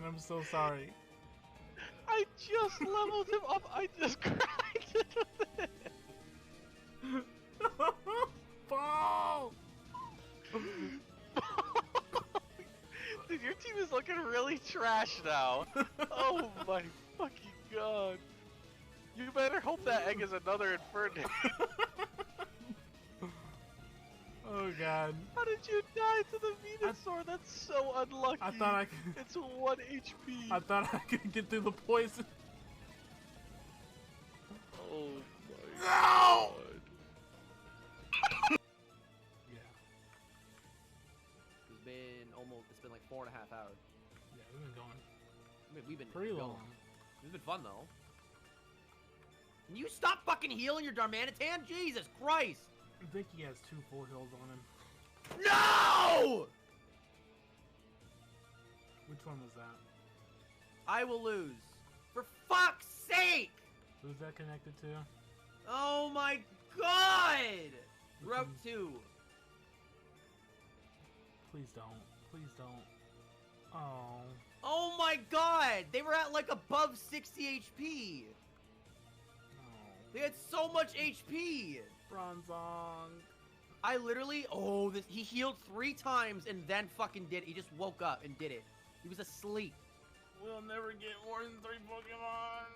I'm so sorry. I just leveled him up. I just cracked it. Ball! Dude, your team is looking really trash now. Oh my fucking god. You better hope that egg is another Infernape. Oh god. How did you die to the Venusaur? That's so unlucky. I thought I could. It's 1 HP. I thought I could get through the poison. Oh my No! god. Yeah. It's been like 4.5 hours. Yeah, we've been going. I mean, we've been Pretty going. long. It's been fun though. Can you stop fucking healing your Darmanitan? Jesus Christ! I think he has 2 full heals on him. No! Which one was that? I will lose. For fuck's sake! Who's that connected to? Oh my god! Route 2. Please don't. Please don't. Oh. Oh my god! They were at like above 60 HP. No. They had so much HP. Bronzong. I literally, he healed 3 times and then fucking did it. He just woke up and did it. He was asleep. We'll never get more than 3 Pokemon.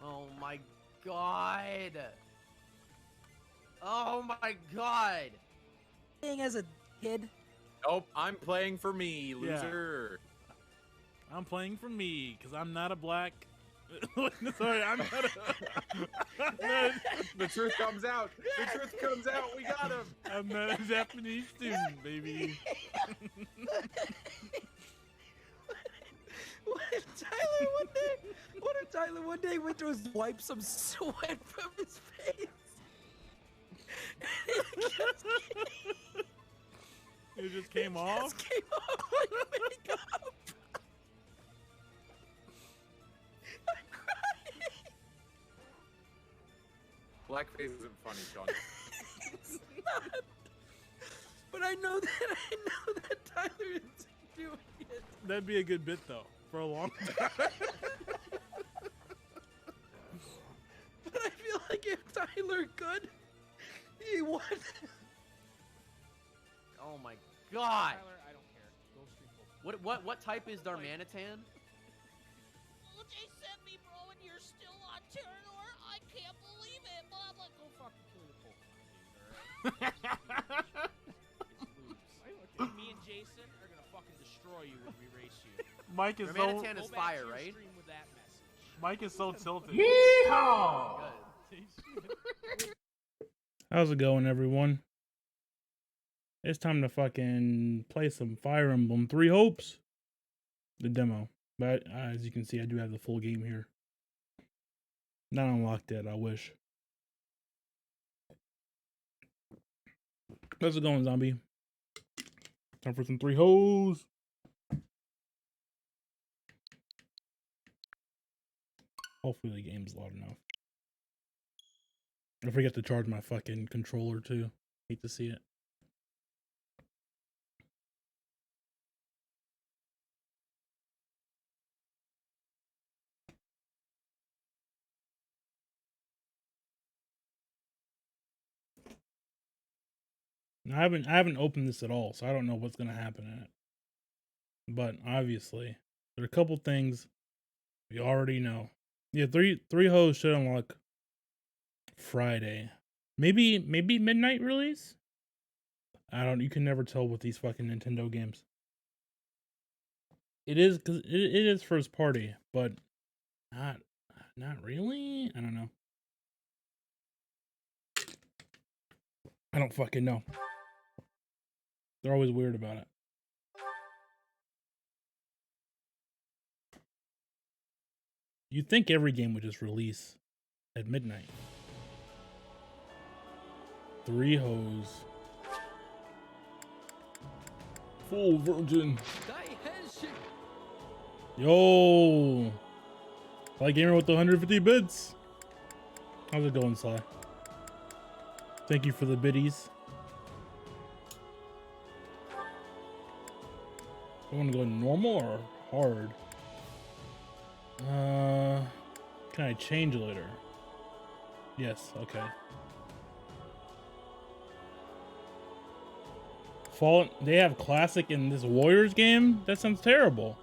Oh my god. Oh my god. As a kid. Nope, I'm playing for me, loser. Yeah. I'm playing for me, because I'm not a black... Sorry, I'm not a... The truth comes out. The truth comes out. We got him. I'm not a Japanese student, baby. What if Tyler one day went to wipe some sweat from his face? It just came off? Just came off like makeup. I'm crying. Blackface isn't funny, Sean. It's not. But I know that Tyler isn't doing it. That'd be a good bit, though, for a long time. But I feel like if Tyler could, he would. Oh my god. Tyler, I don't care. Go street Pokemon. What type is Darmanitan? Well, they sent me, bro, and you're still on Terranor. I can't believe it. But I'm like, go fucking kill the Pokemon, dude, alright? It's me and Jason are gonna fucking destroy you when we race you. Mike is Darmanitan so... is Go back fire, to your right? stream with that message. Mike is so tilted. Good. How's it going, everyone? It's time to fucking play some Fire Emblem 3 Hopes. The demo. But as you can see, I do have the full game here. Not unlocked yet, I wish. How's it going, zombie? Time for some 3 hoes. Hopefully the game's loud enough. I forget to charge my fucking controller too. Hate to see it. I haven't opened this at all, so I don't know what's gonna happen in it. But obviously, there are a couple things we already know. Yeah, three hoes should unlock Friday. Maybe midnight release? You can never tell with these fucking Nintendo games. It is, cause it is first party, but not really? I don't know. I don't fucking know. They're always weird about it. You'd think every game would just release at midnight. 3 hoes. Full virgin. Yo! Sly Gamer with the 150 bits. How's it going, Sly? Thank you for the biddies. I want to go normal or hard? Can I change later? Yes, okay. Fallen, they have classic in this Warriors game? That sounds terrible.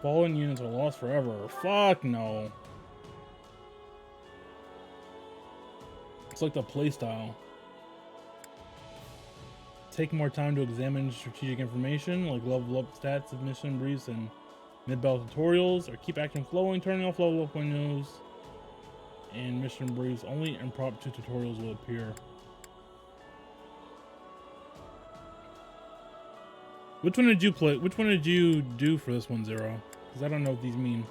Fallen units are lost forever. Fuck no. It's like the playstyle. Take more time to examine strategic information, like level up stats of mission briefs and mid-battle tutorials, or keep action flowing, turning off level up windows and mission briefs. Only impromptu tutorials will appear. Which one did you play? Which one did you do for this one, Zero? Because I don't know what these mean.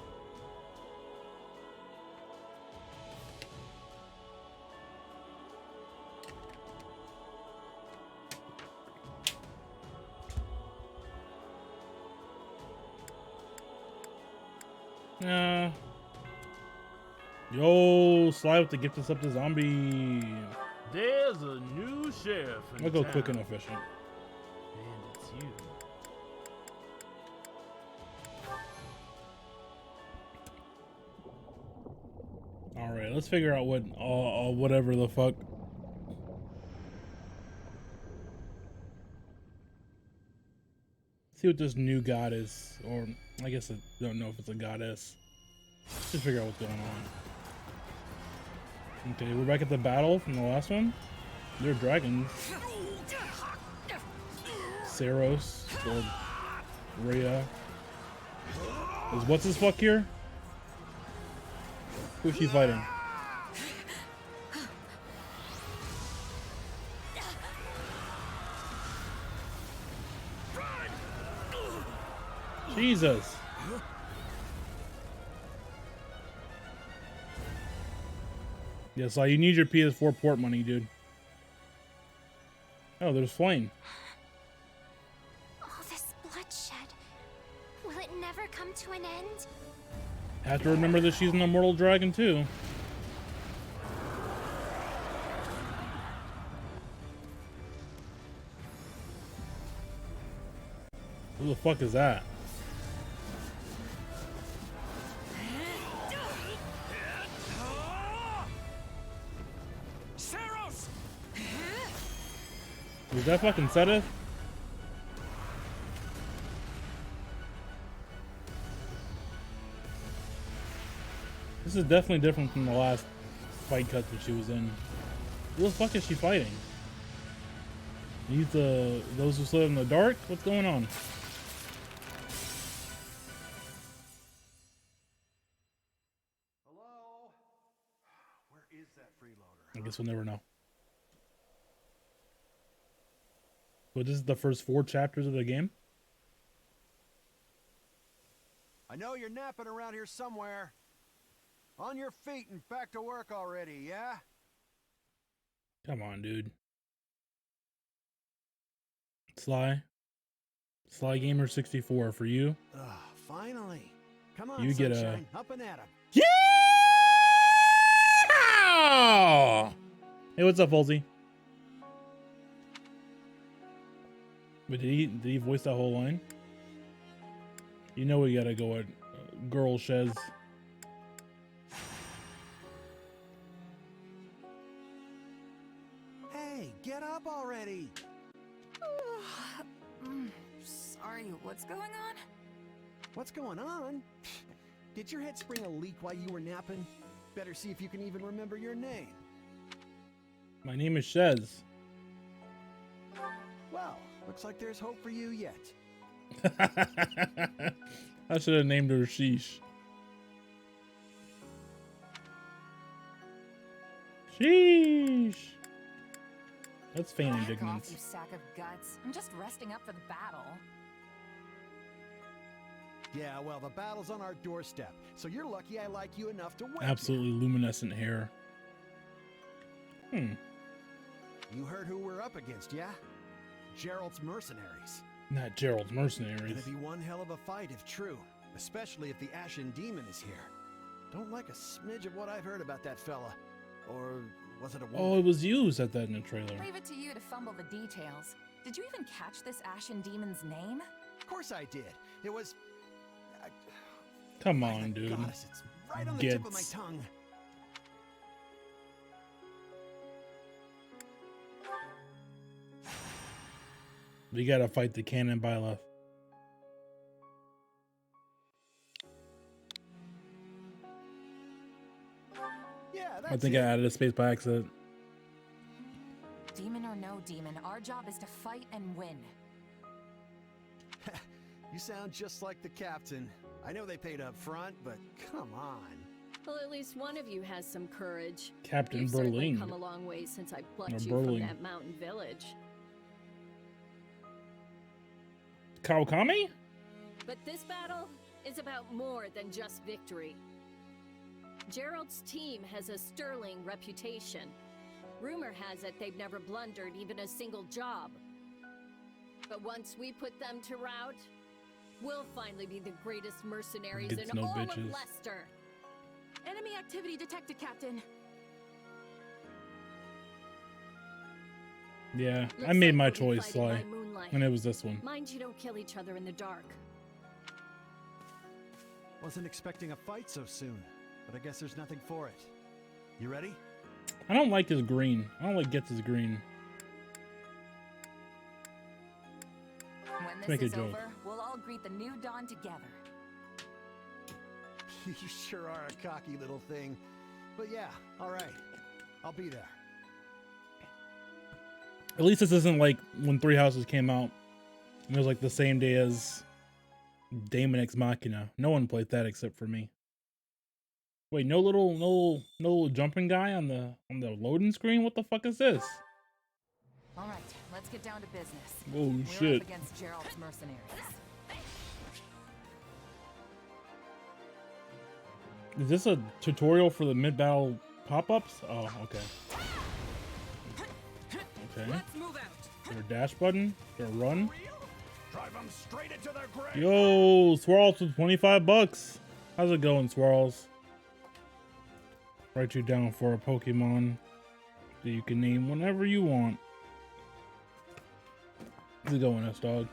Yo, Sly with the gift us up to zombie. There's a new sheriff in I'll go town, quick and efficient. and it's you. All right, let's figure out what whatever the fuck. See what this new god is, or I guess I don't know if it's a goddess. Just figure out what's going on. Okay, we're back at the battle from the last one. They're dragons. Saros or Rhea. Is what's his fuck here? Who's she fighting? Jesus. Yeah, so you need your PS4 port money, dude. Oh, there's flame. All this bloodshed. Will it never come to an end? Have to remember that she's an immortal dragon too. Who the fuck is that? Was that fucking Seth? This is definitely different from the last fight cut that she was in. Who the fuck is she fighting? Those who slid in the dark? What's going on? Hello? Where is that freeloader? I guess we'll never know. But this is the first 4 chapters of the game? I know you're napping around here somewhere. On your feet and back to work already, yeah? Come on, dude. Sly Gamer 64 for you. Finally. Come on, You get a- sunshine. Up and at 'em. Yeah! Hey, what's up, Halsey? But did he voice that whole line? You know we gotta go at Girl Shez. Hey, get up already. Sorry, what's going on? What's going on? Did your head spring a leak while you were napping? Better see if you can even remember your name. My name is Shez. Well, looks like there's hope for you yet. I should have named her Sheesh. Sheesh. That's feign Back off, indignance. you sack of guts. I'm just resting up for the battle. Yeah, well, the battle's on our doorstep, so you're lucky I like you enough to wait. Absolutely luminescent hair. You heard who we're up against, yeah? Gerald's mercenaries. Not Gerald's mercenaries. Gonna be one hell of a fight if true, especially if the Ashen Demon is here. Don't like a smidge of what I've heard about that fella. Or was it a woman? Oh, it was you who said that in the trailer. Leave it to you to fumble the details. Did you even catch this Ashen Demon's name? Of course I did. It was... Come on, dude. Goddess, it's right on the tip of my Gets. tongue. We gotta fight the cannon Byleth. Yeah, I that's think it. I added a space by accident. Demon or no demon, our job is to fight and win. You sound just like the captain. I know they paid up front, but come on. Well, at least one of you has some courage. Captain You've certainly Berlin. come a long way since I Or plucked you from Berling. that mountain village. Kawakami? But this battle is about more than just victory. Gerald's team has a sterling reputation. Rumor has it they've never blundered even a single job. But once we put them to rout, we'll finally be the greatest mercenaries Gets in no all bitches. of Leicester. Enemy activity detected, Captain. Yeah, I Looks made like my we'll be choice, fighting Sly. by moonlight. And it was this one. Mind you don't kill each other in the dark. Wasn't expecting a fight so soon, but I guess there's nothing for it. You ready? I don't like his green. I don't like Gets his green. When Make this a is joke. over, we'll all greet the new dawn together. You sure are a cocky little thing. But yeah, all right. I'll be there. At least this isn't like when Three Houses came out. And it was like the same day as Daemon Ex Machina. No one played that except for me. Wait, no little jumping guy on the loading screen? What the fuck is this? All right, let's get down to business. Oh We're shit. up against Gerald's mercenaries. Is this a tutorial for the mid-battle pop-ups? Oh, okay. Okay. Let's move out. Got a dash button? Got a run? Drive them straight into their grave. Yo, Swirls with 25 bucks. How's it going, Swirls? Write you down for a Pokemon that you can name whenever you want. How's it going, S-Dog?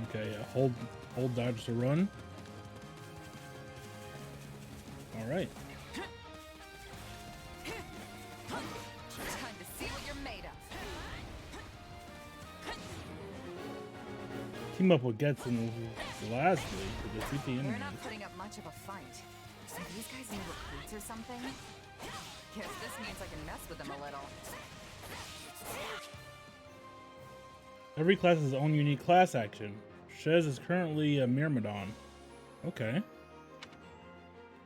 Okay, yeah, hold dodge to run. Alright. Time to see what you're made of. Team up with Gets in the last league to defeat the We're enemies. not putting up much of a fight. So these guys need recruits or something? Guess this means I can mess with them a little. Every class has its own unique class action. Shez is currently a Myrmidon. Okay.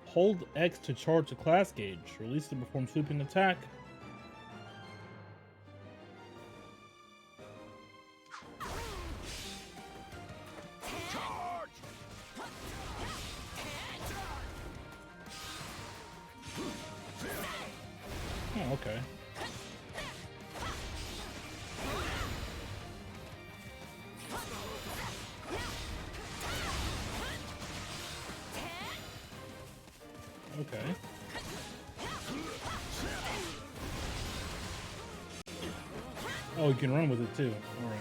Hold X to charge the class gauge. Release to perform sweeping attack. Oh, okay. Okay. Oh, you can run with it too. All right.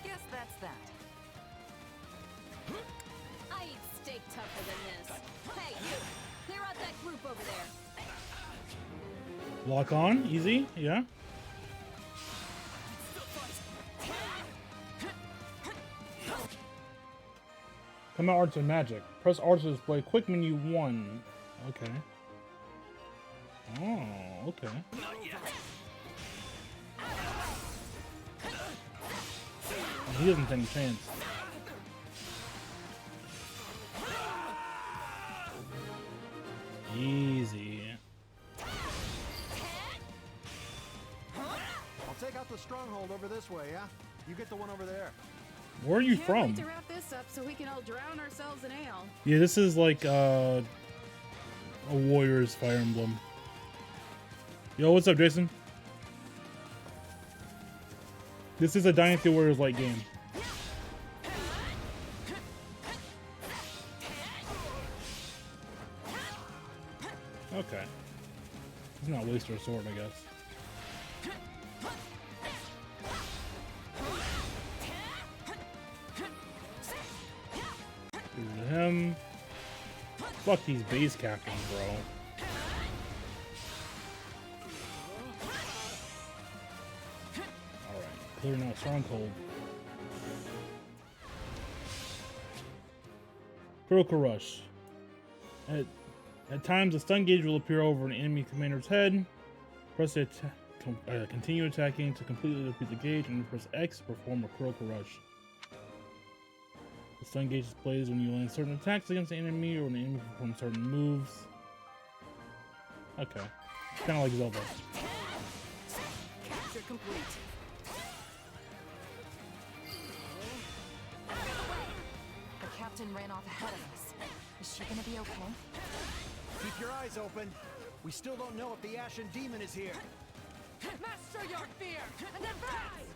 Guess that's that. I eat steak tougher than this. Hey, you! Clear out that group over there. Lock on, easy, yeah. Come out arts and magic. Press arts to display quick menu 1. Okay. Oh, okay. He doesn't take a chance. Easy. I'll take out the stronghold over this way, yeah? You get the one over there. Where are you Can't from? wait to wrap this up so we can all drown ourselves in ale. Yeah, this is like a Warriors Fire Emblem. Yo, what's up, Jason? This is a Dynasty Warriors like game. Okay. He's not wasting a sword, I guess. Here's him. Fuck these base captains, bro. Alright, clearing out Stronghold. Critical Rush. At times, a stun gauge will appear over an enemy commander's head. Press the continue attacking to completely defeat the gauge, and press X to perform a Critical Rush. The stun gauge displays when you land certain attacks against the enemy or when the enemy performs certain moves. Okay. Kind of like Zelda. Capture complete. The captain ran off ahead of us. Is she gonna be okay? Keep your eyes open. We still don't know if the Ashen Demon is here. Master your fear and then rise!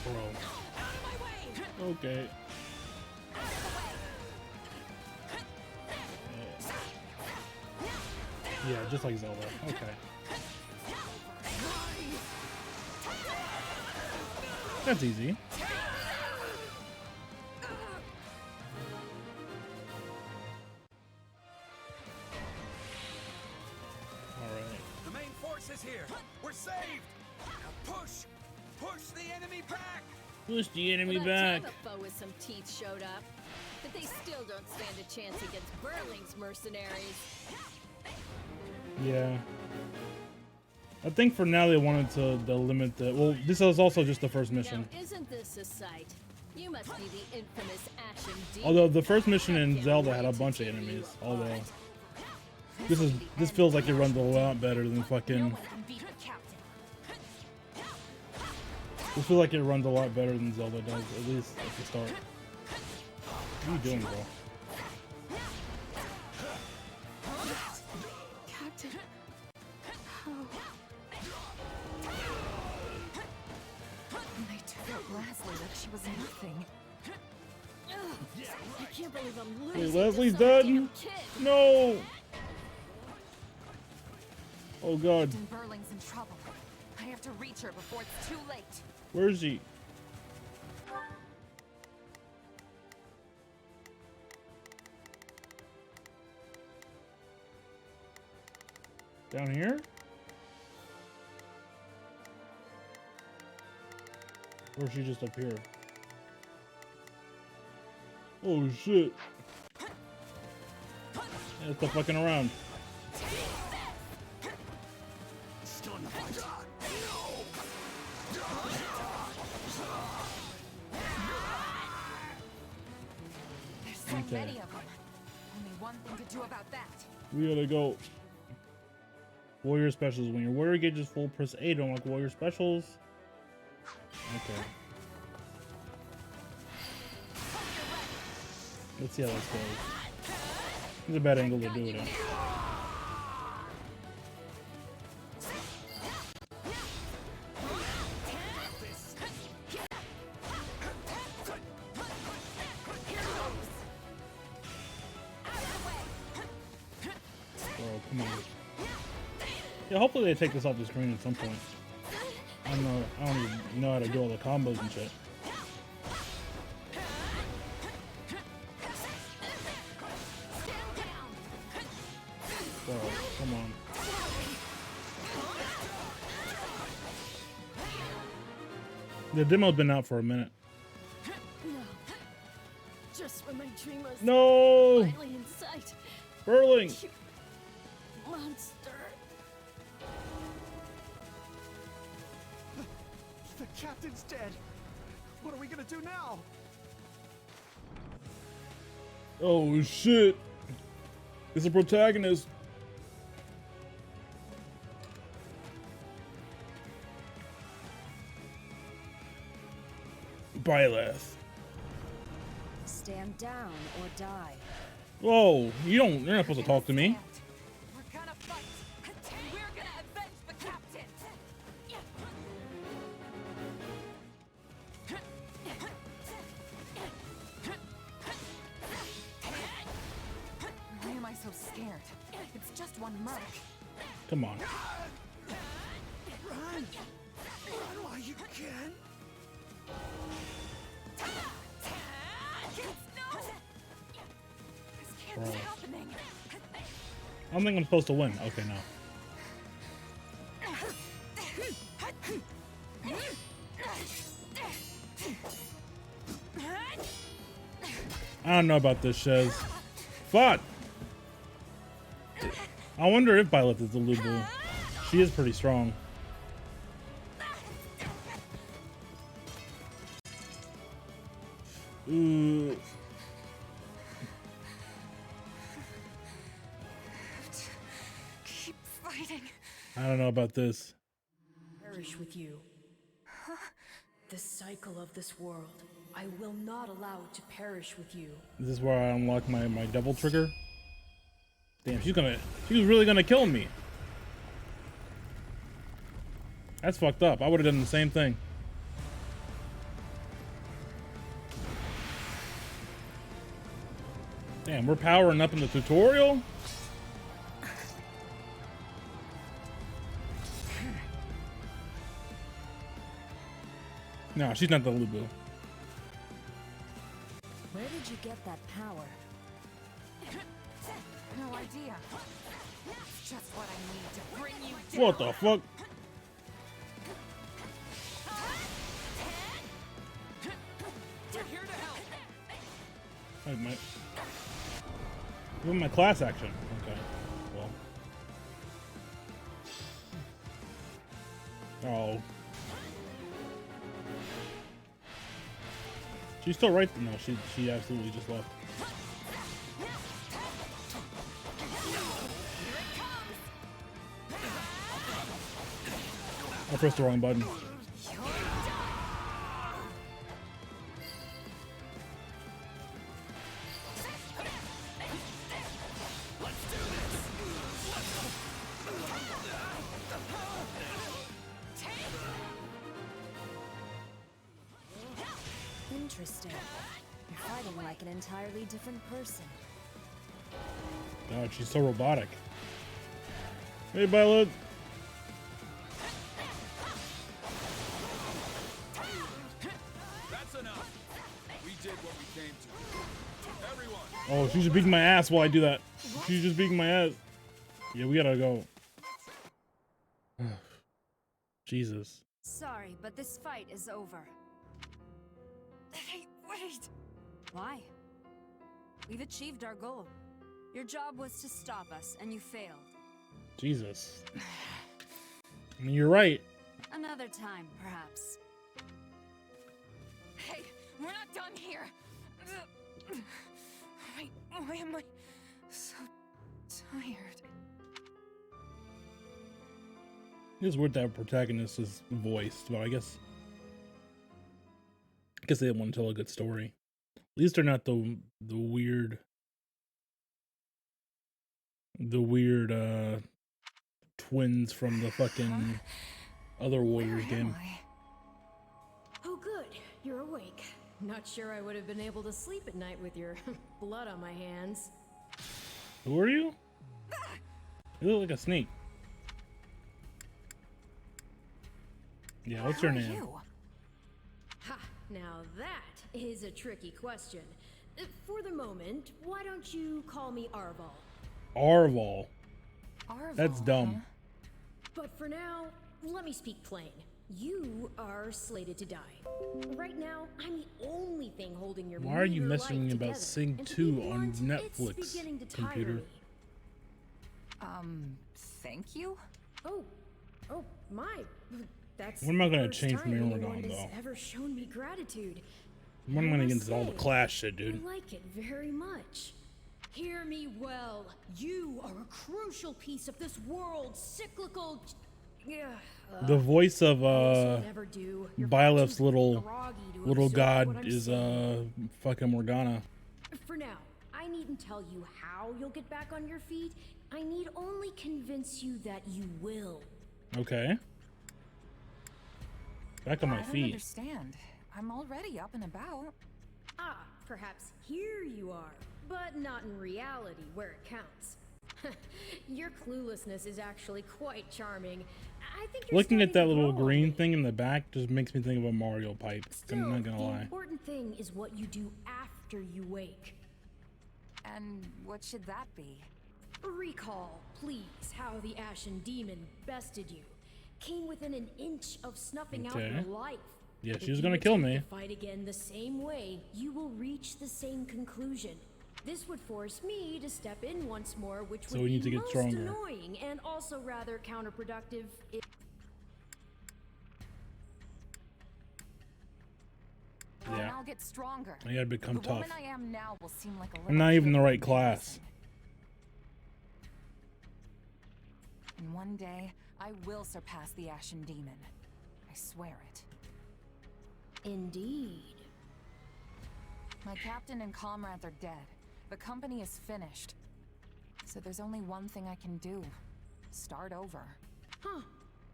Bro. Okay. Yeah, just like Zelda. Okay. That's easy. Alright. The main force is here. We're saved. Now push the enemy back. Push the enemy By back. the time a foe with some teeth showed up, but they still don't stand a chance against Burling's mercenaries. Yeah. I think for now they wanted to limit the. Well, this is also just the first mission. Now, isn't this a sight? You must be the infamous Ashen Demon. Although the first mission in Zelda had a bunch of enemies. Although this feels like it runs a lot better than fucking. This feels like it runs a lot better than Zelda does, at least at the start. What are you doing, bro? Captain. They took out Leslie like she was nothing. I can't believe I'm Wait, losing Leslie's to some dead? damn kid. No! Oh god. Captain Burling's in trouble. I have to reach her before it's too late. Where is he? Down here? Or is she just up here? Oh shit. Yeah, stop fucking around. Still in the fight. There's so Okay. many of them. Only one thing to do about that. We gotta go. Warrior specials. When your warrior gauge is full, press A to unlock warrior specials. Okay. Let's see how this goes. It's a bad angle to do it in. Bro, come on. Yeah, hopefully they take this off the screen at some point. I don't even know how to do all the combos and shit. Bro, come on. The demo's been out for a minute. No. Just when my dream was No! finally in sight. Burling! You monster. The captain's dead. What are we gonna do now? Oh shit! It's a protagonist. Byleth. Stand down or die. Whoa, you're not supposed to talk to me. We're gonna fight. And we're gonna avenge the captain. just one mark. Come on. Run! Run while you can! No! This can't Bro. be happening. I don't think I'm supposed to win. Okay, no. I don't know about this, Shez. Fuck! I wonder if Violet is the Lubu. She is pretty strong. Ooh. Keep fighting. I don't know about this. Perish with you. The cycle of this world. I will not allow it to perish with you. Is this where I unlock my double trigger? Damn, she's really gonna kill me. That's fucked up. I would have done the same thing. Damn, we're powering up in the tutorial? No, she's not the Lubu. Where did you get that power? No idea. Just what I need to bring you down. What the fuck? We're here to help. Wait, my class action. Okay. Well. Oh. She's still right. No, she absolutely just left. I pressed the wrong button. Interesting. You're fighting like an entirely different person. God, she's so robotic. Hey, Violet. That's enough. We did what we came to. Everyone. Oh, she's just beating my ass while I do that. She's just beating my ass. Yeah, we gotta go. Jesus. Sorry, but this fight is over. Hey, wait. Why? We've achieved our goal. Your job was to stop us, and you failed. Jesus. I mean, you're right. Another time, perhaps. Hey, we're not done here. Why am I so tired? It's weird that protagonist is voiced, but I guess they didn't want to tell a good story. At least they're not the weird twins from the fucking other Warriors game. Oh, good. You're awake. Not sure I would have been able to sleep at night with your blood on my hands. Who are you? You look like a snake. Yeah, what's your name? Ha! Now that is a tricky question. For the moment, why don't you call me Arval? Arval. Arval, That's dumb. But for now, let me speak plain. You are slated to die. Right now, I'm the only thing holding your Why are you meager messaging me life about together. Sing And to 2 be on blunt, it's Netflix beginning to tire computer? me. Thank you? Oh, my. That's When am I gonna the first change time from anyone Iridon, has though? ever shown me gratitude. When am I I gonna get must into all the say, Clash shit, dude? I like it very much. Hear me well. You are a crucial piece of this world's cyclical. The voice of never do. You're Byleth's too little groggy to little absorb what god I'm is saying. fucking Morgana. For now, I needn't tell you how you'll get back on your feet. I need only convince you that you will. Okay. Back on my I don't feet. understand. I'm already up and about. Ah, perhaps here you are, but not in reality where it counts. Your cluelessness is actually quite charming. I think you're Looking at that starting to little grow on green me. thing in the back just makes me think of a Mario pipe. Still, I'm not gonna the lie. important thing is what you do after you wake. And what should that be? Recall, please, how the Ashen Demon bested you. Came within an inch of snuffing out Okay. your life. Yeah, If she was you gonna kill attempt me. to fight again the same way, you will reach the same conclusion. This would force me to step in once more, which So would we be need to get most stronger. annoying and also rather counterproductive. Then Yeah. I'll get stronger. I gotta become the tough. woman I am now will seem like a little I'm not even kid the when right I'm class. And one day, I will surpass the Ashen Demon. I swear it. Indeed. My captain and comrades are dead. The company is finished. So there's only one thing I can do. Start over. Huh.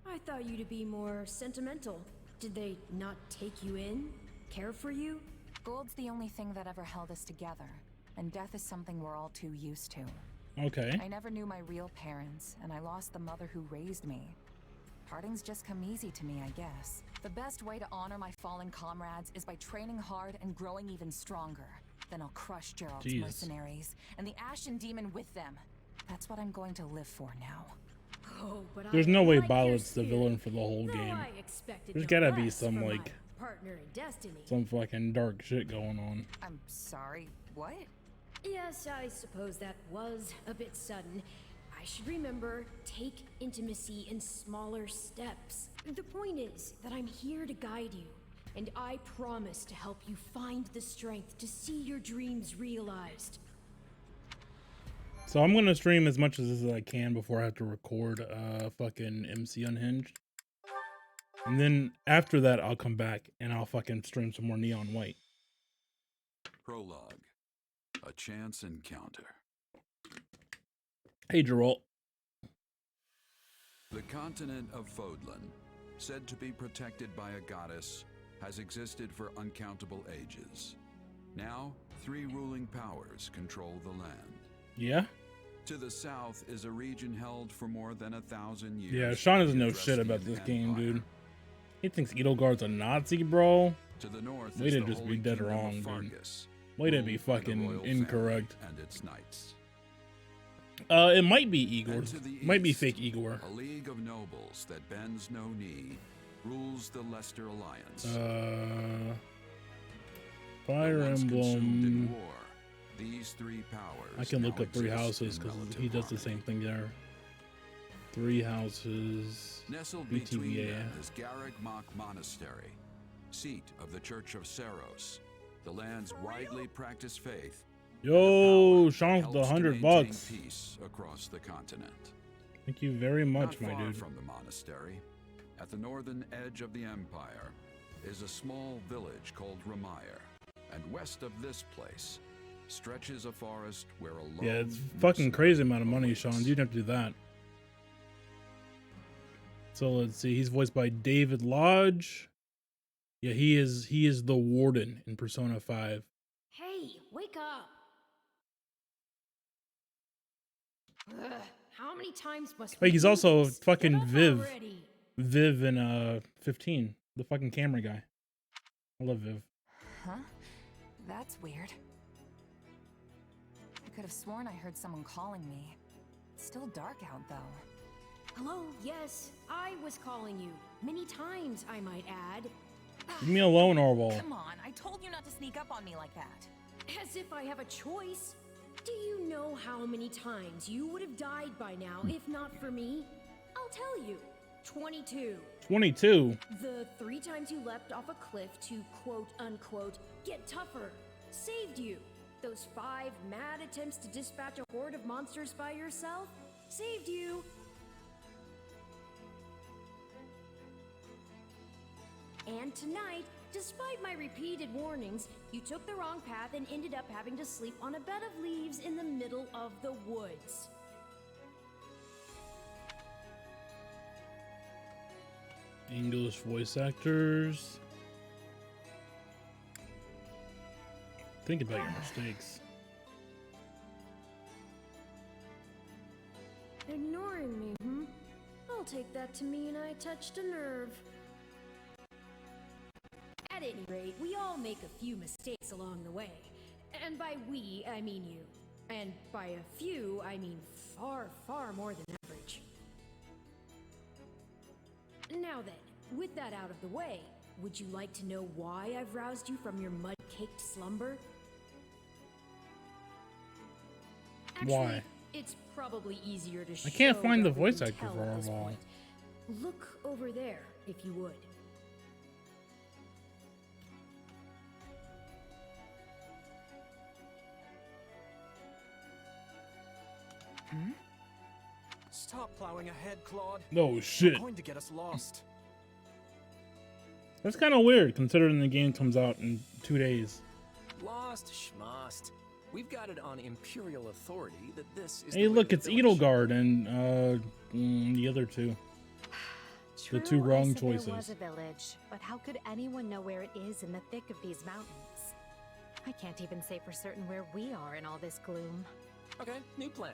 I thought you to be more sentimental. Did they not take you in? Care for you? Gold's the only thing that ever held us together. And death is something we're all too used to. Okay. I never knew my real parents, and I lost the mother who raised me. Partings just come easy to me, I guess. The best way to honor my fallen comrades is by training hard and growing even stronger. Then I'll crush Gerald's Jeez. mercenaries, and the Ashen Demon with them. That's what I'm going to live for now. Oh, but There's I no way like your Violet's the spirit, villain for the whole though game. I expected There's no gotta be less some, from my like, partner in destiny. some fucking dark shit going on. I'm sorry, what? Yes, I suppose that was a bit sudden. I should remember, take intimacy in smaller steps. The point is that I'm here to guide you, and I promise to help you find the strength to see your dreams realized. So I'm gonna stream as much as I can before I have to record fucking MC Unhinged. And then after that I'll come back and I'll fucking stream some more Neon White. Prologue. A chance encounter. Hey Geralt. The continent of Fodlan, said to be protected by a goddess, has existed for uncountable ages. Now, 3 ruling powers control the land. Yeah? To the south is a region held for more than 1,000 years. Yeah, Sean doesn't by know the shit about Dresdian this game, Empire. dude. He thinks Edelgard's a Nazi, bro. To the north Way is to the just be Holy dead Kingdom wrong, of dude. Fargus, Way to be ruled by the fucking royal incorrect. family and its knights. It might be Igor. And to the Might be east, fake Igor. A league of nobles that bends no knee rules the Leicester Alliance. Fire Once consumed in Emblem. war, these 3 powers I can look now up 3 exist houses in because relative he does the harmony. same thing there. 3 houses. Nestled between BTVA. them is Garreg Mach Monastery, seat of the Church of Saros, the land's widely practiced faith. Yo, Sean with the Helps to $100 maintain bucks. peace across the continent. Thank you very much, Not my far dude. from the monastery, at the northern edge of the empire, is a small village called Ramire, and west of this place stretches a forest where a lone Yeah, it's fucking mercenary crazy amount of money, awaits. Sean. You didn't have to do that. So let's see. He's voiced by David Lodge. Yeah, he is the warden in Persona 5. Hey, wake up! Ugh, how many times must we Hey, he's do also this? fucking Get up Viv. already. Viv in 15. The fucking camera guy. I love Viv. Huh? That's weird. I could have sworn I heard someone calling me. It's still dark out, though. Hello, yes, I was calling you. Many times, I might add. Leave me alone, Orwell. Come on, I told you not to sneak up on me like that. As if I have a choice. Do you know how many times you would have died by now if not for me? I'll tell you. 22. 22. The 3 times you leapt off a cliff to quote unquote get tougher saved you. Those 5 mad attempts to dispatch a horde of monsters by yourself saved you. And tonight, despite my repeated warnings, you took the wrong path and ended up having to sleep on a bed of leaves in the middle of the woods. English voice actors. Think about your mistakes. Ignoring me, hmm? I'll take that to mean I touched a nerve. At any rate, we all make a few mistakes along the way. And by we, I mean you. And by a few, I mean far, far more than average. Now then, with that out of the way, would you like to know why I've roused you from your mud-caked slumber? Actually, Why? it's probably easier to show I can't find the rather voice than actor tell for at this Arval. point. Look over there, if you would. Stop plowing ahead, Claude. No shit. You're going to get us lost. That's kind of weird considering the game comes out in 2 days. Lost schmost. We've got it on Imperial authority that this is Hey, the way look, the it's village- Edelgard and the other two. The two True, wrong I said choices. There was a village, but how could anyone know where it is in the thick of these mountains? I can't even say for certain where we are in all this gloom. Okay, new plan.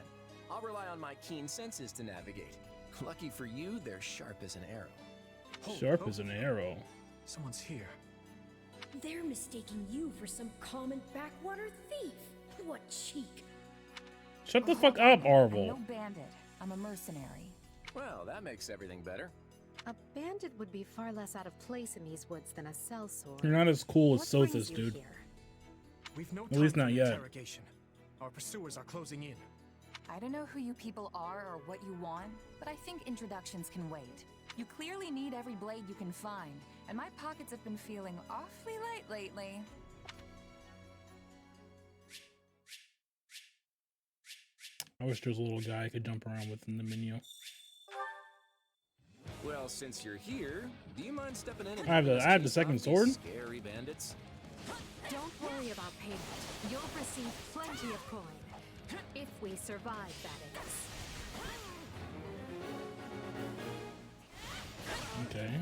I'll rely on my keen senses to navigate. Lucky for you, they're sharp as an arrow. Sharp as an arrow. Someone's here. They're mistaking you for some common backwater thief. What cheek. Shut the fuck up, I'm no Arval. bandit. I'm a mercenary. Well, that makes everything better. A bandit would be far less out of place in these woods than a sellsword. You're not as cool as What brings Sothis, you dude. here? We've no At least time not for yet. interrogation. Our pursuers are closing in. I don't know who you people are or what you want, but I think introductions can wait. You clearly need every blade you can find, and my pockets have been feeling awfully light lately. I wish there was a little guy I could jump around with in the menu. Well, since you're here, do you mind stepping in and I have the- helping us I have the chase second off sword? these scary bandits? Don't worry about payment. You'll receive plenty of coin. If we survive, that is. Okay.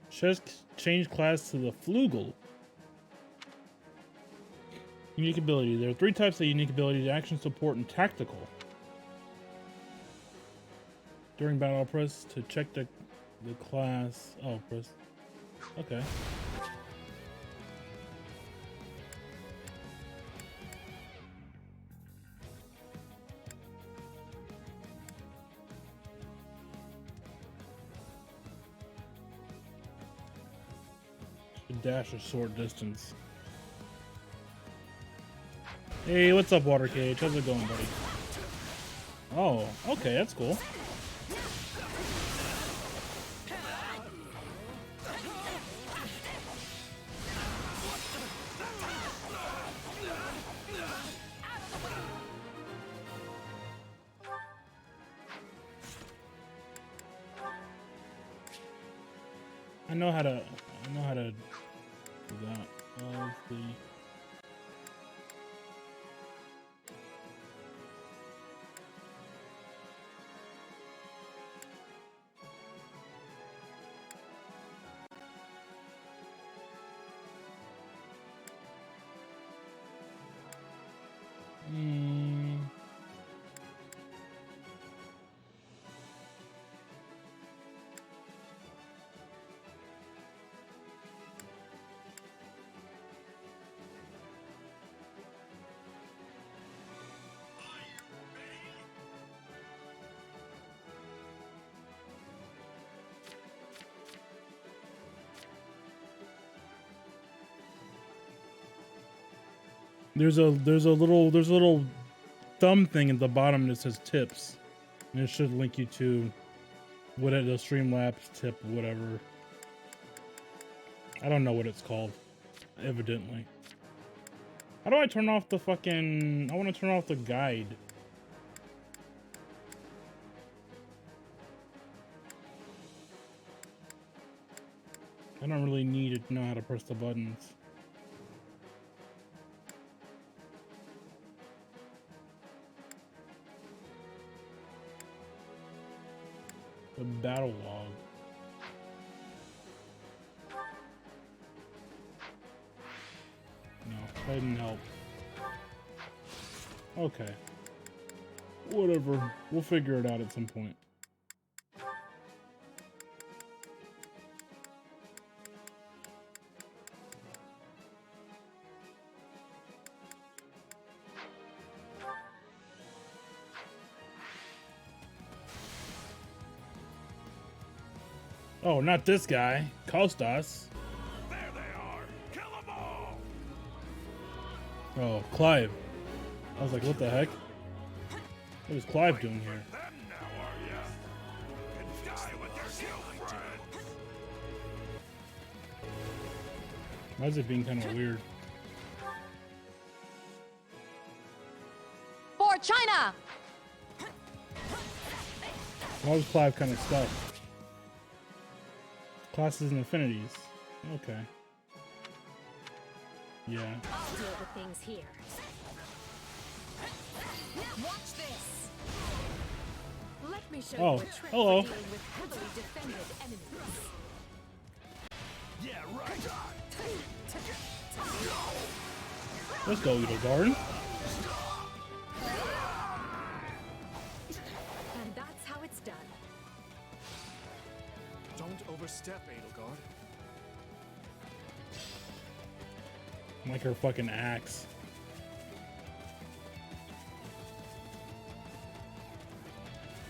Just change class to the Flugel. Unique ability. There are 3 types of unique abilities: action, support, and tactical. During battle, press to check the class. Oh, press. Okay. Dash a short distance. Hey, what's up, Water Cage? How's it going, buddy? Oh, okay, that's cool. I know how to do that. Let's see. There's a little thumb thing at the bottom that says tips, and it should link you to what the Streamlabs tip, whatever. I don't know what it's called, evidently. How do I turn off the fucking? I want to turn off the guide. I don't really need to know how to press the buttons. The battle log. No, that didn't help. Okay. Whatever. We'll figure it out at some point. Oh, not this guy. Kostas. There they are. Kill them all. Oh, Clive. I was like, what the heck? What is Clive doing here? Them now, are ya? And die with your guild friends. Why is it being kind of weird? For China! Why was Clive kind of stuck? Classes and affinities. Okay. Yeah. I'll deal with things here. Watch this! Let me show Oh, you a trick hello. for dealing with heavily defended enemies. Yeah, right. Let's go, Little Garden. And that's how it's done. Don't overstep, Edelgard. Like her fucking axe.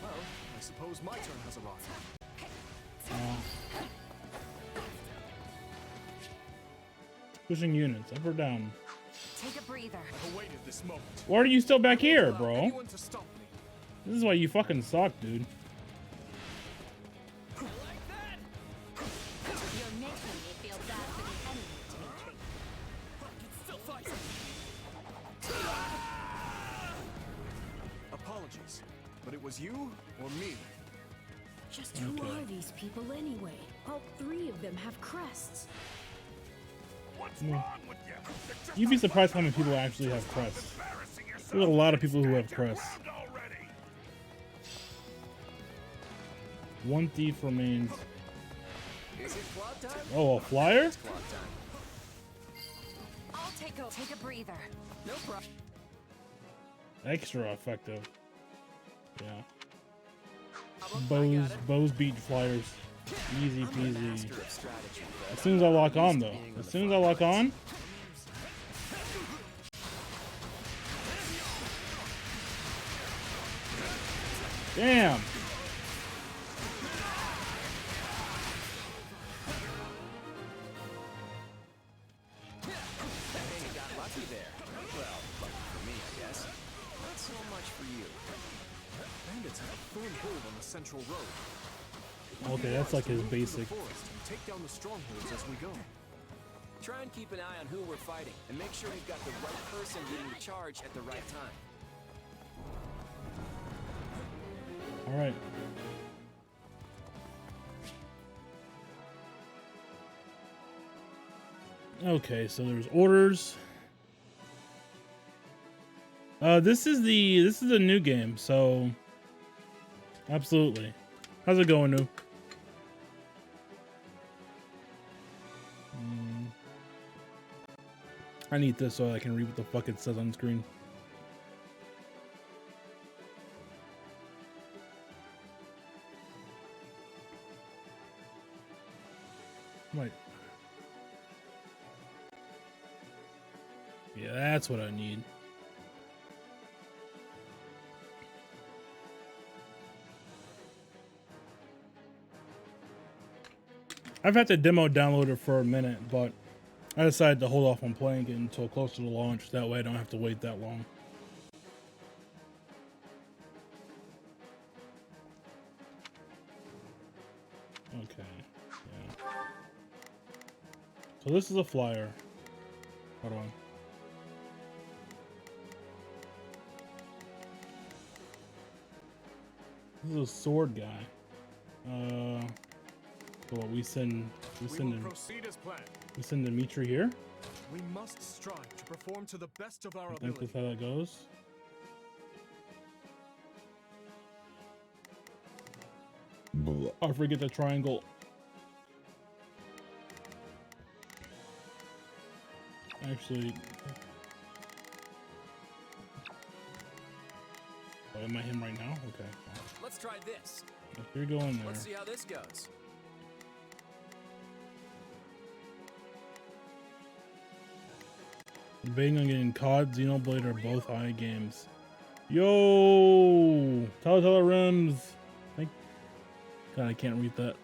Well, I suppose my turn has arrived. Pushing units, up or down. Take a breather. I've awaited this moment. Why are you still back here, Allow bro? anyone to stop me. This is why you fucking suck, dude. You're making me feel bad for the enemy, Dimitri. Still fight. Apologies, but it was you or me. Just who Okay. are these people anyway? All three of them have crests. What's Mm. wrong with you? You'd be surprised how many people actually have crests. There's a lot of people who have crests. Already. One thief remains. Is it clock time? Oh, a flyer? It's clock time. I'll take a breather. No problem. Extra effective. Yeah. I got Bows beat flyers. Easy I'm a peasy. master of strategy, As soon as I lock on, though. As soon as I lock on. Damn. Hey, you got lucky there. Well, lucky for me, I guess. Not so much for you. Bandits have a firm hold on the central road. Okay, that's like his Move through basic. the forest and take down the strongholds as we go. Try and keep an eye on who we're fighting, and make sure we've got the right person leading the charge at the right time. All right. Okay, so there's orders. This is a new game, so absolutely. How's it going, New? I need this so I can read what the fuck it says on screen. Wait. Yeah, that's what I need. I've had the demo downloaded for a minute, but I decided to hold off on playing it until closer to launch. That way I don't have to wait that long. Okay. Yeah. So this is a flyer. Hold on. This is a sword guy. So what we send him. Proceed as planned. We send Dimitri here. We must strive to perform to the best of our I think ability. that's how that goes. I forget the triangle. Actually, Oh, am I him right now? Okay. Let's try this. If you're going there. Let's see how this goes. Debating on getting COD, Xenoblade, or both high games. Yo! Telltale Rims! God, I can't read that.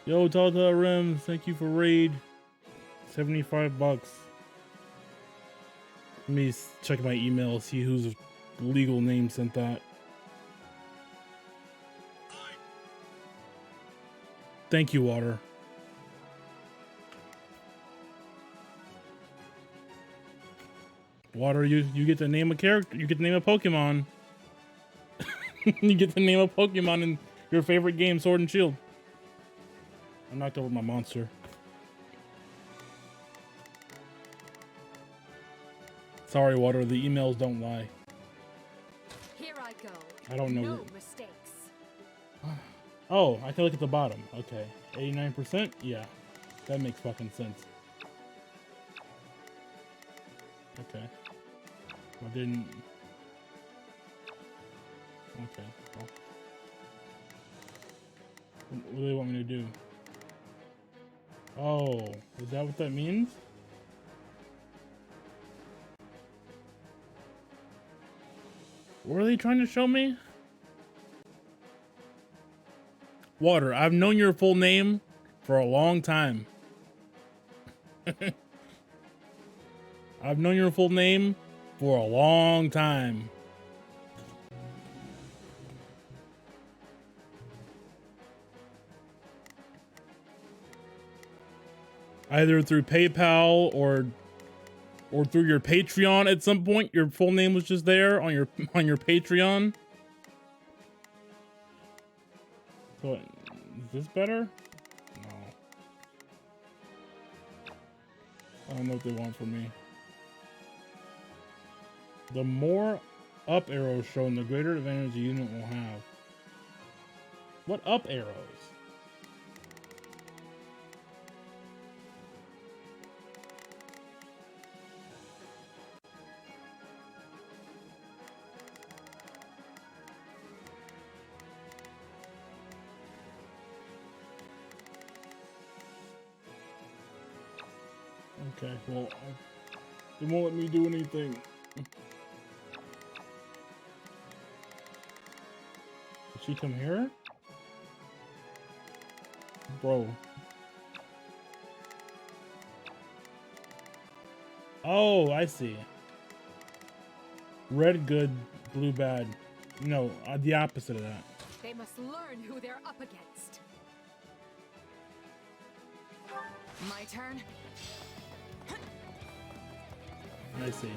Yo, Telltale Rims, thank you for raid. 75 bucks. Let me check my email, see whose legal name sent that. Thank you, Water. Water, you get to name a character. You get to name a Pokemon. You get to name a Pokemon in your favorite game, Sword and Shield. I knocked over my monster. Sorry, Water. The emails don't lie. Here I go. I don't know. No mistakes. Oh, I can look at the bottom. Okay, 89%. Yeah, that makes fucking sense. Okay. I didn't. Okay. Well. What do they want me to do? Oh, is that what that means? What are they trying to show me? Water, I've known your full name for a long time. I've known your full name for a long time. Either through PayPal or through your Patreon at some point, your full name was just there on your Patreon. So, is this better? No. I don't know what they want from me. The more up arrows shown, the greater advantage the unit will have. What up arrows? Okay, well, they won't let me do anything. Did she come here? Bro. Oh, I see. Red good, blue bad. No, the opposite of that. They must learn who they're up against. My turn. I see.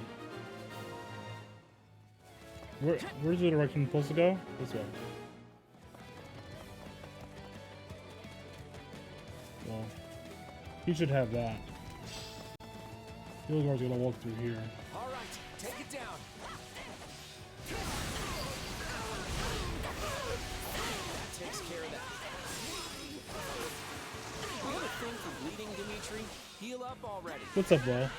Where's the direction supposed to go? This way. Well, he should have that. Hildgar's gonna walk through here. All right, take it down. That takes care of that. You have a thing for bleeding, Dimitri? Heal up already. What's up, bro?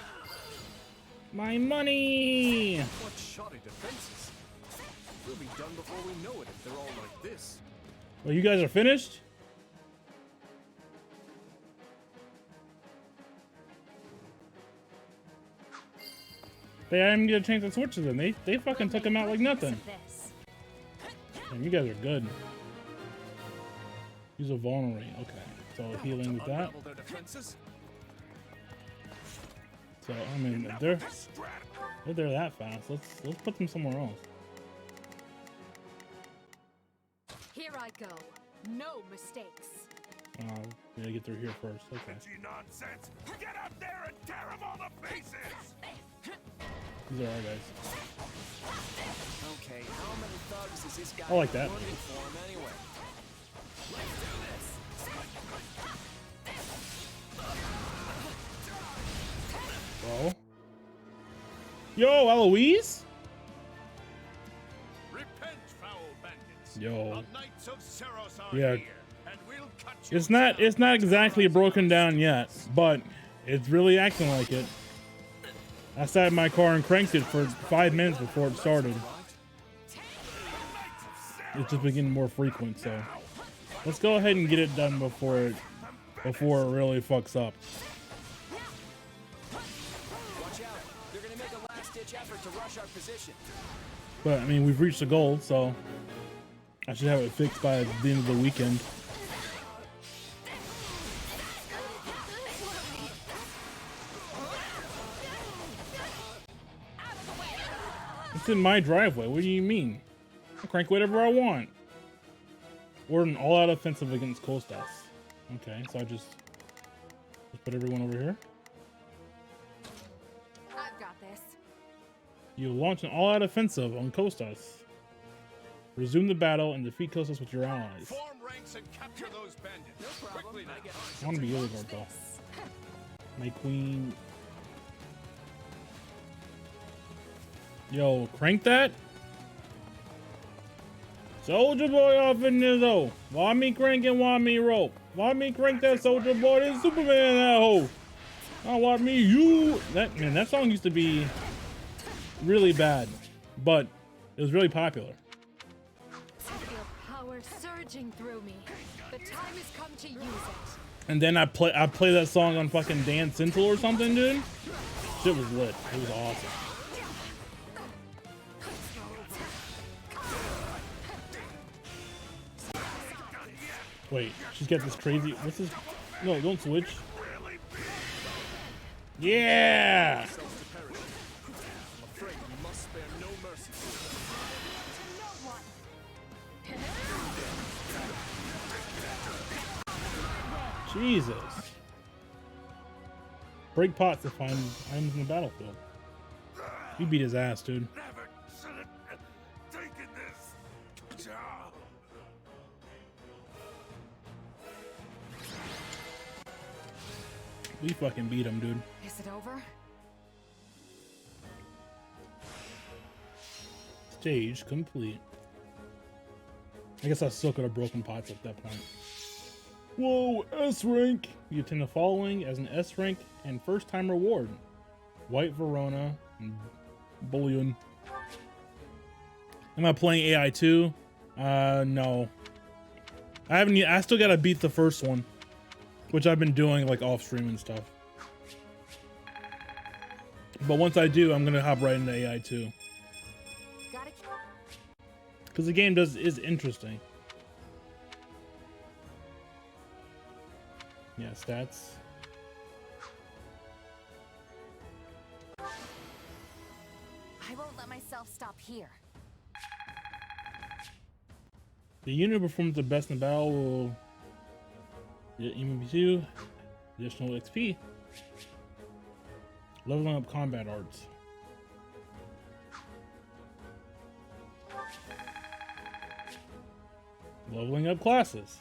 My money! What shoddy defenses? We'll be done before we know it if they're all like this. Well, you guys are finished? They didn't get a chance to switch to them. They fucking took him out like nothing. Man, you guys are good. Use a vulnerary. Okay, so healing with that. So I mean, if they're that fast, let's put them somewhere else. Here I go. No mistakes. We gotta get through here first. Okay. Nonsense! Get up there and tear them all to pieces! These are our guys. Okay, how many thugs is this guy I like that. looking for him anyway? Let's do this. Bro. Yo, Eloise? Repent, foul bandits. Yo. The Knights of Ceros are Yeah. here, and we'll cut you It's not exactly broken down yet, but it's really acting like it. I sat in my car and cranked it for 5 minutes before it started. It's just been getting more frequent, so let's go ahead and get it done before it really fucks up. Watch out. They're gonna make a last-ditch effort to rush our position. But I mean, we've reached the goal, so I should have it fixed by the end of the weekend. It's in my driveway. What do you mean? I crank whatever I want. We're an all-out offensive against Kostas. Okay, so I just put everyone over here. I've got this. You launch an all-out offensive on Kostas. Resume the battle and defeat Kostas with your allies. Form ranks and capture those bandits. No problem. Quickly now. I want to be Illigard though. My queen. Yo, crank that. Soldier boy off in there though. Why me cranking? Why me rope? Why me crank that soldier boy? There's Superman in that hole. I want me you. That song used to be really bad, but it was really popular. I feel power surging through me. The time has come to use it. And then I play that song on fucking Dance Central or something, dude. Shit was lit. It was awesome. Wait, she's got this crazy. What's this? No, don't switch. Yeah. Jesus. Break pots to find items in the battlefield. You beat his ass, dude. We fucking beat him, dude. Is it over? Stage complete. I guess I still could have broken pots at that point. Whoa, S rank! You obtain the following as an S rank and first time reward. White Verona and Bullion. Am I playing AI 2? No. I still gotta beat the first one, which I've been doing like off stream and stuff. But once I do, I'm gonna hop right into AI 2. Because the game is interesting. Yeah, stats. I won't let myself stop here. The unit who performs the best in the battle will get MP2, additional XP. Leveling up combat arts. Leveling up classes.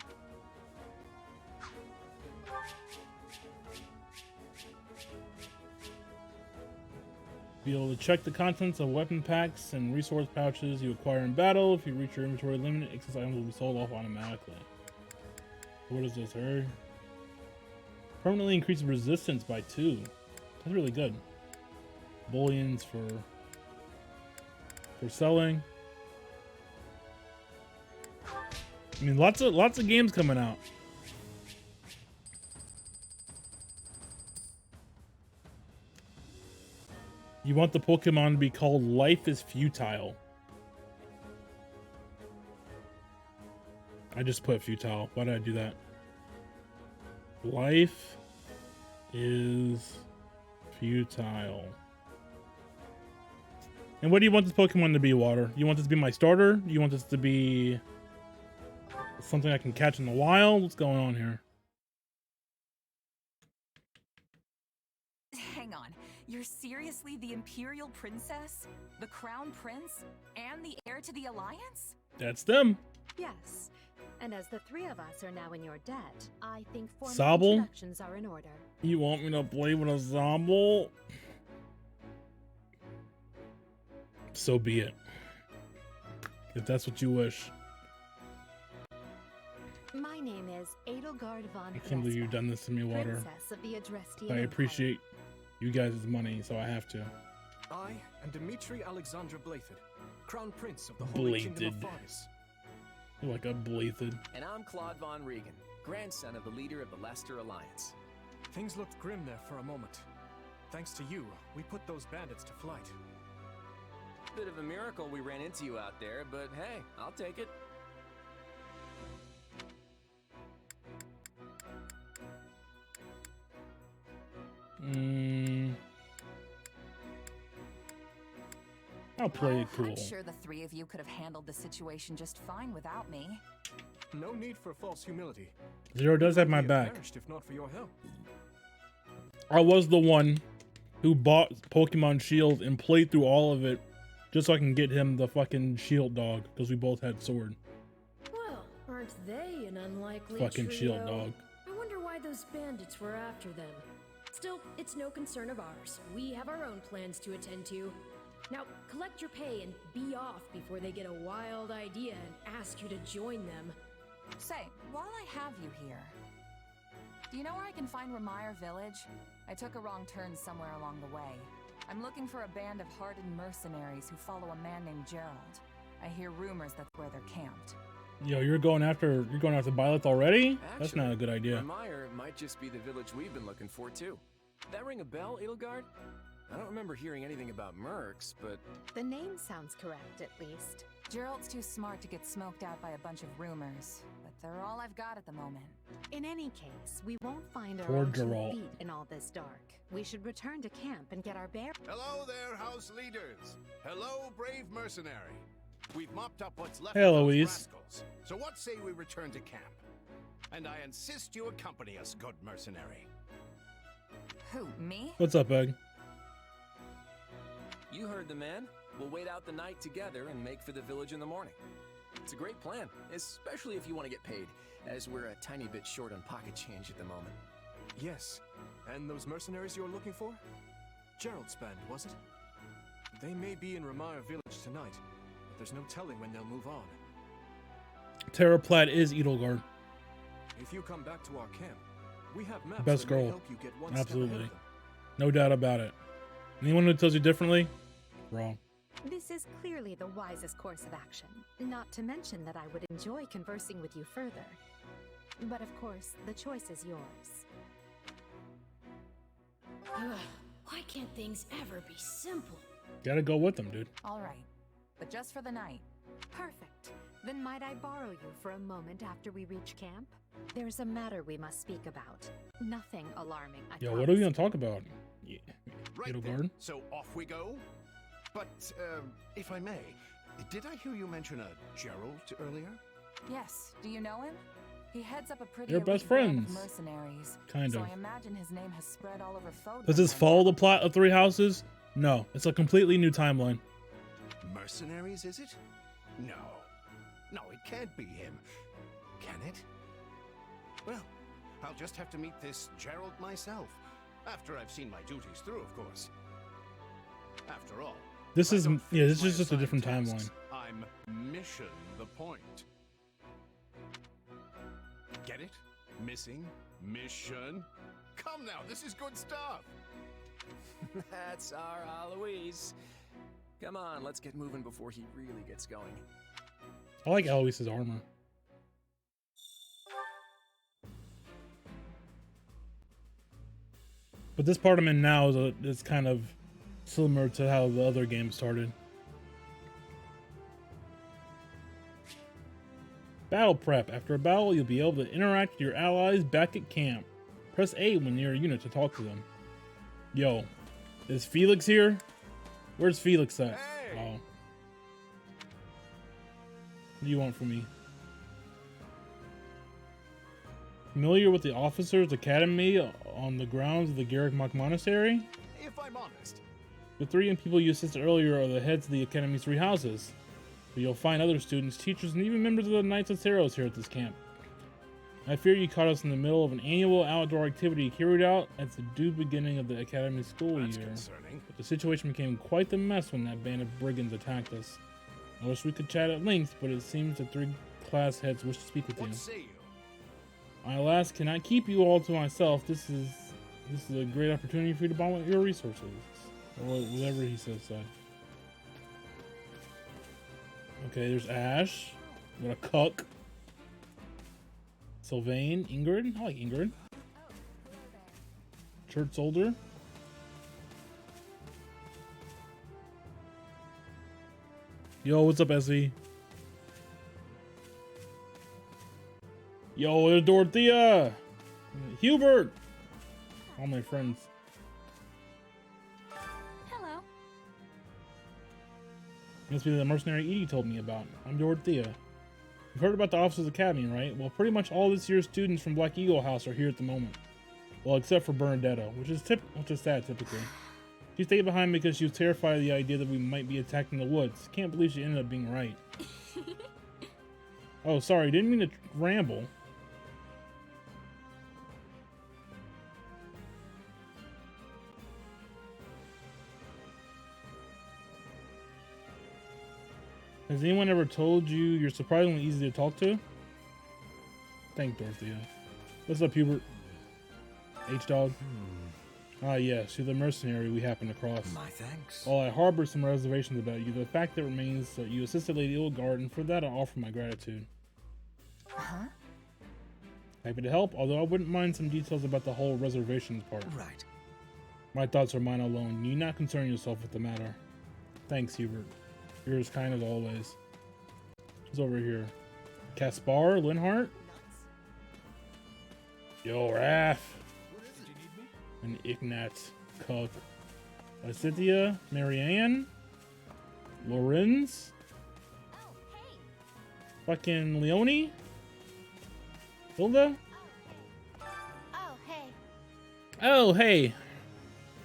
Be able to check the contents of weapon packs and resource pouches you acquire in battle. If you reach your inventory limit, excess items will be sold off automatically. What is this, her? Permanently increases resistance by 2. That's really good. Bullions for selling. I mean, lots of games coming out. You want the Pokemon to be called Life is Futile. I just put futile. Why did I do that? Life is futile. And what do you want this Pokemon to be, Water? You want this to be my starter? You want this to be something I can catch in the wild? What's going on here? Hang on. You're seriously the Imperial Princess, the Crown Prince, and the heir to the Alliance? That's them. Yes. And as the three of us are now in your debt, I think formal Sobble? introductions are in order. You want me to play with a Zomble? So be it. If that's what you wish. My name is Edelgard von I can't believe you've done this to me, Water. Princess of the Adrestian I Empire. appreciate you guys' money, so I have to. I am Dmitri Alexandra Blathid, Crown Prince of the Holy Kingdom of Faris. Like a Blathid. And I'm Claude von Regan, grandson of the leader of the Leicester Alliance. Things looked grim there for a moment. Thanks to you, we put those bandits to flight. Bit of a miracle we ran into you out there, but hey, I'll take it. I'll play it cool. I'm sure the three of you could have handled the situation just fine without me. No need for false humility. Zero does have my back. If not for your help. I was the one who bought Pokemon Shield and played through all of it just so I can get him the fucking shield dog because we both had sword. Well, aren't they an unlikely Fucking trio? shield dog. I wonder why those bandits were after them. Still, it's no concern of ours. We have our own plans to attend to. Now, collect your pay and be off before they get a wild idea and ask you to join them. Say, while I have you here, do you know where I can find Ramire Village? I took a wrong turn somewhere along the way. I'm looking for a band of hardened mercenaries who follow a man named Gerald. I hear rumors that's where they're camped. Yo, you're going after Byleth already? That's not a good idea. Ramire might just be the village we've been looking for too. That ring a bell, Edelgard? I don't remember hearing anything about mercs, but... The name sounds correct, at least. Gerald's too smart to get smoked out by a bunch of rumors, but they're all I've got at the moment. In any case, we won't find our Poor own 2 Gerald. feet in all this dark. We should return to camp and get our bear... Hello there, house leaders. Hello, brave mercenary. We've mopped up what's left Hey, of those Eloise. rascals. So what say we return to camp? And I insist you accompany us, good mercenary. Who, me? What's up, Egg? You heard the man. We'll wait out the night together and make for the village in the morning. It's a great plan, especially if you want to get paid, as we're a tiny bit short on pocket change at the moment. Yes. And those mercenaries you're looking for? Gerald's band, was it? They may be in Ramire Village tonight, but there's no telling when they'll move on. Terraplat is Edelgard. If you come back to our camp, we have maps Best that may girl. help you get one step ahead of Absolutely. them. No doubt about it. Anyone who tells you differently, wrong. This is clearly the wisest course of action. Not to mention that I would enjoy conversing with you further. But of course, the choice is yours. Why can't things ever be simple? Gotta go with them, dude. All right, but just for the night. Perfect. Then might I borrow you for a moment after we reach camp? There's a matter we must speak about. Nothing alarming, I Yo, promise. what are we gonna talk about? Yeah. Right Edelgard? then, so off we go. But, if I may, did I hear you mention a Gerald earlier? Yes, do you know him? He heads up a pretty They're best elite band of friends. mercenaries. Kind so of. I imagine his name has spread all over Fodlan. Does this follow the plot of Three Houses? No, it's a completely new timeline. Mercenaries, is it? No. No, it can't be him. Can it? Well, I'll just have to meet this Gerald myself. After I've seen my duties through, of course. After all, This if I is, don't yeah, finish this my is just a different assigned timeline. tasks, I'm mission the point. Get it? Missing? Mission? Come now, this is good stuff. That's our Eloise. Come on, let's get moving before he really gets going. I like Eloise's armor. But this part I'm in now is kind of similar to how the other game started. Battle prep. After a battle, you'll be able to interact with your allies back at camp. Press A when near a unit to talk to them. Yo, is Felix here? Where's Felix at? Oh. What do you want from me? Familiar with the Officers' Academy on the grounds of the Garrick Monastery? If I'm honest. The three people you assisted earlier are the heads of the Academy's 3 houses. But you'll find other students, teachers, and even members of the Knights of Theros here at this camp. I fear you caught us in the middle of an annual outdoor activity carried out at the due beginning of the Academy school That's year. concerning. But the situation became quite the mess when that band of brigands attacked us. I wish we could chat at length, but it seems the 3 class heads wish to speak with you. What say you? Alas, cannot keep you all to myself. This This is a great opportunity for you to bond with your resources. Or whatever he says that. Okay, there's Ash. What a cuck. Sylvain, Ingrid. I like Ingrid. Church Soldier. Yo, what's up, Essie? Yo, there's Dorothea. Hubert. All my friends. Hello. Must be the mercenary Edie told me about. I'm Dorothea. You've heard about the Officers Academy, right? Well, pretty much all this year's students from Black Eagle House are here at the moment. Well, except for Bernadetta, which is sad typically. She stayed behind because she was terrified of the idea that we might be attacked in the woods. Can't believe she ended up being right. Oh, sorry, didn't mean to ramble. Has anyone ever told you you're surprisingly easy to talk to? Thank Dorothea. What's up, Hubert? H-Dog? Ah, yes, you're the mercenary we happened across. My thanks. While I harbor some reservations about you, the fact that remains that you assisted Lady Ilgard, and for that I offer my gratitude. Huh? Happy to help, although I wouldn't mind some details about the whole reservations part. Right. My thoughts are mine alone. You need not concern yourself with the matter. Thanks, Hubert. You're as kind as always. Who's over here? Caspar Linhart? Yo, Raph. And Ignat Cook. Lysithia, Marianne, Lorenz, fucking Leonie, Hilda. Oh, hey. Oh, hey.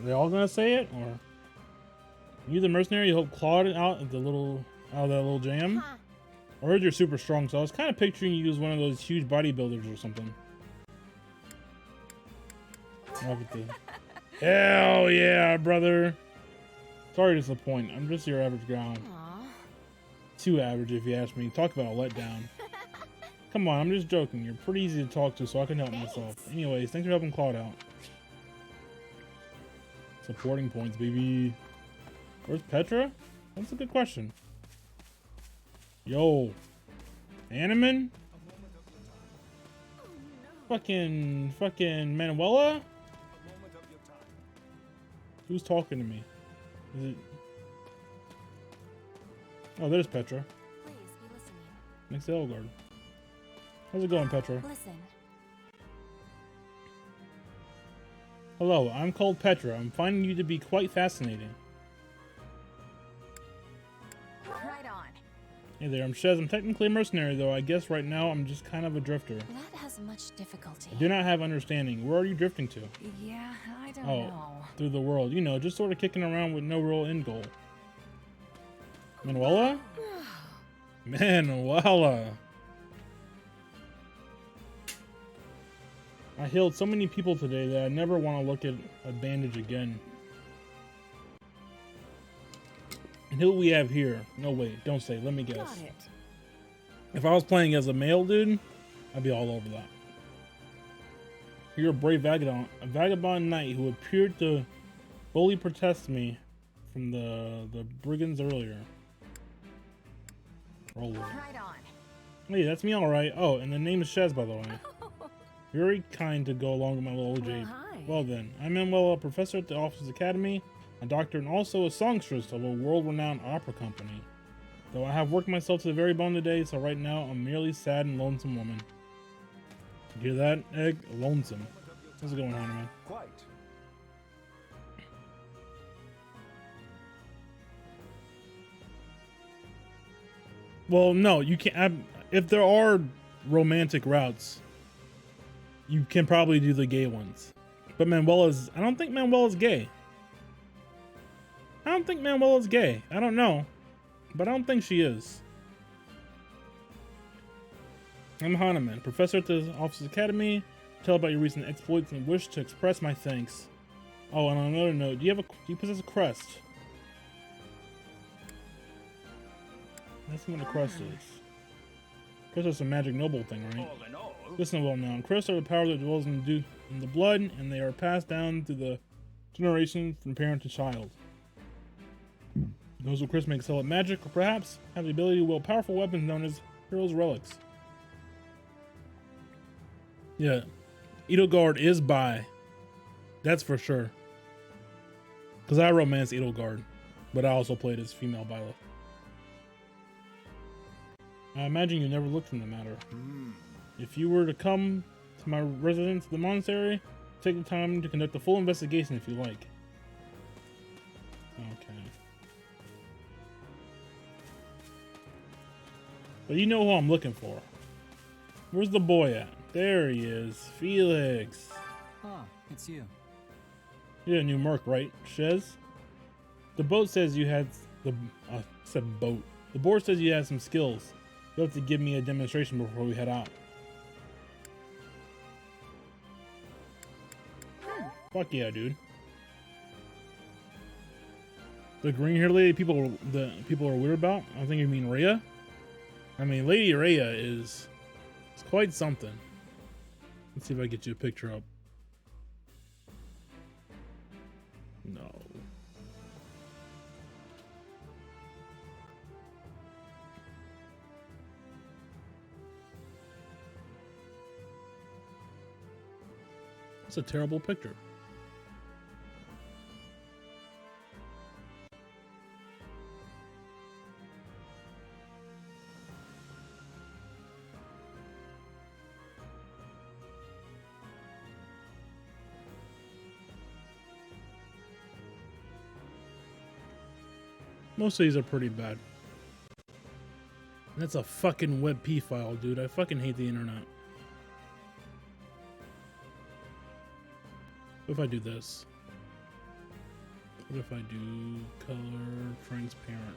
Are they all gonna say it, or you the mercenary? You help Claude out of that little jam. Huh. I heard you're super strong, so I was kind of picturing you as one of those huge bodybuilders or something. Hell yeah, brother. Sorry to disappoint. I'm just your average ground. Too average, if you ask me. Talk about a letdown. Come on, I'm just joking. You're pretty easy to talk to, so I can help myself. Anyways, thanks for helping Claude out. Supporting points, baby. Where's Petra? That's a good question. Yo. Animan? Fucking Manuela? Who's talking to me? Is it? Oh, there's Petra. Please be listening. Next to Elgard. How's it going, Petra? Listen. Hello, I'm called Petra. I'm finding you to be quite fascinating. Right on. Hey there, I'm Shez. I'm technically a mercenary, though I guess right now I'm just kind of a drifter. That has much difficulty. I do not have understanding. Where are you drifting to? Yeah, I don't know. Through the world. You know, just sort of kicking around with no real end goal. Manuela? Manuela. I healed so many people today that I never want to look at a bandage again. And who we have here? No, wait, don't say. Let me guess. Got it. If I was playing as a male dude, I'd be all over that. You're a brave vagabond knight who appeared to fully protest me from the brigands earlier. Roll it. Right on. Hey, that's me, all right. Oh, and the name is Shez, by the way. Very kind to go along with my little OJ. Well then, I'm Manuela, a professor at the Officers Academy, a doctor, and also a songstress of a world-renowned opera company. Though I have worked myself to the very bone today, so right now I'm merely sad and lonesome woman. You hear that, Egg? Lonesome. How's it going, Honey Man? Quite. Well, no, you can't. If there are romantic routes, you can probably do the gay ones. But Manuela's, I don't think Manuela's gay. I don't think Manuela's gay. I don't know. But I don't think she is. I'm Hanaman, professor at the Officers Academy. Tell about your recent exploits and wish to express my thanks. Oh, and on another note, do you possess a crest? That's what a crest is. Crest is a magic noble thing, right? Listen well now. Crests are the power that dwells in in the blood, and they are passed down through the generation from parent to child. Those who Chris may excel at magic, or perhaps have the ability to wield powerful weapons known as Heroes Relics. Yeah, Edelgard is bi. That's for sure. Because I romanced Edelgard, but I also played as female Bila. I imagine you never looked in the matter. If you were to come to my residence at the monastery, take the time to conduct a full investigation if you like. Okay. But you know who I'm looking for. Where's the boy at? There he is. Felix. Oh, it's you. You're a new merc, right, Shez? The boat says you had said boat. The board says you had some skills. You'll have to give me a demonstration before we head out. Fuck yeah, dude. The green hair lady people are weird about? I think you mean Rhea? I mean, Lady Rhea is quite something. Let's see if I get you a picture up. No. It's a terrible picture. Most of these are pretty bad. That's a fucking WebP file, dude. I fucking hate the internet. What if I do this? What if I do color transparent?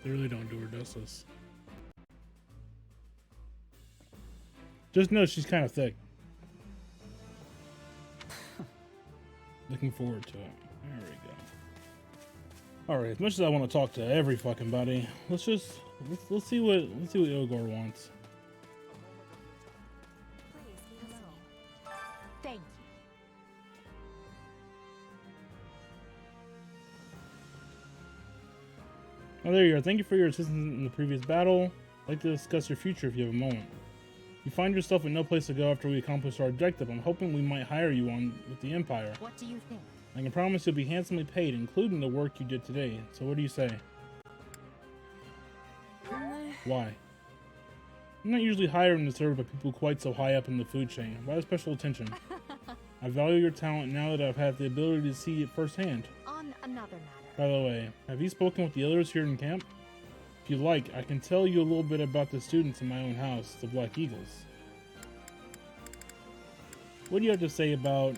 They really don't do her justice. Just know she's kind of thick. Looking forward to it. There we go. All right, as much as I want to talk to every fucking body, let's see what Edelgard wants. Thank you. Oh, there you are. Thank you for your assistance in the previous battle. I'd like to discuss your future if you have a moment. You find yourself with no place to go after we accomplish our objective. I'm hoping we might hire you on with the Empire. What do you think? I can promise you'll be handsomely paid, including the work you did today. So what do you say? Why? I'm not usually hired and served by people quite so high up in the food chain. Why the special attention? I value your talent now that I've had the ability to see it firsthand. On another matter. By the way, have you spoken with the others here in camp? If you like, I can tell you a little bit about the students in my own house, the Black Eagles. What do you have to say about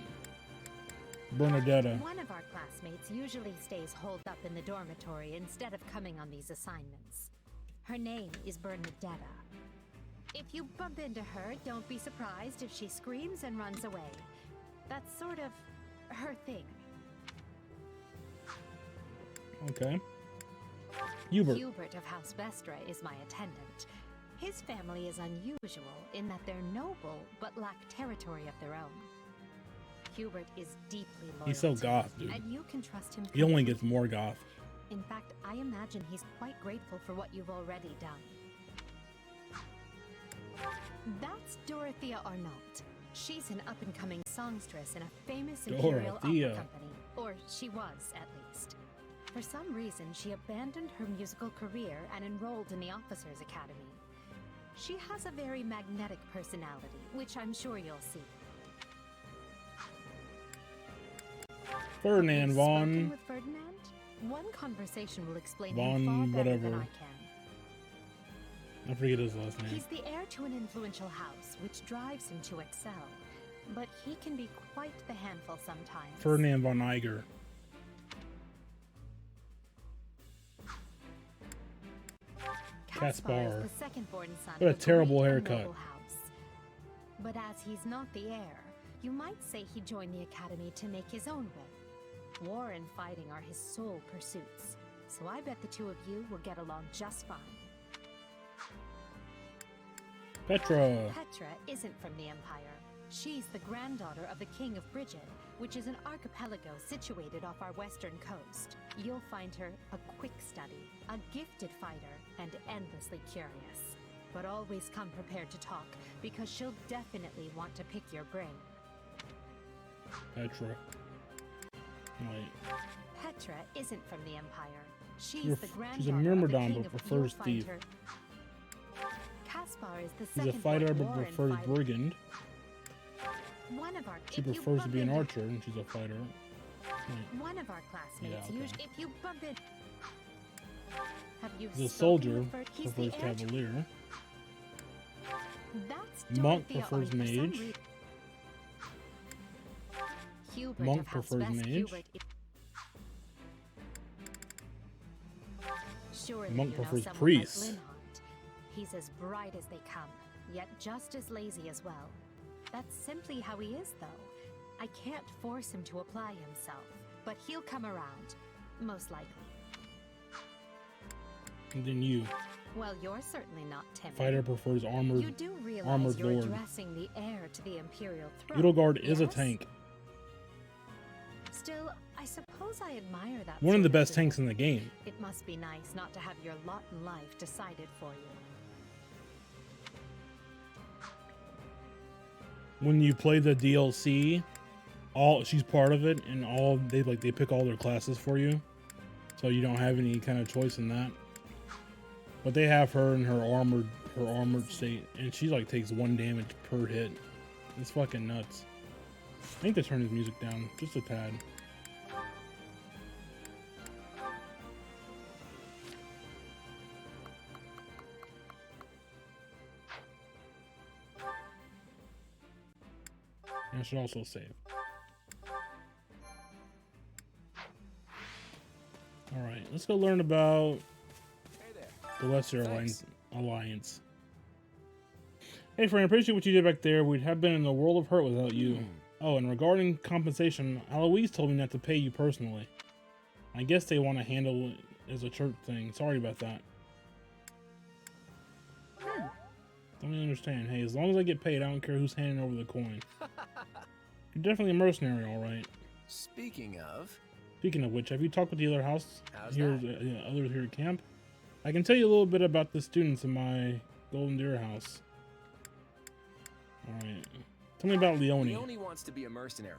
Bernadetta? One of our classmates usually stays holed up in the dormitory instead of coming on these assignments. Her name is Bernadetta. If you bump into her, don't be surprised if she screams and runs away. That's sort of her thing. Okay. Hubert. Hubert of House Vestra is my attendant. His family is unusual in that they're noble but lack territory of their own. Hubert is deeply loyal. He's so to goth, me, dude. and you can trust him. He only gets more goth. In fact, I imagine he's quite grateful for what you've already done. That's Dorothea Arnault. She's an up-and-coming songstress in a famous Imperial Dorothea. opera company, or she was, at least. For some reason, she abandoned her musical career and enrolled in the Officers' Academy. She has a very magnetic personality, which I'm sure you'll see. Ferdinand You've von... spoken with Ferdinand? One conversation will explain Von him far better than whatever. I can. I forget his last name. He's the heir to an influential house, which drives him to excel. But he can be quite the handful sometimes. Ferdinand von Iger. Caspar Caspar. is the second-born son What a of terrible great and haircut. noble house. But as he's not the heir, you might say he joined the academy to make his own way. War and fighting are his sole pursuits, so I bet the two of you will get along just fine. Petra. Petra isn't from the Empire. She's the granddaughter of the King of Brigid, which is an archipelago situated off our western coast. You'll find her a quick study, a gifted fighter, and endlessly curious. But always come prepared to talk, because she'll definitely want to pick your brain. Petra. Wait. Petra isn't from the Empire. She's You're the she's a granddaughter Myrmidon, of the King but of prefers you'll thief. find her. Caspar is the She's a second fighter, White but Warren prefers fighter. brigand. One of our She if you prefers to bump be an into- archer, and she's a fighter. Wait. One of our classmates Yeah, okay. usually if you bump it. Have you The spoken soldier with Bert? He's the prefers heir to- cavalier. That's Monk Dorothea prefers for some mage. reason. Hubert Monk of House prefers West, mage. Hubert Surely Monk you know prefers someone priest. like Linhardt. He's as bright as they come, yet just as lazy as well. That's simply how he is, though. I can't force him to apply himself, but he'll come around, most likely. And then you. Well, you're certainly not timid. Fighter prefers armored. You do realize armored you're lord. addressing the heir to the Imperial throne. Edelgard is a yes? tank. Still, I suppose I admire that. One of the sort best tanks in the game. It must be nice not to have your lot in life decided for you. When you play the DLC, she's part of it, and they pick all their classes for you, so you don't have any kind of choice in that. But they have her in her armored state, and she like takes 1 damage per hit. It's fucking nuts. I think they turned his music down just a tad. I should also save. Alright, let's go learn about the Lesser Alliance. Hey friend, I appreciate what you did back there. We'd have been in a world of hurt without you. Oh, and regarding compensation, Eloise told me not to pay you personally. I guess they want to handle it as a church thing. Sorry about that. Don't really understand. Hey, as long as I get paid, I don't care who's handing over the coin. You're definitely a mercenary, alright. Speaking of which, have you talked with the other house How's here, that? others here at camp? I can tell you a little bit about the students in my Golden Deer house. Alright. Tell me about Leone. Leone wants to be a mercenary.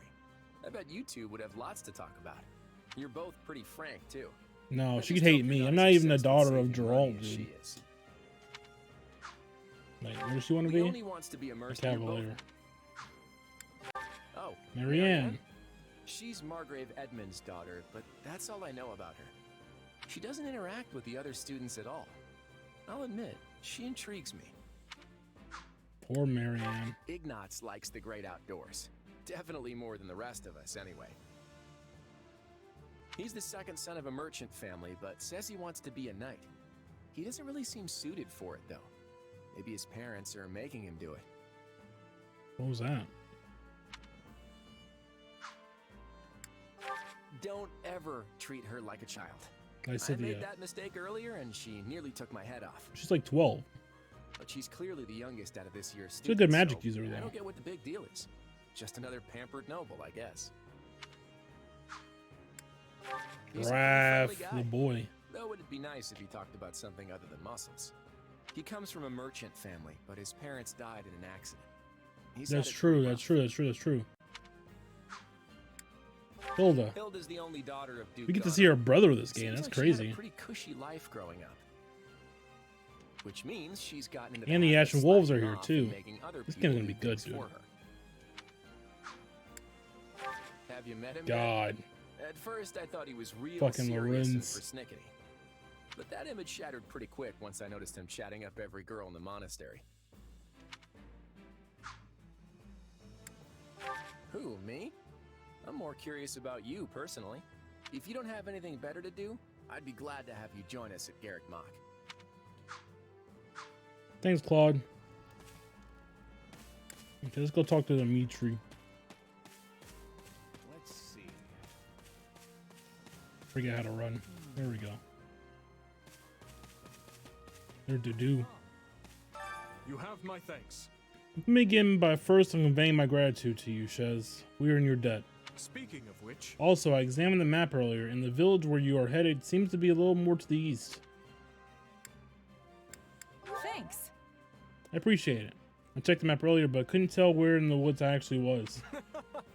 I bet you two would have lots to talk about. You're both pretty frank, too. No, I she just could hope hate you're me. not I'm as not even the obsessed with daughter of saving Geralt, money as she dude. is. Like, where does she want to be? Leone wants to be a A mercenary. cavalier. Oh, Marianne. She's Margrave Edmund's daughter, but that's all I know about her. She doesn't interact with the other students at all. I'll admit, she intrigues me. Poor Marianne. Ignatz likes the great outdoors. Definitely more than the rest of us, anyway. He's the second son of a merchant family, but says he wants to be a knight. He doesn't really seem suited for it, though. Maybe his parents are making him do it. What was that? Don't ever treat her like a child. I said made the, that mistake earlier, and she nearly took my head off. She's like 12. But she's clearly the youngest out of this year's students. She's a good magic so user, I though. don't get what the big deal is. Just another pampered noble, I guess. He's a pretty Raph, friendly the guy, boy. though it'd be nice if he talked about something other than muscles. He comes from a merchant family, but his parents died in an accident. He's had That's it true, pretty that's rough. true, that's true, that's true. Hilda. Hilda's the only daughter of Duke We get to Gunnar. see her brother this game. Seems That's like she had crazy. a pretty cushy life growing up. Which means she's gotten into And the habit of Ashen Wolves are slacking here, off too. and making other This people game's gonna be do good, things dude. for her. Have you met him? God. Yet? At first, I thought he was real Fucking serious and Lorenz. persnickety. But that image shattered pretty quick once I noticed him chatting up every girl in the monastery. Who, me? I'm more curious about you, personally. If you don't have anything better to do, I'd be glad to have you join us at Garrick Mach. Thanks, Claude. Okay, let's go talk to Dimitri. Let's see. Forget how to run. There we go. There to do. You have my thanks. Let me begin by first conveying my gratitude to you, Shez. We are in your debt. Speaking of which, Also, I examined the map earlier, and the village where you are headed seems to be a little more to the east. Thanks. I appreciate it. I checked the map earlier, but couldn't tell where in the woods I actually was.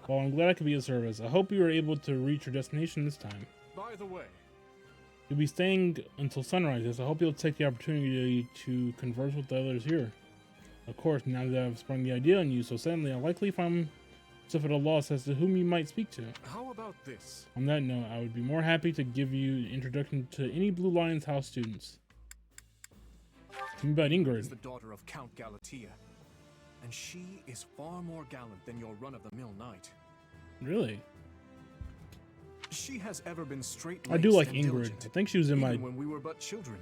Well, I'm glad I could be of service. I hope you were able to reach your destination this time. by the way, You'll be staying until sunrise, so I hope you'll take the opportunity to converse with the others here. Of course, now that I've sprung the idea on you so suddenly, I'll likely find myself at a loss as to whom you might speak to. how about this? On that note, I would be more happy to give you an introduction to any Blue Lion's house students. Tell me about Is Ingrid. the daughter of Count Galatea, and she is far more gallant than your run-of-the-mill knight. Really? She has ever been straight-laced I do like and Ingrid. diligent, I think she was in even my when we were but children.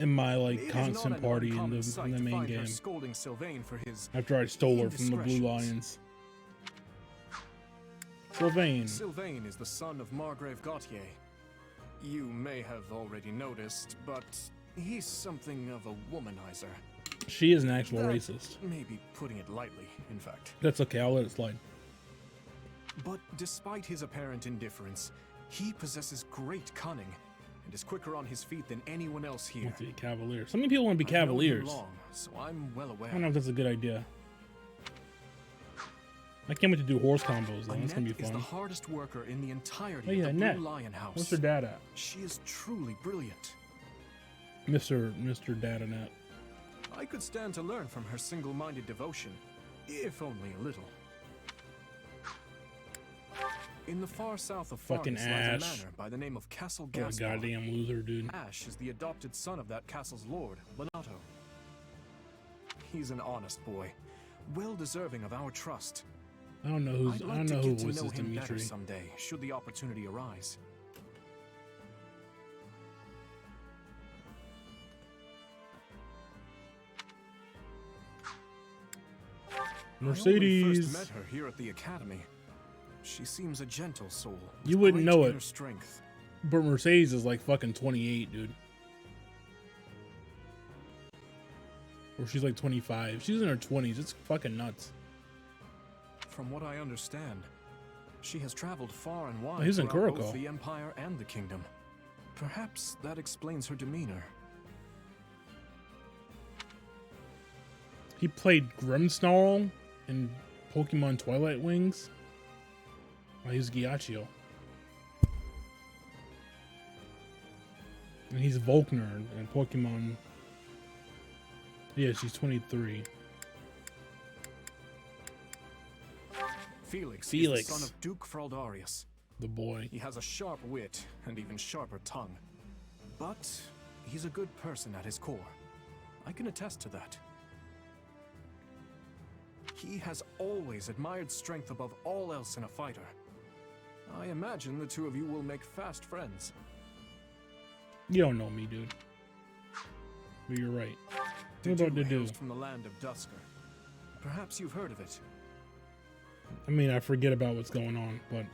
like It is constant not an party in uncommon the sight to main find her game. scolding Sylvain for his After I stole her from the Blue indiscretions. Lions. Sylvain. Sylvain is the son of Margrave Gautier. You may have already noticed, but he's something of a womanizer. She is an actual That racist. may be putting it lightly, in fact. That's okay, I'll let it slide. But despite his apparent indifference, he possesses great cunning and is quicker on his feet than anyone else here. Wants to be a cavalier. So many people want to be I've known him cavaliers. long, so I'm well aware. I don't know if that's a good idea. I can't wait to do horse combos though. That's gonna be Annette is the fun. hardest worker in the entirety Oh yeah, of the Annette. Blue Lion House. What's her dad at? She is truly brilliant. Mr. Dad Annette. I could stand to learn from her single-minded devotion, if only a little. In the far south of Fucking France lies a Ash. manor by the name of Castle What a Gaspar. goddamn loser, dude. Ash is the adopted son of that castle's lord, Lenato. He's an honest boy, well deserving of our trust. I don't know who's I'd I like don't to know who get to know voices him better Dimitri. someday, should the opportunity arise. I only Mercedes. first met her here at the academy. She seems a gentle soul. You with wouldn't great know inner it. Strength. But Mercedes is like fucking 28, dude. Or she's like 25. She's in her 20s. It's fucking nuts. From what I understand, she has traveled far and wide Oh, he's in throughout Kuroko. both the Empire and the Kingdom. Perhaps that explains her demeanor. He played Grimmsnarl in Pokemon Twilight Wings. Oh, he's Gyachio. And he's Volkner in Pokemon. Yeah, she's 23. Felix, Felix. is the son of Duke Fraldarius. The boy. He has a sharp wit and even sharper tongue. But he's a good person at his core. I can attest to that. He has always admired strength above all else in a fighter. I imagine the two of you will make fast friends. You don't know me, dude. But you're right. What about Dedu Dedu? hails from the land of Dusker. Perhaps you've heard of it. I mean, I forget about what's going on, but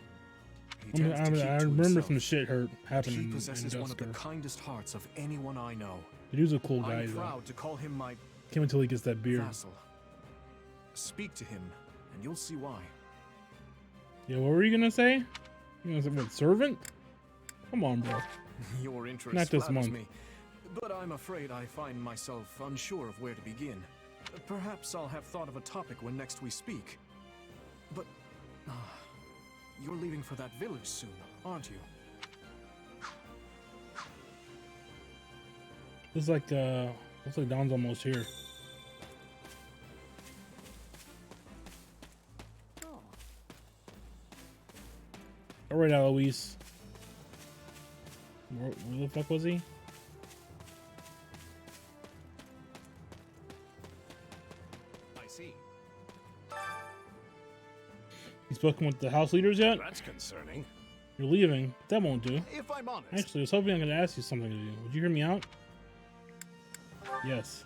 He tends to keep I to remember himself. some shit happened He in possesses one of the Dusker. kindest hearts of anyone I know. The dude's a cool guy, I'm though. proud to call him my Can't wait till he gets that beard. vassal. Speak to him, and you'll see why. Yeah, what were you gonna say? You gonna say what, servant? Come on, bro. Your interest Not this flatters month. me, but I'm afraid I find myself unsure of where to begin. Perhaps I'll have thought of a topic when next we speak. But you're leaving for that village soon, aren't you? Looks like Don's almost here. All right, Eloise. Where the fuck was he? I see. You spoken with the house leaders yet? That's concerning. You're leaving. That won't do. If I'm honest. Actually, I was hoping I could ask you something to do. Would you hear me out? Yes.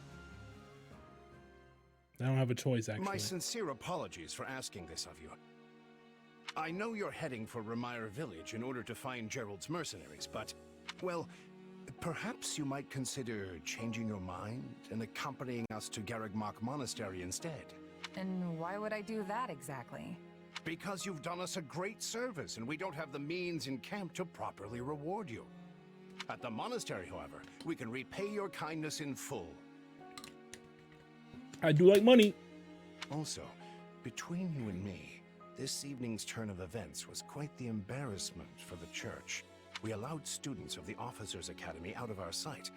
I don't have a choice, actually. My sincere apologies for asking this of you. I know you're heading for Remire Village in order to find Gerald's mercenaries, but, well, perhaps you might consider changing your mind and accompanying us to Garrigmach Monastery instead. And why would I do that exactly? Because you've done us a great service and we don't have the means in camp to properly reward you. At the monastery, however, we can repay your kindness in full. I do like money. Also, between you and me, this evening's turn of events was quite the embarrassment for the church. We allowed students of the Officers' Academy out of our sight,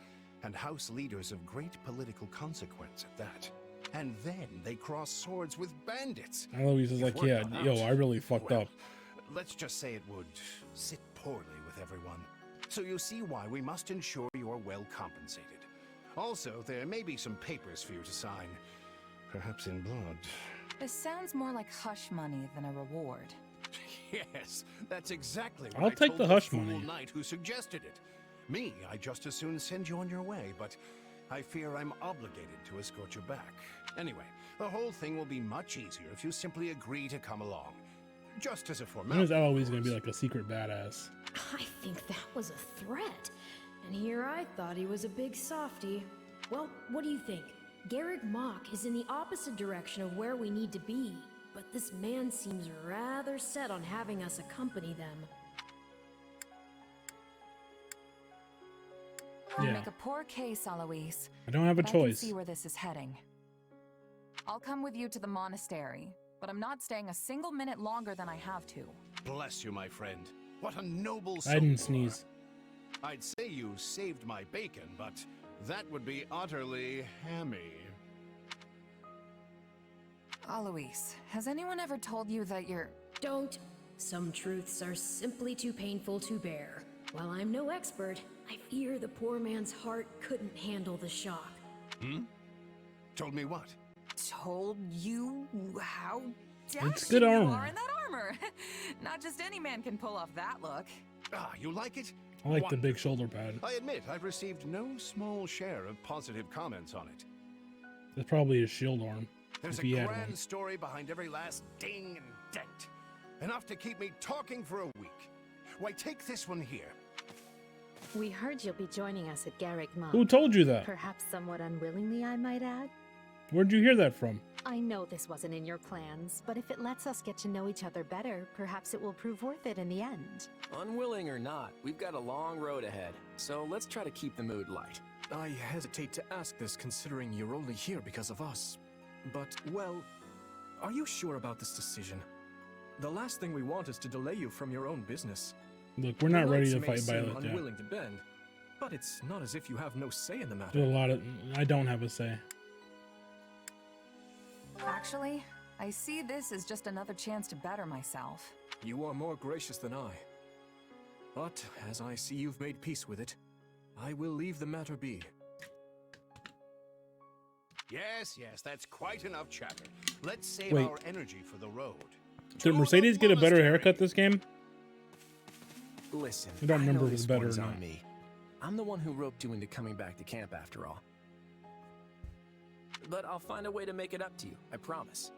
and house leaders of great political consequence at that. And then they crossed swords with bandits. Eloise is like, yeah, yo, I really fucked up. Let's just say it would sit poorly with everyone. So you see why we must ensure you're well compensated. Also, there may be some papers for you to sign, perhaps in blood. This sounds more like hush money than a reward. Yes, that's exactly what I'll I take told the hush fool money. knight who suggested it. Me, I'd just as soon send you on your way, but I fear I'm obligated to escort you back. Anyway, the whole thing will be much easier if you simply agree to come along. Just as a When formality. is Eloise gonna be like a secret badass? I think that was a threat. And here I thought he was a big softy. Well, what do you think? Garrigmach is in the opposite direction of where we need to be, but this man seems rather set on having us accompany them. You Yeah. make a poor case, Eloise. I don't have a but I choice. can see where this is heading. I'll come with you to the monastery, but I'm not staying a single minute longer than I have to. Bless you, my friend. What a noble soul. I didn't you are. sneeze. I'd say you saved my bacon, but that would be utterly hammy. Eloise, has anyone ever told you that you're... Don't. Some truths are simply too painful to bear. While I'm no expert, I fear the poor man's heart couldn't handle the shock. Hmm? Told me what? Told you how It's good dashing you armor. are in that armor. Not just any man can pull off that look. Ah, you like it? I like the big shoulder pad. I admit, I've received no small share of positive comments on it. That's probably his shield arm. There's if a he had grand one. story behind every last ding and dent. Enough to keep me talking for a week. Why, take this one here. We heard you'll be joining us at Garrigmach. Who told you that? Perhaps somewhat unwillingly, I might add. Where'd you hear that from? I know this wasn't in your plans, but if it lets us get to know each other better, perhaps it will prove worth it in the end. Unwilling or not, we've got a long road ahead, so let's try to keep the mood light. I hesitate to ask this considering you're only here because of us. But, well, are you sure about this decision? The last thing we want is to delay you from your own business. Look, we're not The ready knights to may fight seem Violet yet. unwilling to bend, but it's not as if you have no say in the matter. There's a lot of... I don't have a say. Actually, I see this as just another chance to better myself. You are more gracious than I. But, as I see you've made peace with it, I will leave the matter be. Yes, that's quite enough chatter. Let's save Wait. our energy for the road. Did Mercedes get a better haircut this game? Listen, I don't remember know if it's this better or one's on not. me. I'm the one who roped you into coming back to camp after all. But I'll find a way to make it up to you, I promise.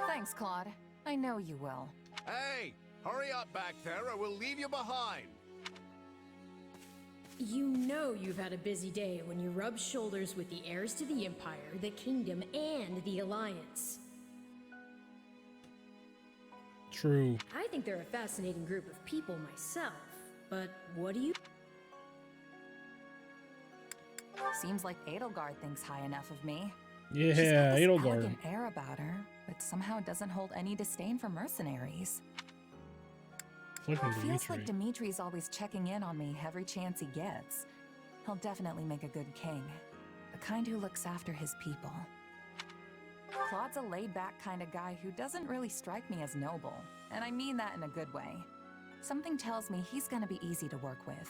Thanks, Claude. I know you will. Hey, hurry up back there or we'll leave you behind. You know you've had a busy day when you rub shoulders with the heirs to the Empire, the Kingdom, and the Alliance. True. I think they're a fascinating group of people myself, but what do you... Seems like Edelgard thinks high enough of me. Yeah, She's got this Edelgard. elegant air about her, but somehow doesn't hold any disdain for mercenaries. Fucking Feels like Dimitri. Dimitri's always checking in on me every chance he gets. He'll definitely make a good king. The kind who looks after his people. Claude's a laid-back kind of guy who doesn't really strike me as noble, and I mean that in a good way. Something tells me he's gonna be easy to work with.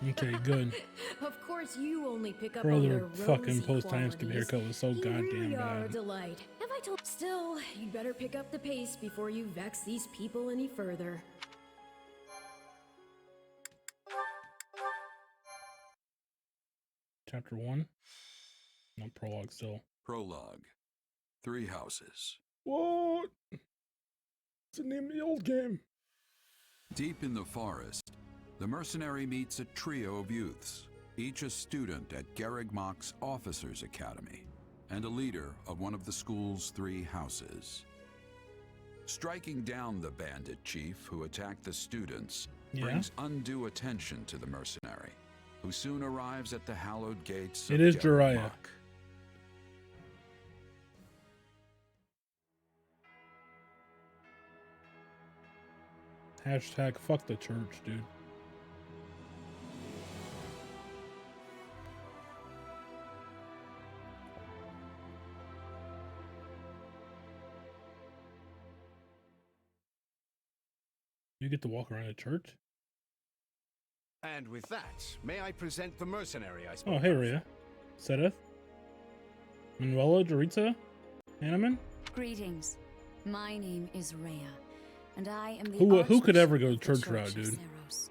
Okay, good. Of course you only pick up Bro, on their their fucking rosy post-time skip qualities. haircut was so You goddamn really are a bad. delight. Have I told... Still, you'd better pick up the pace before you vex these people any further. Chapter 1. No, prologue still. Prologue. 3 houses. What? It's the name of the old game. Deep in the forest, the mercenary meets a trio of youths, each a student at Garrigmach's Officers' Academy, and a leader of one of the school's 3 houses. Striking down the bandit chief who attacked the students brings undue attention to the mercenary, who soon arrives at the hallowed gates of It is Jiraiya. Garrigmach. Hashtag fuck the church, dude. You get to walk around a church? And with that, may I present the mercenary I spoke Oh, hey, of? Rhea. Sedith? Manuela, Doritza? Hanneman? Greetings. My name is Rhea, and I am the Who could ever go Archbishop of church the route, of dude? Zeros.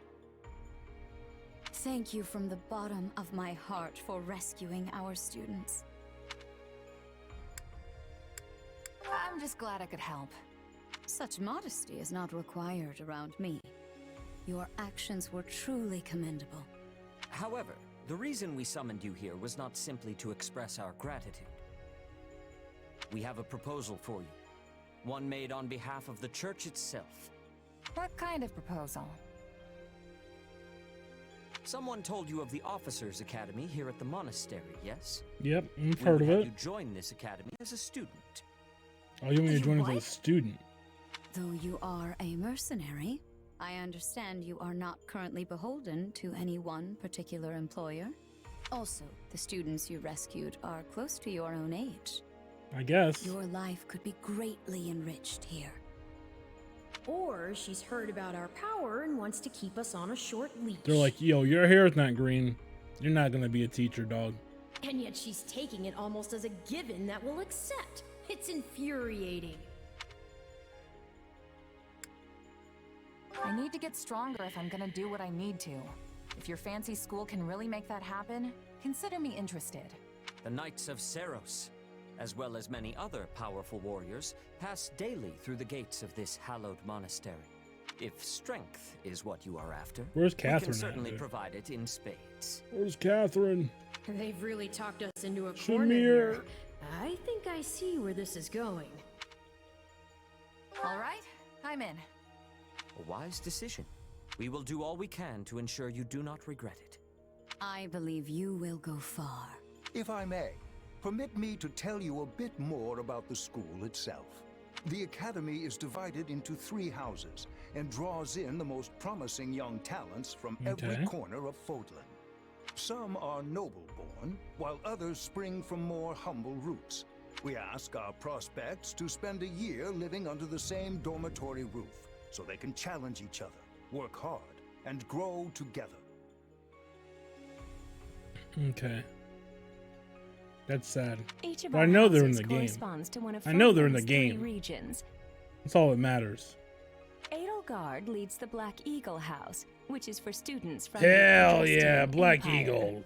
Thank you from the bottom of my heart for rescuing our students. I'm just glad I could help. Such modesty is not required around me. Your actions were truly commendable. However, the reason we summoned you here was not simply to express our gratitude. We have a proposal for you, one made on behalf of the church itself. What kind of proposal? Someone told you of the Officers' Academy here at the monastery, yes? Yep, I've We heard would of have it. You join this academy as a student. Oh, you want me to join as a student? Though you are a mercenary, I understand you are not currently beholden to any one particular employer. Also, the students you rescued are close to your own age. I guess. Your life could be greatly enriched here. Or she's heard about our power and wants to keep us on a short leash. They're like, yo, your hair is not green. You're not gonna be a teacher, dog. And yet she's taking it almost as a given that we'll accept. It's infuriating. I need to get stronger if I'm gonna do what I need to. If your fancy school can really make that happen, consider me interested. The Knights of Zeros, as well as many other powerful warriors, pass daily through the gates of this hallowed monastery. If strength is what you are after, Where's we Catherine can at, certainly dude? provide it in spades. Where's Catherine? They've really talked us into a Shamir. corner here. I think I see where this is going. All right, I'm in. A wise decision. We will do all we can to ensure you do not regret it. I believe you will go far. If I may, permit me to tell you a bit more about the school itself. The academy is divided into 3 houses and draws in the most promising young talents from every Okay. corner of Fodlan. Some are noble-born, while others spring from more humble roots. We ask our prospects to spend a year living under the same dormitory roof, so they can challenge each other, work hard, and grow together. Okay. That's sad. Each of But our I know they're in houses the game. corresponds to one of I know they're in the Fodlan's 3 game. regions. That's all that matters. Edelgard leads the Black Eagle House, which is for students from Hell the yeah, Dresden Black Empire. Eagle.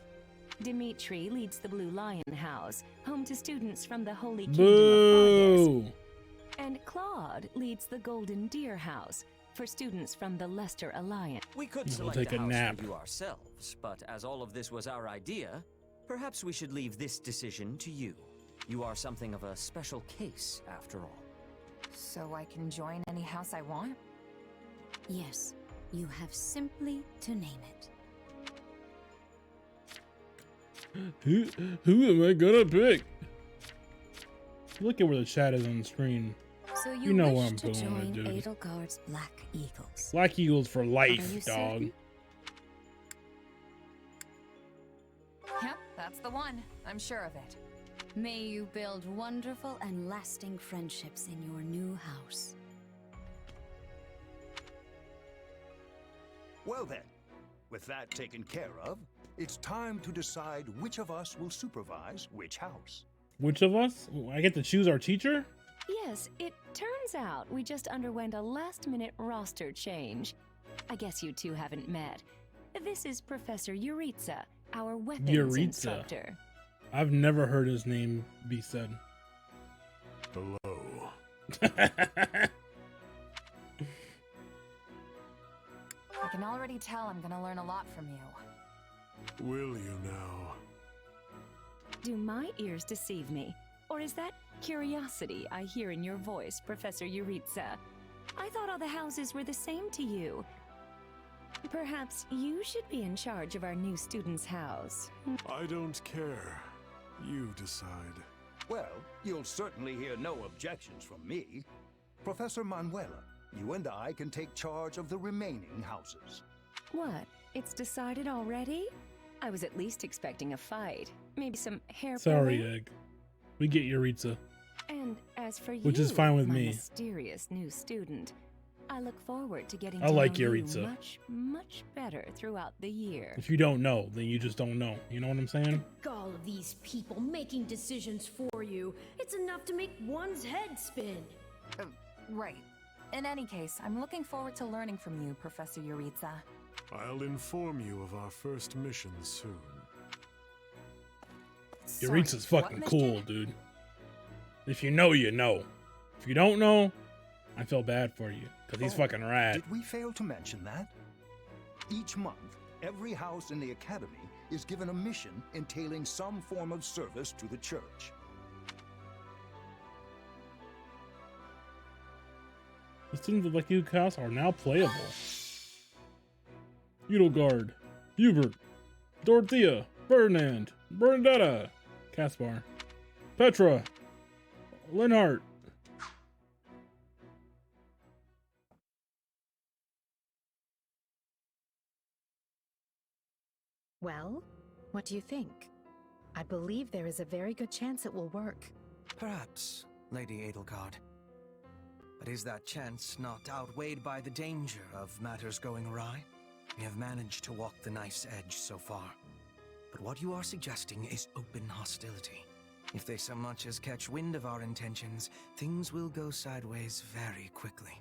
Dimitri leads the Blue Lion House, home to students from the Holy Kingdom Boo! of Fargus. And Claude leads the Golden Deer House, for students from the Leicester Alliance. We could We'll select take a a house nap. for you ourselves, but as all of this was our idea, perhaps we should leave this decision to you. You are something of a special case, after all. So I can join any house I want? Yes, you have simply to name it. Who am I gonna pick? Look at where the chat is on the screen. So You know wish what I'm to doing with, join dude. Edelgard's Black Eagles. Black Eagles for Are you life, dog. certain? Yep, that's the one. I'm sure of it. May you build wonderful and lasting friendships in your new house. Well then, with that taken care of, it's time to decide which of us will supervise which house. Which of us? I get to choose our teacher? Yes, it turns out we just underwent a last-minute roster change. I guess you two haven't met. This is Professor Yuritsa, our weapons Yuritsa. instructor. I've never heard his name be said. Hello. I can already tell I'm gonna learn a lot from you. Will you now? Do my ears deceive me? Or is that curiosity I hear in your voice, Professor Yuritsa? I thought all the houses were the same to you. Perhaps you should be in charge of our new student's house. I don't care. You decide. Well, you'll certainly hear no objections from me. Professor Manuela, you and I can take charge of the remaining houses. What? It's decided already? I was at least expecting a fight. Maybe some hair Sorry, pulling. Egg. We get Yuritsa. And as for you, Which is fine with my me. mysterious new student, I look forward to getting I to like know Yuritsa. you much, much better throughout the year. If you don't know, then you just don't know. You know what I'm saying? All of these people making decisions for you. It's enough to make one's head spin. Right. In any case, I'm looking forward to learning from you, Professor Yuritsa. I'll inform you of our first mission soon. Yuritsa's fucking what cool, mission? dude. If you know, you know. If you don't know, I feel bad for you, because he's fucking rad. Did we fail to mention that? Each month, every house in the Academy is given a mission entailing some form of service to the church. The students of Lucky House are now playable. Edelgard, Hubert, Dorothea, Ferdinand, Bernadetta, Caspar, Petra, Linhart. Well, what do you think? I believe there is a very good chance it will work. Perhaps, Lady Edelgard. But is that chance not outweighed by the danger of matters going awry? We have managed to walk the knife's edge so far. But what you are suggesting is open hostility. If they so much as catch wind of our intentions, things will go sideways very quickly.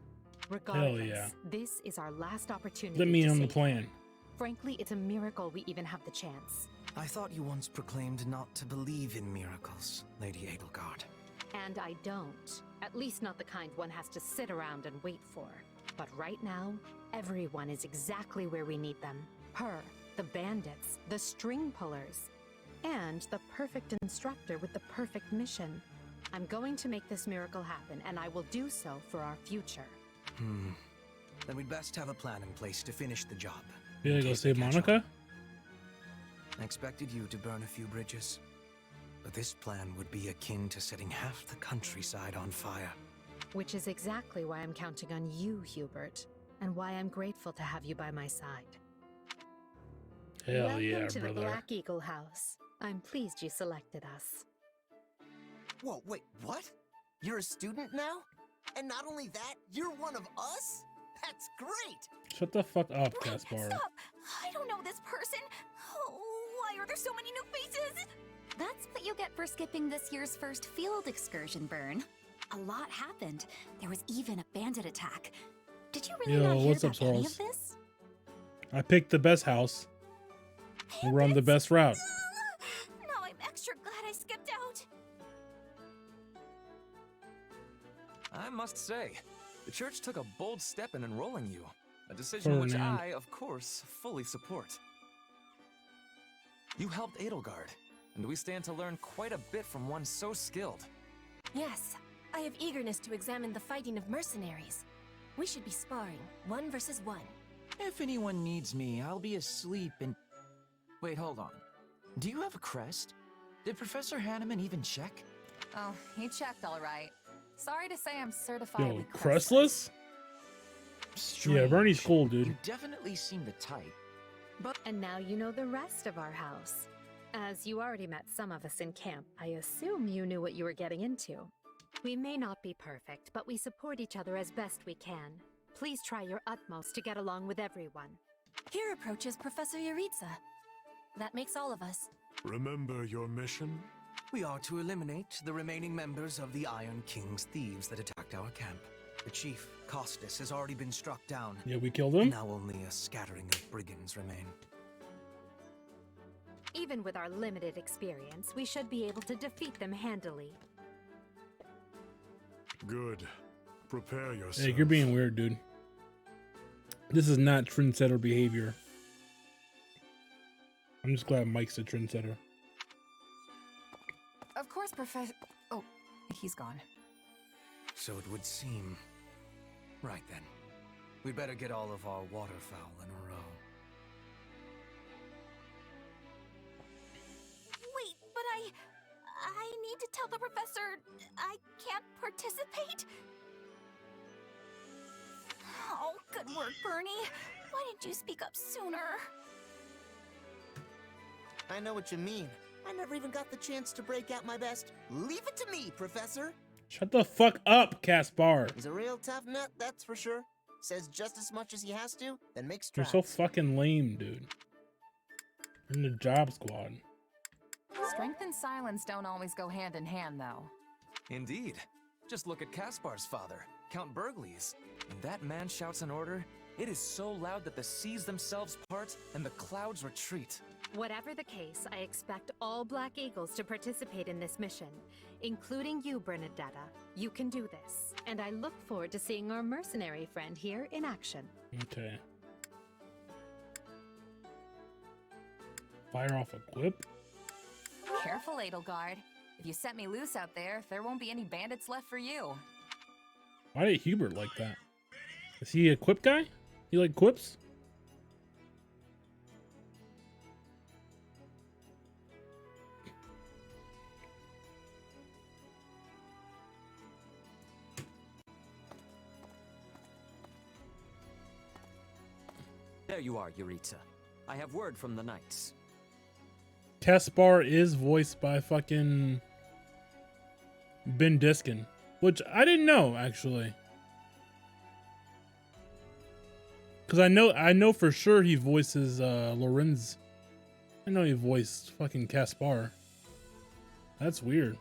Regardless, yeah. this is our last opportunity. Let me to in on the save plan. them. Frankly, it's a miracle we even have the chance. I thought you once proclaimed not to believe in miracles, Lady Edelgard. And I don't. At least not the kind one has to sit around and wait for. But right now, everyone is exactly where we need them. Her, the bandits, the string pullers, and the perfect instructor with the perfect mission. I'm going to make this miracle happen, and I will do so for our future. Then we'd best have a plan in place to finish the job. You gotta go save Monica? I expected you to burn a few bridges. But this plan would be akin to setting half the countryside on fire. Which is exactly why I'm counting on you, Hubert, and why I'm grateful to have you by my side. Hell Welcome yeah, to brother. the Black Eagle House. I'm pleased you selected us. Whoa, wait, what? You're a student now? And not only that, you're one of us? That's great! Shut the fuck up, Caspar. Stop! I don't know this person. Oh, why are there so many new faces? That's what you get for skipping this year's first field excursion, Burn. A lot happened. There was even a bandit attack. Did you really Yo, not hear what's up, about any Charles? of this? I picked the best house. We're on the best route. Now I'm extra glad I skipped out. I must say, the church took a bold step in enrolling you. A decision which Ferdinand. I, of course, fully support. You helped Edelgard, and we stand to learn quite a bit from one so skilled. Yes, I have eagerness to examine the fighting of mercenaries. We should be sparring, 1 versus 1. If anyone needs me, I'll be asleep and... Wait, hold on. Do you have a crest? Did Professor Hanneman even check? Oh, he checked all right. Sorry to say I'm Yo, certifiably Crestless? Yeah, Bernie's cool, dude. You definitely seem the type. And now you know the rest of our house. As you already met some of us in camp, I assume you knew what you were getting into. We may not be perfect, but we support each other as best we can. Please try your utmost to get along with everyone. Here approaches Professor Yuritsa. That makes all of us. Remember your mission? We are to eliminate the remaining members of the Iron King's thieves that attacked our camp. The chief, Costas, has already been struck down. Yeah, we killed him? And now only a scattering of brigands remain. Even with our limited experience, we should be able to defeat them handily. Good. Prepare yourself. Hey, you're being weird, dude. This is not trendsetter behavior. I'm just glad Mike's a trendsetter. Of course, Professor. Oh, he's gone. So it would seem. Right then. We'd better get all of our waterfowl in a row. Wait, but I need to tell the professor I can't participate? Oh, good work, Bernie. Why didn't you speak up sooner? I know what you mean. I never even got the chance to break out my best. Leave it to me, Professor. Shut the fuck up, Caspar. He's a real tough nut, that's for sure. Says just as much as he has to, then makes You're tracks. so fucking lame, dude. You're in the job squad. Strength and silence don't always go hand in hand, though. Indeed. Just look at Caspar's father, Count Burgles. When that man shouts an order, it is so loud that the seas themselves part and the clouds retreat. Whatever the case, I expect all Black Eagles to participate in this mission, including you, Bernadetta. You can do this, and I look forward to seeing our mercenary friend here in action. Okay. Fire off a quip? Careful, Edelgard. If you set me loose out there won't be any bandits left for you. Why did Hubert like that? Is he a quip guy? You like quips? There you are, Yuritsa. I have word from the knights. Caspar is voiced by fucking Ben Diskin, which I didn't know actually. Cause I know for sure he voices Lorenz. I know he voiced fucking Caspar. That's weird.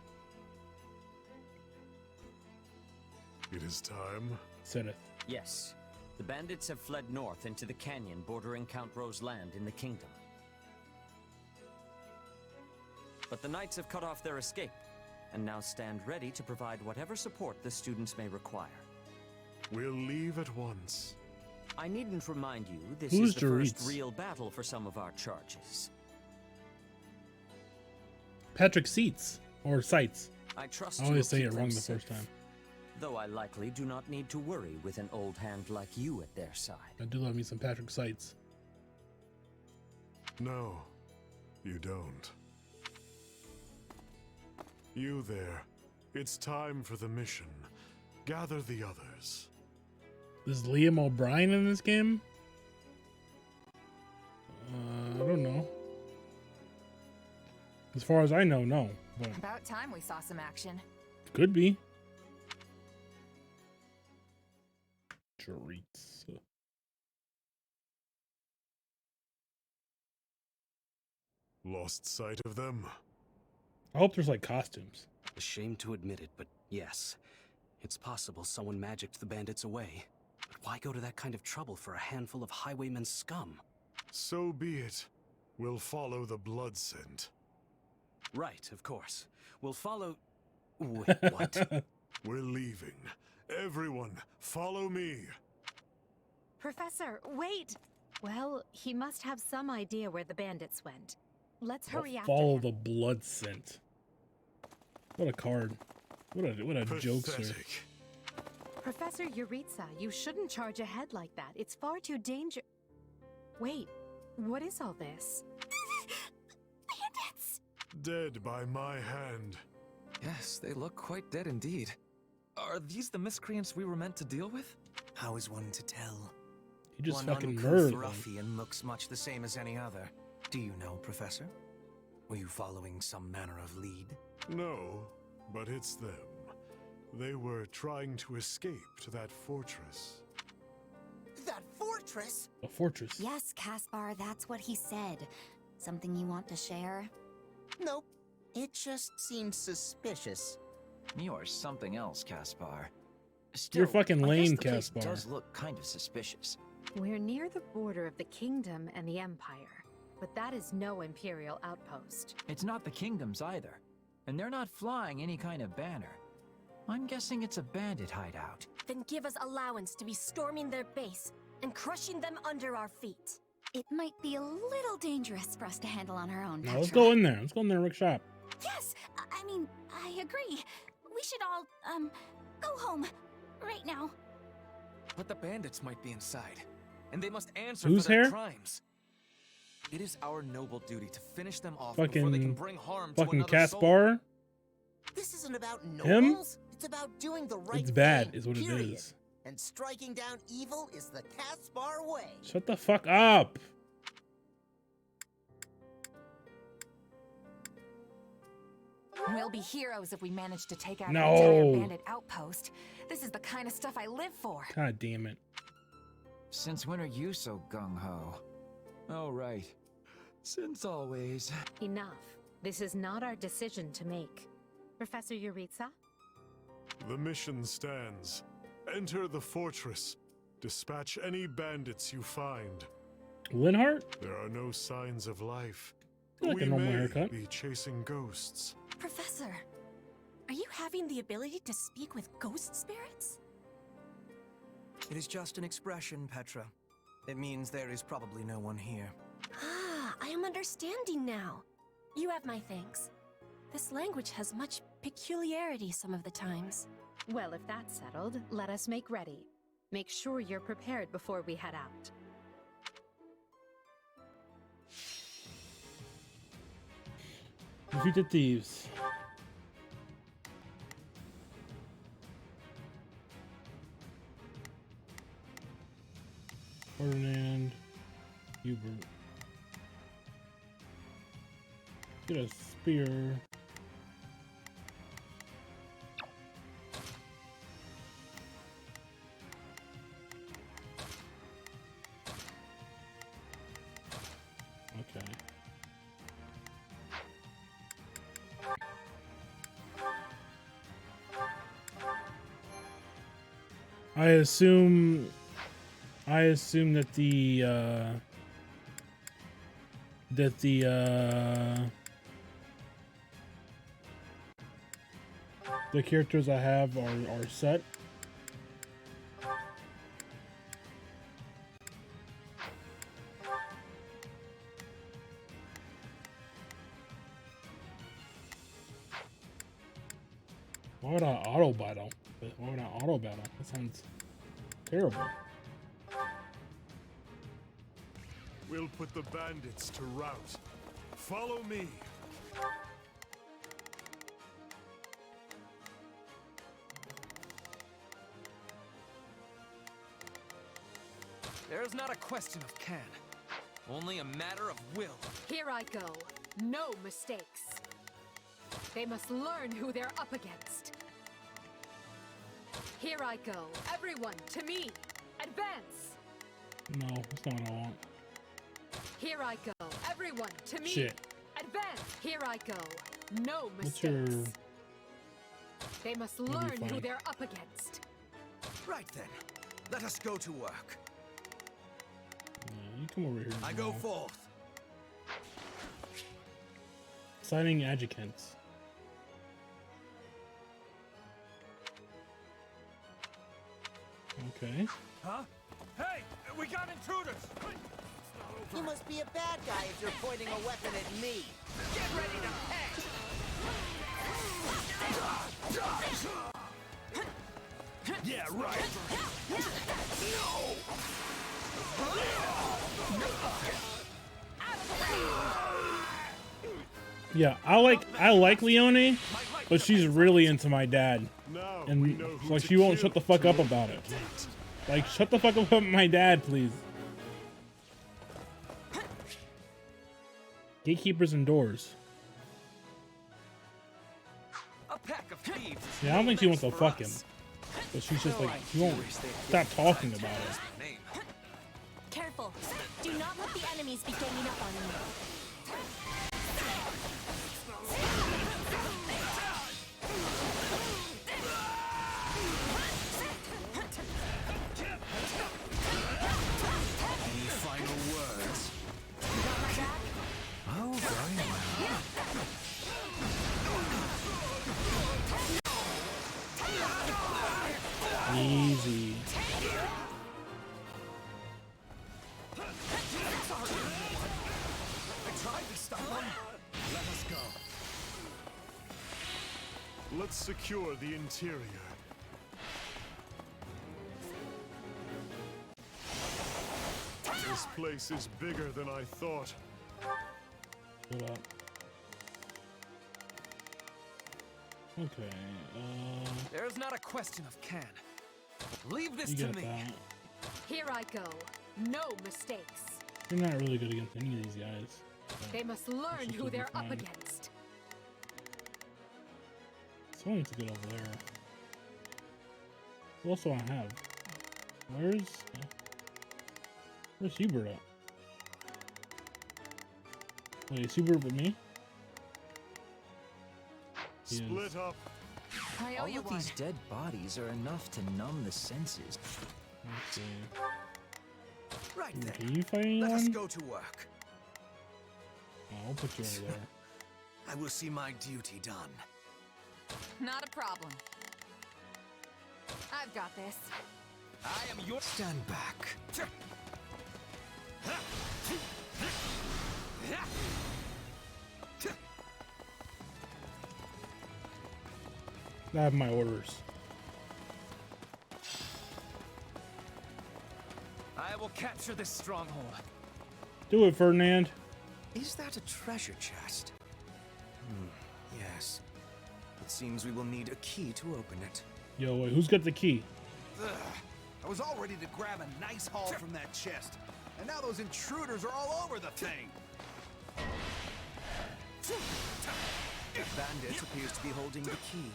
It is time. Said it. Yes. The bandits have fled north into the canyon bordering Count Ro's land in the kingdom. But the knights have cut off their escape, and now stand ready to provide whatever support the students may require. We'll leave at once. I needn't remind you, this Who's is the first Doritz? real battle for some of our charges. Patrick Seats or Sites. I trust I you always will say keep it them wrong the safe. first time. Though I likely do not need to worry with an old hand like you at their side. I do love me some Patrick Sites. No, you don't. You there. It's time for the mission. Gather the others. Is Liam O'Brien in this game? I don't know. As far as I know, no. But About time we saw some action. could be. Treats. Lost sight of them? I hope there's like costumes. Ashamed to admit it, but yes. It's possible someone magicked the bandits away. But why go to that kind of trouble for a handful of highwaymen scum? So be it. We'll follow the blood scent. Right, of course. We'll follow... Wait, what? We're leaving. Everyone, follow me. Professor, wait! Well, he must have some idea where the bandits went. Let's hurry after Follow him. the blood scent. What a card. What a jokester. Pathetic. Professor Yuritsa, you shouldn't charge ahead like that. It's far too dangerous. Wait, what is all this? Bandits! Dead by my hand. Yes, they look quite dead indeed. Are these the miscreants we were meant to deal with? How is one to tell? He just One fucking uncouth murdered them. ruffian looks much the same as any other. Do you know, Professor? Were you following some manner of lead? No, but it's them. They were trying to escape to that fortress. That fortress? A fortress. Yes, Caspar, that's what he said. Something you want to share? Nope. It just seemed suspicious. You're something else, Caspar. You're fucking lame, I guess the place Caspar. does look kind of suspicious. We're near the border of the kingdom and the empire. but that is no Imperial outpost. It's not the kingdom's either, and they're not flying any kind of banner. I'm guessing it's a bandit hideout. Then give us allowance to be storming their base and crushing them under our feet. It might be a little dangerous for us to handle on our own. Now let's go in there. Let's go in there and workshop. Yes, I mean, I agree. We should all, go home. Right now. But the bandits might be inside, and they must answer Whose for their hair? crimes. It is our noble duty to finish them off Fucking, before they can bring harm to fucking another soul. Caspar. This isn't about Him? nobles. It's about doing the right It's bad, thing, is what it period. is. And striking down evil is the Caspar way. Shut the fuck up. We'll be heroes if we manage to take out No. an entire bandit outpost. This is the kind of stuff I live for. God damn it. Since when are you so gung-ho? Oh, right. Since always. Enough. This is not our decision to make. Professor Yuritsa? The mission stands. Enter the fortress. Dispatch any bandits you find. Linhart? There are no signs of life. I like We a normal may haircut. be chasing ghosts. Professor, are you having the ability to speak with ghost spirits? It is just an expression, Petra. It means there is probably no one here. Ah, I am understanding now. You have my thanks. This language has much peculiarity some of the times. Well, if that's settled, let us make ready. Make sure you're prepared before we head out. Defeat the thieves. Ferdinand. Hubert. Get a spear. Okay. I assume that the characters I have are set. Why would I auto battle? Why would I auto battle? That sounds terrible. We'll put the bandits to rout. Follow me. There is not a question of can, only a matter of will. Here I go. No mistakes. They must learn who they're up against. Here I go. Everyone, to me. Advance. No, that's not what I want. Here I go. Everyone, to me. Shit. Advance. Here I go. No What's mistakes. your... They must You'll be learn who fine. they're up against. Right then, let us go to work. You come over here. I now. go forth. Signing adjutants. Okay. Huh? Hey, we got intruders! You must be a bad guy if you're pointing a weapon at me. Get ready to pay! Yeah, right. Yeah, I like Leone, but she's really into my dad, and like she won't shut the fuck up about it. Like, shut the fuck up about my dad, please. Gatekeepers and doors. A pack of thieves. Yeah, I don't think she wants to fuck him, but she's just like she won't stop talking about it. Careful. Do not let the enemies be ganging up on you. Any final words? Got my back? Let's secure the interior. This place is bigger than I thought. Hold up. Okay, There's not a question of can. Leave this you to got me. that. Here I go. No mistakes. You're not really good against any of these guys. So They must that learn should who be they're up fine. against. Someone needs to get over there. What else do I have? Where's Hubert at? Wait, is Hubert with me? He is. Split up. I owe All you of one. these dead bodies are enough to numb the senses. Let's see. Right Ooh, then. can you fight anyone? Let us go to work. Oh, I'll put you over there. I will see my duty done. Not a problem. I've got this. I am your. Stand back. I have my orders. I will capture this stronghold. Do it, Ferdinand. Is that a treasure chest? Yes. It seems we will need a key to open it. Yo, wait, who's got the key? Ugh. I was all ready to grab a nice haul from that chest. And now those intruders are all over the thing. The bandit appears to be holding the key.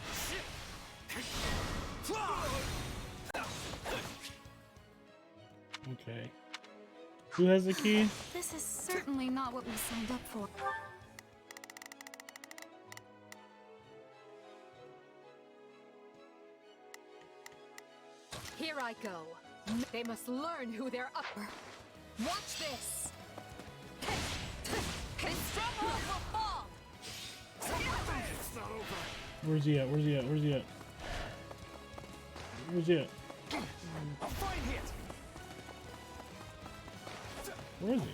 Okay. Who has the key? This is certainly not what we signed up for. Here I go. They must learn who they're up. Watch this. His stronghold will fall. It's not over. Where's he at? Where's he at? Where's he at? Where's he at? A fine hit. Where is he?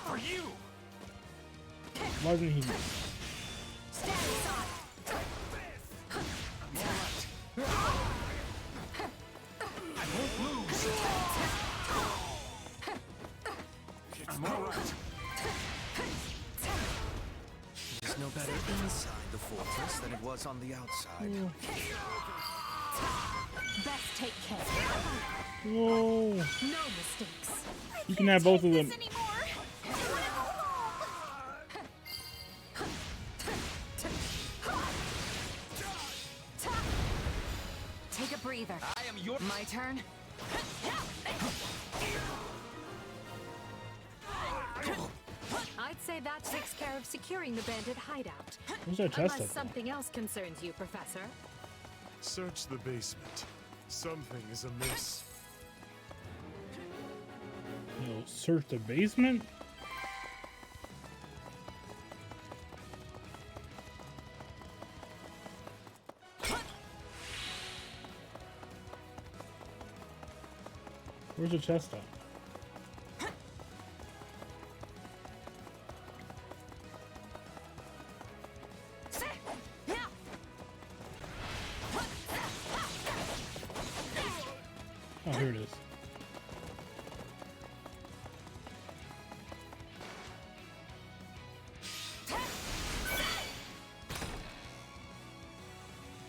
For you. Why isn't he? I won't lose. I'm all right. It's no better inside the fortress than it was on the outside. Best take care. Whoa! No mistakes. You can have both of them. Take a breather. I am your. My turn. I'd say that takes care of securing the bandit hideout. Where's that chest Unless up there? something else concerns you, Professor. Search the basement. Something is amiss. Yo, search the basement? Where's the chest at? Oh, here it is.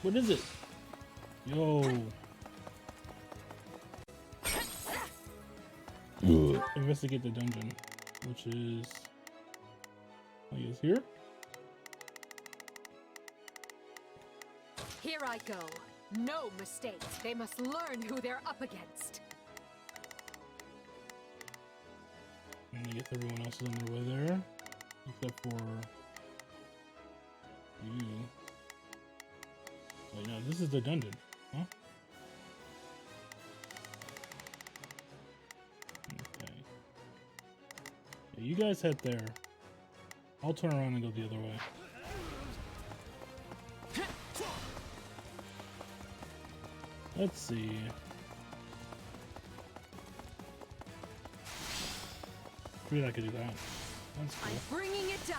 What is it? Yo. Investigate the dungeon, which is, I guess, here? Here I go. No mistakes. They must learn who they're up against. And I guess everyone else is on their way there, except for you. Wait, no, this is the dungeon, huh? Okay. Yeah, you guys head there. I'll turn around and go the other way. Let's see. Figured I could do that. That's cool. I'm bringing it down.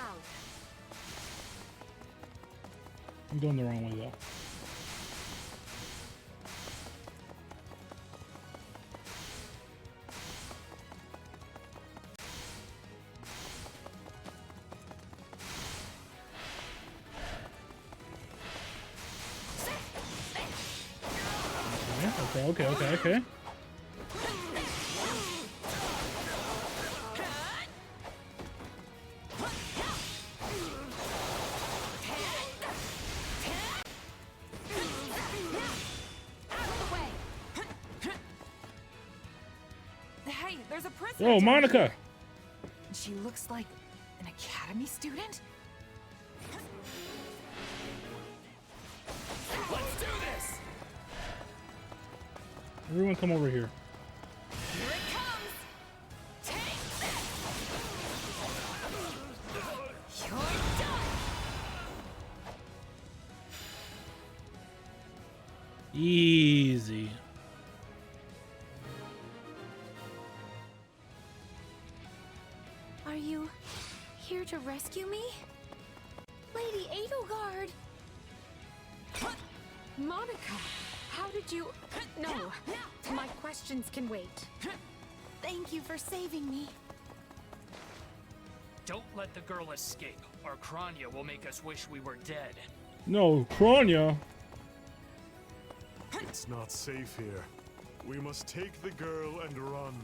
I'm going the wrong way though. Okay. Hey, there's a prisoner. Oh, down Monica! here. She looks like an academy student? Let's do this! Everyone come over here. Here it comes. Take this. You're done. Easy. Are you here to rescue me? Lady Edelgard! Monica, how did you... No, my questions can wait. Thank you for saving me. Don't let the girl escape, or Kranya will make us wish we were dead. No, Kranya. It's not safe here. We must take the girl and run.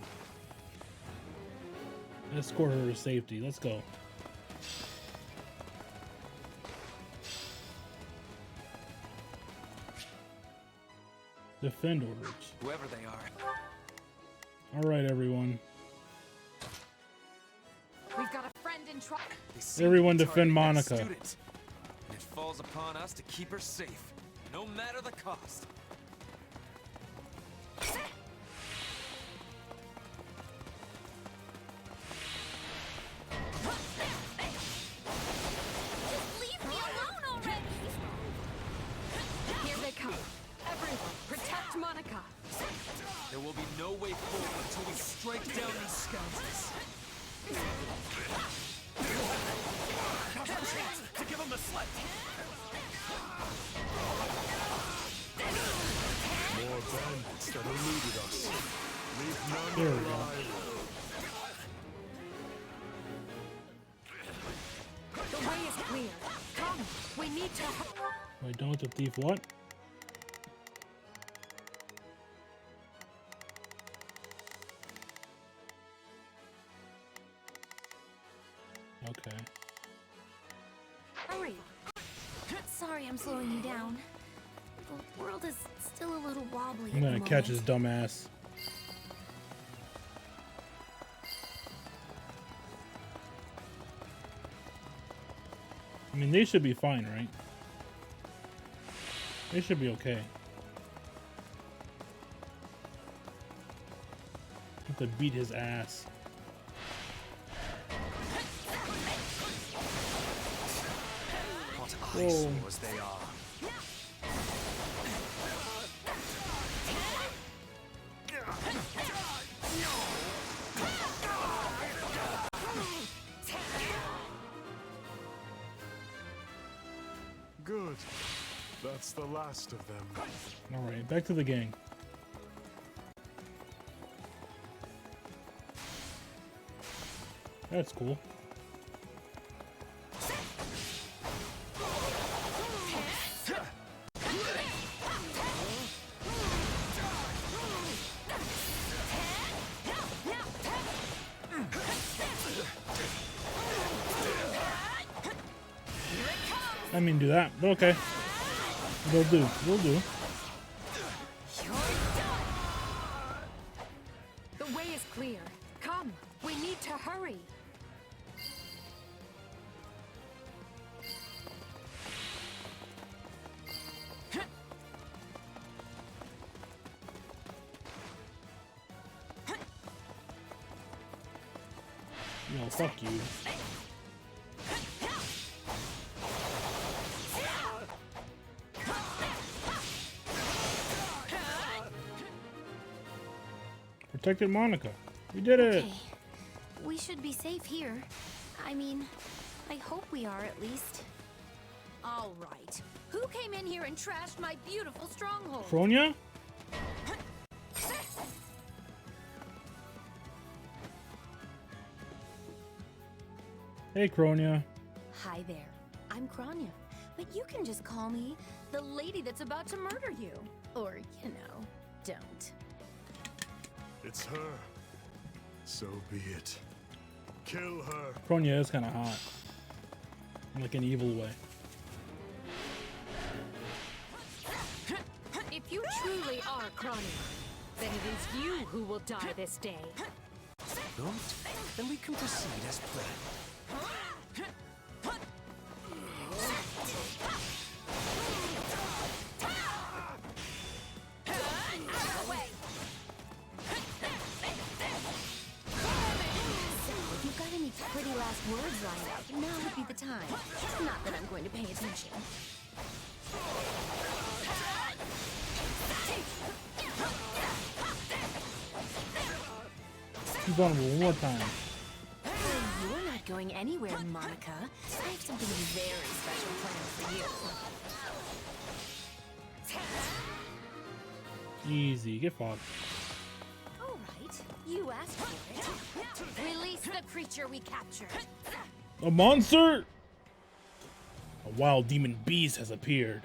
Escort her to safety. Let's go. Defend orders. Whoever they are. All right, everyone. We've got a friend in trouble. Everyone defend Monica. And it falls upon us to keep her safe, no matter the cost. Leave me alone already! Here they come. Everyone, protect Monica. There will be no way forward until we strike down these scoundrels. Now's our chance to give them the slip. More bandits that eluded us. Leave none There we go. alive. The way is clear. Come, we need to... Wait, don't let the thief what? Okay. Hurry! Sorry I'm slowing you down. The world is still a little wobbly. I'm gonna catch his dumb ass. I mean, they should be fine, right? They should be okay. Have to beat his ass. What eyes as they are. Good. That's the last of them. Alright, back to the gang. That's cool. I mean, do that. But okay. They'll do. We'll do. The way is clear. Come, we need to hurry. No, fuck you. Protected Monica. We did it. We should be safe here. I mean, I hope we are at least. All right. Who came in here and trashed my beautiful stronghold? Kronia? Hey, Kronia. Hi there. I'm Kronia, but you can just call me the lady that's about to murder you. Or, you know, don't. It's her. So be it. Kill her. Kronia is kind of hot. In like an evil way. If you truly are Kronia, then it is you who will die this day. Don't? Then we can proceed as planned. If you've got any pretty last words lined up, now would be the time. Not that I'm going to pay attention. She's vulnerable one more time. You're not going anywhere, Monica. I have something very special planned for you. Easy, get fucked. All right, you asked for it. Release the creature we captured. A monster? A wild demon beast has appeared.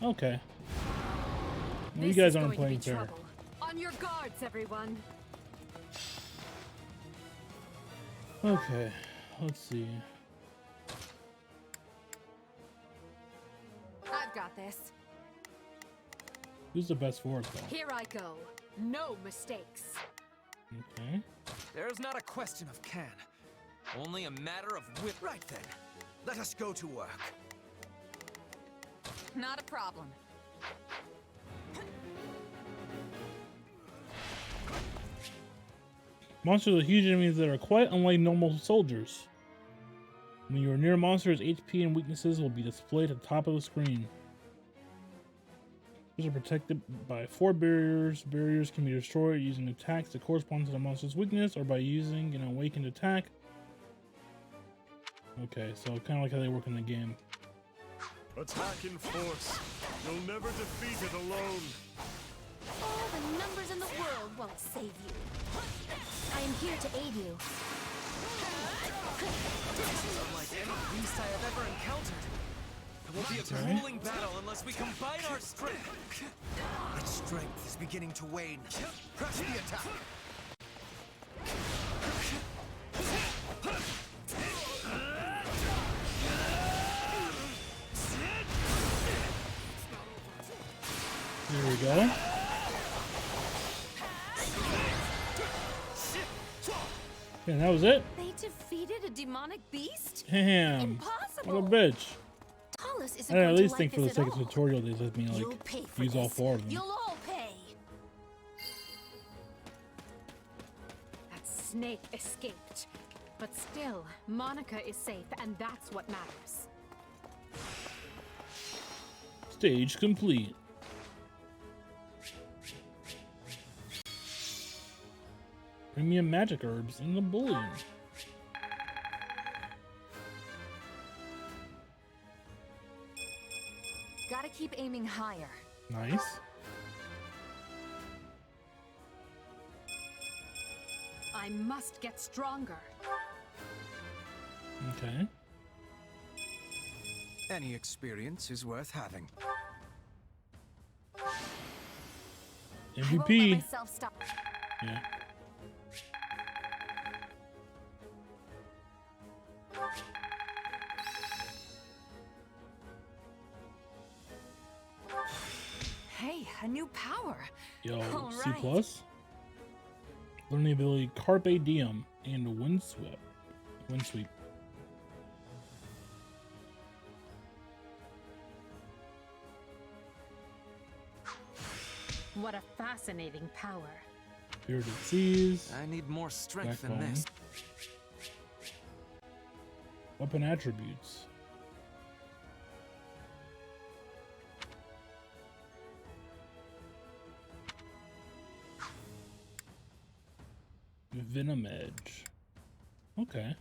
Okay. Well, you guys aren't playing fair. On your guards, everyone. Okay, let's see. I've got this. Who's the best for it, though? Here I go. No mistakes. Okay. There's not a question of can. Only a matter of whip. Right then. Let us go to work. Not a problem. Monsters are huge enemies that are quite unlike normal soldiers. When you are near monsters, HP and weaknesses will be displayed at the top of the screen. Monsters are protected by 4 barriers. Barriers can be destroyed using attacks that correspond to the monster's weakness or by using an awakened attack. Okay, so kind of like how they work in the game. Attack in force. You'll never defeat it alone. All the numbers in the world won't save you. I am here to aid you. This is unlike any beast I have ever encountered. It will be a grueling battle unless we combine our strength. Its strength is beginning to wane. Press the attack. There we go. And that was it? They defeated a demonic beast? Damn. Impossible. What a bitch. Talus isn't I going at to least like think for the this sake at of all. tutorial, they let me You'll like pay for use all this. 4 of them. You'll all pay. That snake escaped. But still, Monica is safe, and that's what matters. Stage complete. Premium magic herbs in the bullion. Gotta keep aiming higher. Nice. I must get stronger. Okay. Any experience is worth having. MVP. Stop. Yeah. Hey, a new power. Yo, All C+. right. Learn the ability Carpe Diem and Wind Sweep. Wind Sweep. What a fascinating power. Spirited Seas. I need more strength than Backbone. this. Weapon attributes. Venom Edge. Okay.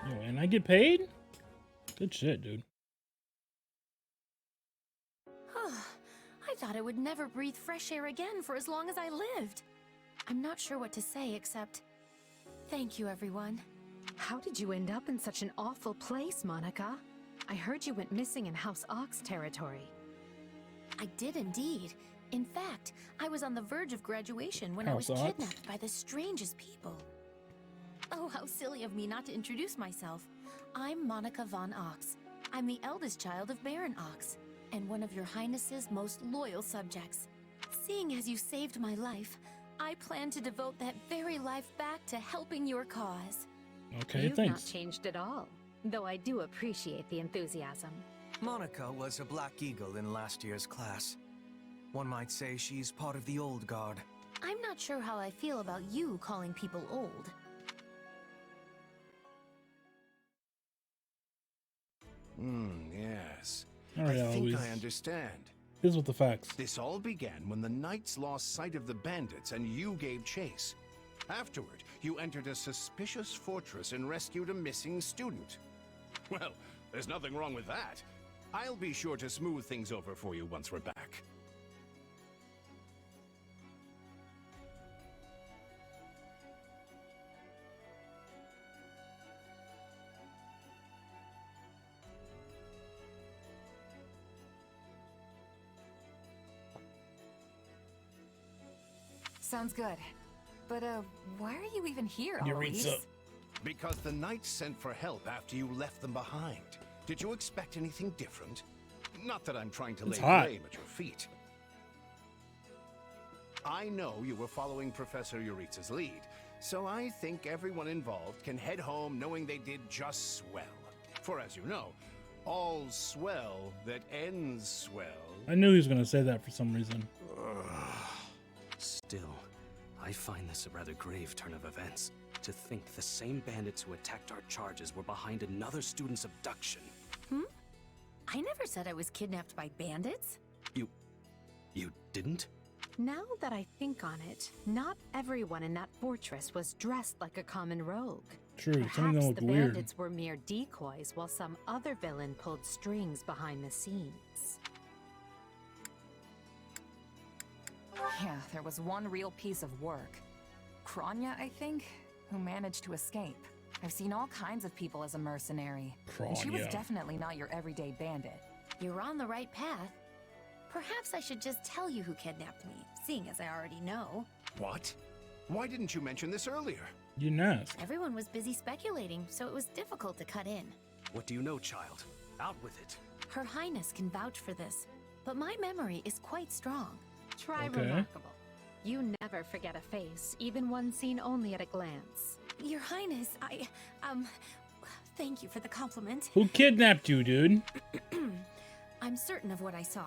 Yo, and I get paid? Good shit, dude. I thought I would never breathe fresh air again for as long as I lived. I'm not sure what to say except thank you, everyone. How did you end up in such an awful place, Monica? I heard you went missing in House Ox territory. I did indeed. In fact, I was on the verge of graduation when House I was Ox? kidnapped by the strangest people. Oh, how silly of me not to introduce myself. I'm Monica von Ox. I'm the eldest child of Baron Ox, and one of your Highness's most loyal subjects. Seeing as you saved my life, I plan to devote that very life back to helping your cause. Okay, You've thanks. not changed at all, though I do appreciate the enthusiasm. Monica was a Black Eagle in last year's class. One might say she's part of the old guard. I'm not sure how I feel about you calling people old. Yes. All right, I think Eloise. I understand. Here's what the facts. This all began when the knights lost sight of the bandits and you gave chase. Afterward, you entered a suspicious fortress and rescued a missing student. Well, there's nothing wrong with that. I'll be sure to smooth things over for you once we're back. Sounds good. But, why are you even here, Eureka. Eloise? Because the knights sent for help after you left them behind. Did you expect anything different? Not that I'm trying to It's lay hot. blame at your feet. I know you were following Professor Euritza's lead, so I think everyone involved can head home knowing they did just swell. For as you know, all's swell that ends swell. I knew he was gonna say that for some reason. Still, I find this a rather grave turn of events. To think the same bandits who attacked our charges were behind another student's abduction. I never said I was kidnapped by bandits. You didn't? Now that I think on it, not everyone in that fortress was dressed like a common rogue. True, some of them Perhaps look the weird. bandits were mere decoys, while some other villain pulled strings behind the scenes. Yeah, there was one real piece of work. Kranya, I think, who managed to escape. I've seen all kinds of people as a mercenary. And she was Kranya. definitely not your everyday bandit. You're on the right path. Perhaps I should just tell you who kidnapped me, seeing as I already know. What? Why didn't you mention this earlier? You didn't ask. Everyone was busy speculating, so it was difficult to cut in. What do you know, child? Out with it. Her Highness can vouch for this, but my memory is quite strong. Try Okay. remarkable. You never forget a face, even one seen only at a glance. Your Highness, thank you for the compliment. Who kidnapped you, dude? I'm certain of what I saw.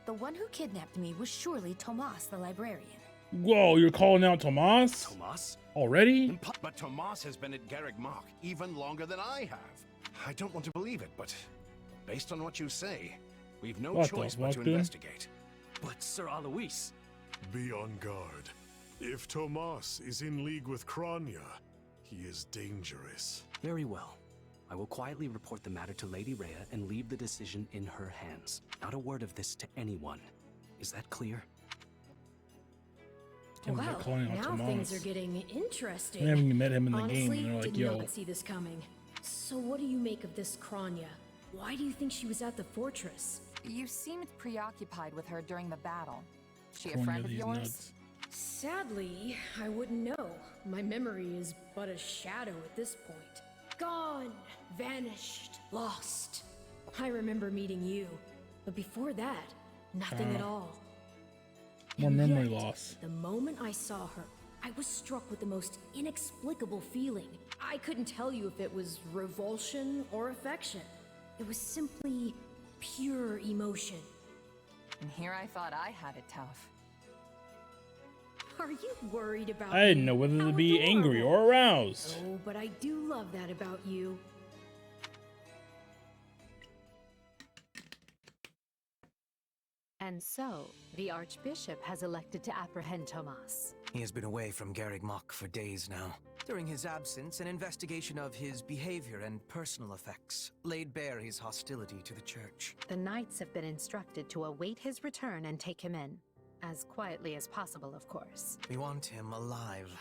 The one who kidnapped me was surely Tomas the librarian. Whoa, you're calling out Tomas? Tomas? Already? But Tomas has been at Garrick Mach even longer than I have. I don't want to believe it, but based on what you say, we've no What the choice but fuck, to dude? investigate. But Sir Alois... Be on guard. If Tomas is in league with Kranya, he is dangerous. Very well. I will quietly report the matter to Lady Rhea and leave the decision in her hands. Not a word of this to anyone. Is that clear? They're calling out now Tomas. things are getting interesting. We haven't even met him in the Honestly, game, and they're like, did yo. not see this coming. So what do you make of this Kranya? Why do you think she was at the fortress? You seemed preoccupied with her during the battle. She a Kranya friend of these yours? nuts. Sadly, I wouldn't know. My memory is but a shadow at this point. Gone, vanished, lost. I remember meeting you, but before that, nothing at all. More And memory yet, loss. The moment I saw her, I was struck with the most inexplicable feeling. I couldn't tell you if it was revulsion or affection. It was simply pure emotion. And here I thought I had it tough. Are you worried about I didn't me? know whether to How be angry or aroused. Oh, but I do love that about you. And so, the Archbishop has elected to apprehend Tomas. He has been away from Garreg Mach for days now. During his absence, an investigation of his behavior and personal effects laid bare his hostility to the church. The knights have been instructed to await his return and take him in. As quietly as possible, of course. We want him alive,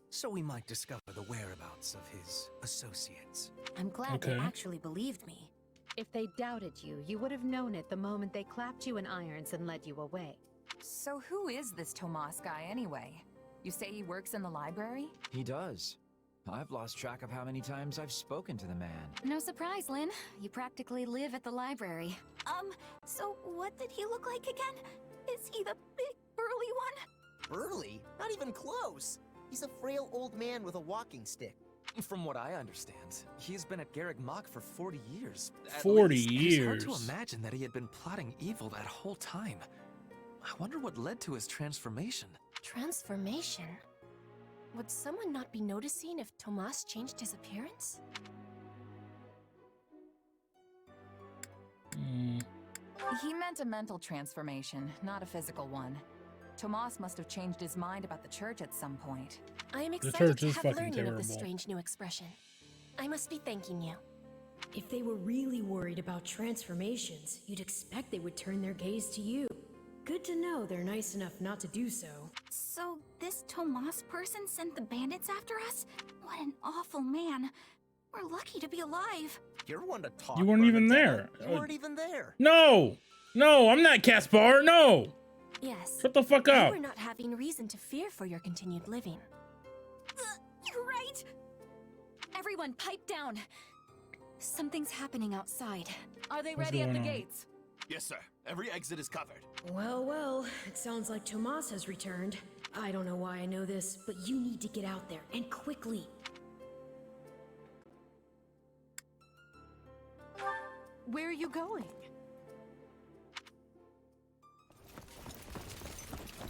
so we might discover the whereabouts of his associates. I'm glad they actually believed me. If they doubted you, you would have known it the moment they clapped you in irons and led you away. So who is this Tomas guy anyway? You say he works in the library? He does. I've lost track of how many times I've spoken to the man. No surprise, Lynn. You practically live at the library. So what did he look like again? Is he the big, burly one? Burly? Not even close. He's a frail old man with a walking stick. From what I understand, he's been at Garreg Mach for 40 years. At 40 least. years. It's hard to imagine that he had been plotting evil that whole time. I wonder what led to his transformation. Transformation? Would someone not be noticing if Tomas changed his appearance? He meant a mental transformation, not a physical one. Tomas must have changed his mind about the church at some point. I am The excited church to is have fucking learning of this terrible. strange new expression. I must be thanking you. If they were really worried about transformations, you'd expect they would turn their gaze to you. Good to know they're nice enough not to do so. So this Tomas person sent the bandits after us? What an awful man. We're lucky to be alive. You're one to talk. You weren't even there. You weren't even there. No! No, I'm not Caspar. No! Yes. Shut the fuck up. You are not having reason to fear for your continued living. You're right. Everyone, pipe down. Something's happening outside. Are they What's ready at the going on? gates? Yes, sir. Every exit is covered. Well, it sounds like Tomas has returned. I don't know why I know this, but you need to get out there, and quickly. Where are you going?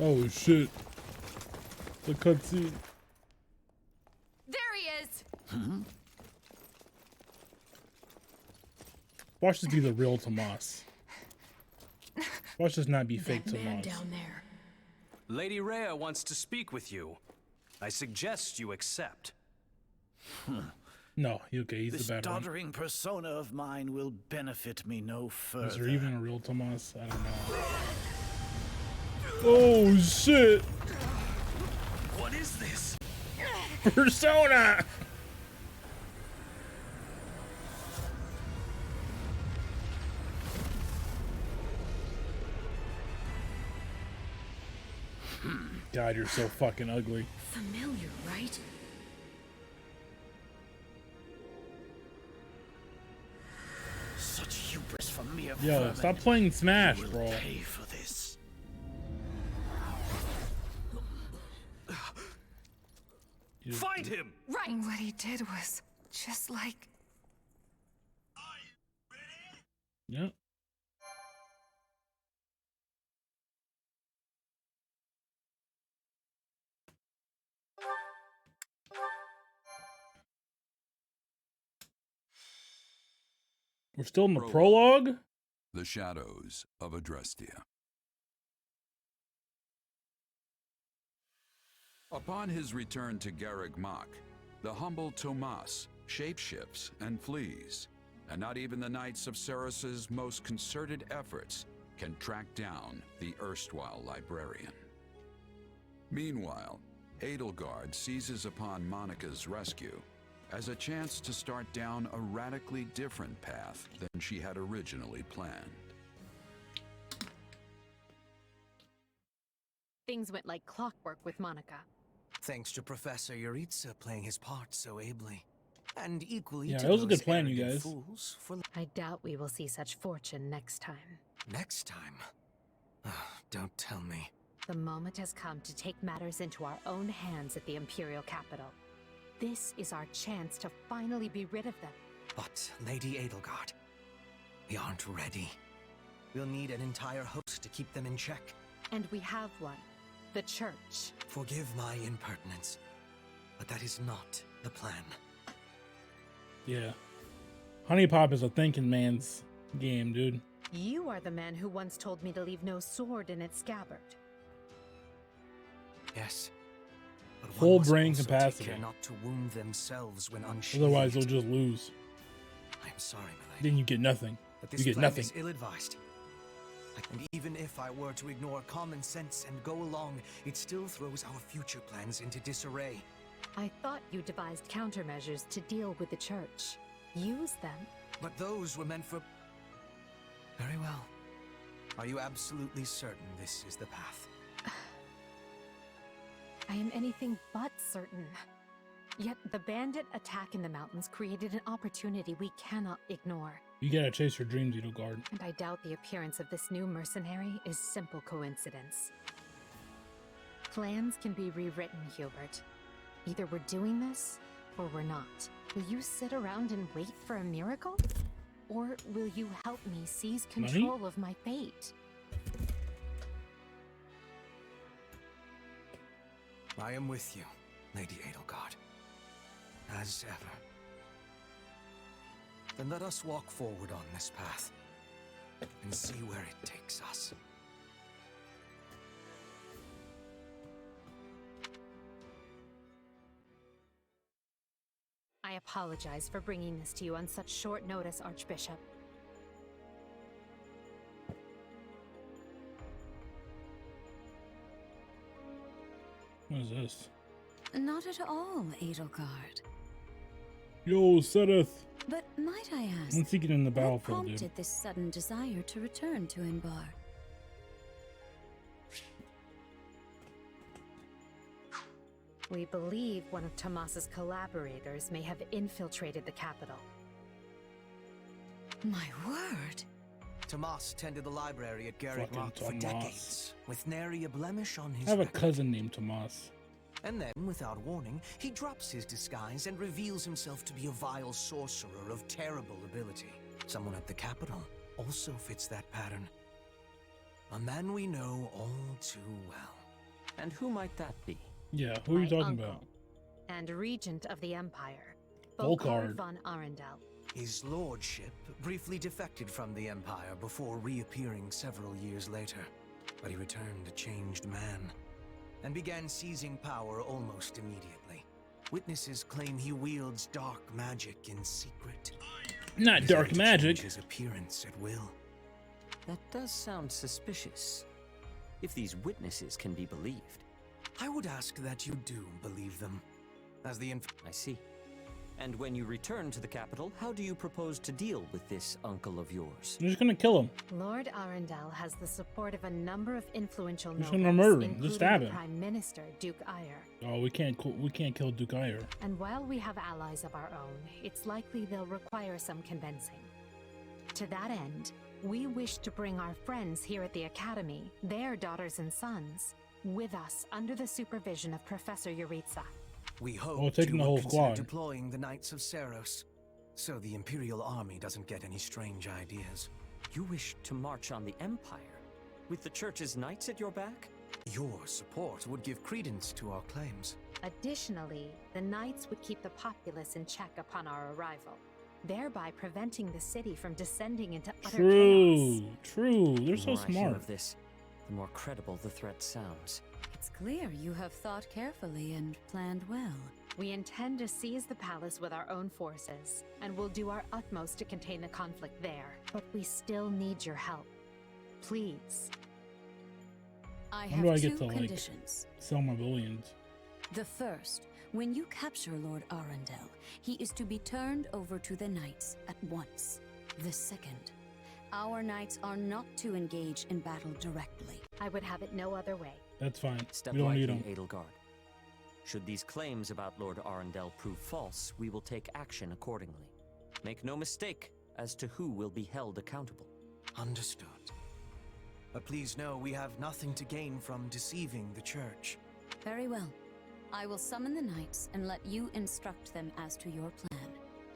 Oh shit. The cutscene. There he is! Watch this be the real Tomas. Watch this not be fake That man Tomas. down there. Lady Rhea wants to speak with you. I suggest you accept. No, okay, he's This the better one. doddering persona of mine will benefit me no further. Is there even a real Tomas? I don't know. Oh shit! What is this? Persona! God, you're so fucking ugly. Familiar, right? Such hubris for mere Yo, vermin. stop playing Smash, You will bro. pay for this. Find him! Right! What he did was just like... Yep. We're still in the prologue? The Shadows of Adrestia. Upon his return to Garreg Mach, the humble Tomas shapeshifts and flees, and not even the Knights of Ceres's most concerted efforts can track down the erstwhile librarian. Meanwhile, Edelgard seizes upon Monica's rescue as a chance to start down a radically different path than she had originally planned. Things went like clockwork with Monica. Thanks to Professor Yuritsa playing his part so ably. And equally Yeah, to that was a those good plan, you arrogant guys. fools for I doubt we will see such fortune next time. next time. Don't tell me. The moment has come to take matters into our own hands at the Imperial capital. This is our chance to finally be rid of them. But, Lady Edelgard, we aren't ready. We'll need an entire host to keep them in check. And we have one. The Church. Forgive my impertinence, but that is not the plan. Yeah. Honey Pop is a thinking man's game, dude. You are the man who once told me to leave no sword in its scabbard. Yes. But one Full must brain also take capacity. care not to wound themselves when unsheathed. Otherwise, they'll just lose. I am sorry, my lady. Then you get nothing. But You this get plan nothing. is ill-advised. And even if I were to ignore common sense and go along, it still throws our future plans into disarray. I thought you devised countermeasures to deal with the church. Use them. But those were meant for... Very well. Are you absolutely certain this is the path? I am anything but certain. Yet the bandit attack in the mountains created an opportunity we cannot ignore. You gotta chase your dreams, Edelgard. And I doubt the appearance of this new mercenary is simple coincidence. Plans can be rewritten, Hubert. Either we're doing this, or we're not. Will you sit around and wait for a miracle? Or will you help me seize control of my fate? I am with you, Lady Edelgard. As ever. Then let us walk forward on this path and see where it takes us. I apologize for bringing this to you on such short notice, Archbishop. What is this? Not at all, Edelgard. Yo, Seth. But might I ask, Once you get in the what battlefield, prompted dude. this sudden desire to return to Inbar? We believe one of Tomas's collaborators may have infiltrated the capital. My word! Tomas tended the library at Garrick Fucking Rock for Tomas. decades, with nary a blemish on his I have a record. cousin named Tomas. And then, without warning, he drops his disguise and reveals himself to be a vile sorcerer of terrible ability. Someone at the capital also fits that pattern. A man we know all too well. And who might that be? Yeah, who are you My talking uncle, about? And regent of the Empire, Volkard. von Arundel. His lordship briefly defected from the Empire before reappearing several years later. But he returned a changed man, and began seizing power almost immediately. Witnesses claim he wields dark magic in secret. Not He's dark able to magic. change his appearance at will. That does sound suspicious. If these witnesses can be believed. I would ask that you do believe them. As the I see. And when you return to the capital, how do you propose to deal with this uncle of yours? I'm just gonna kill him. Lord Arundel has the support of a number of influential Just nobles, gonna murder him. including Just stab the him. Prime Minister, Duke Eyre. Oh, we can't kill Duke Eyre. And while we have allies of our own, it's likely they'll require some convincing. To that end, we wish to bring our friends here at the Academy, their daughters and sons, with us under the supervision of Professor Yuritsa. We hope Oh, taking you the would whole consider squad. deploying the Knights of Seros, so the Imperial Army doesn't get any strange ideas. You wish to march on the Empire? With the Church's knights at your back? Your support would give credence to our claims. Additionally, the knights would keep the populace in check upon our arrival, thereby preventing the city from descending into utter chaos. True. They're The so more I hear smart. of this, the more credible the threat sounds. It's clear you have thought carefully and planned well. We intend to seize the palace with our own forces, and we'll do our utmost to contain the conflict there. But we still need your help. Please. I When do I have get two to, like, conditions. sell my billions? The first, when you capture Lord Arundel, he is to be turned over to the Knights at once. The second, our Knights are not to engage in battle directly. I would have it no other way. That's fine. Step We don't lightly, need them. Edelgard. Should these claims about Lord Arundel prove false, we will take action accordingly. Make no mistake as to who will be held accountable. Understood. But please know we have nothing to gain from deceiving the Church. Very well. I will summon the Knights and let you instruct them as to your plan.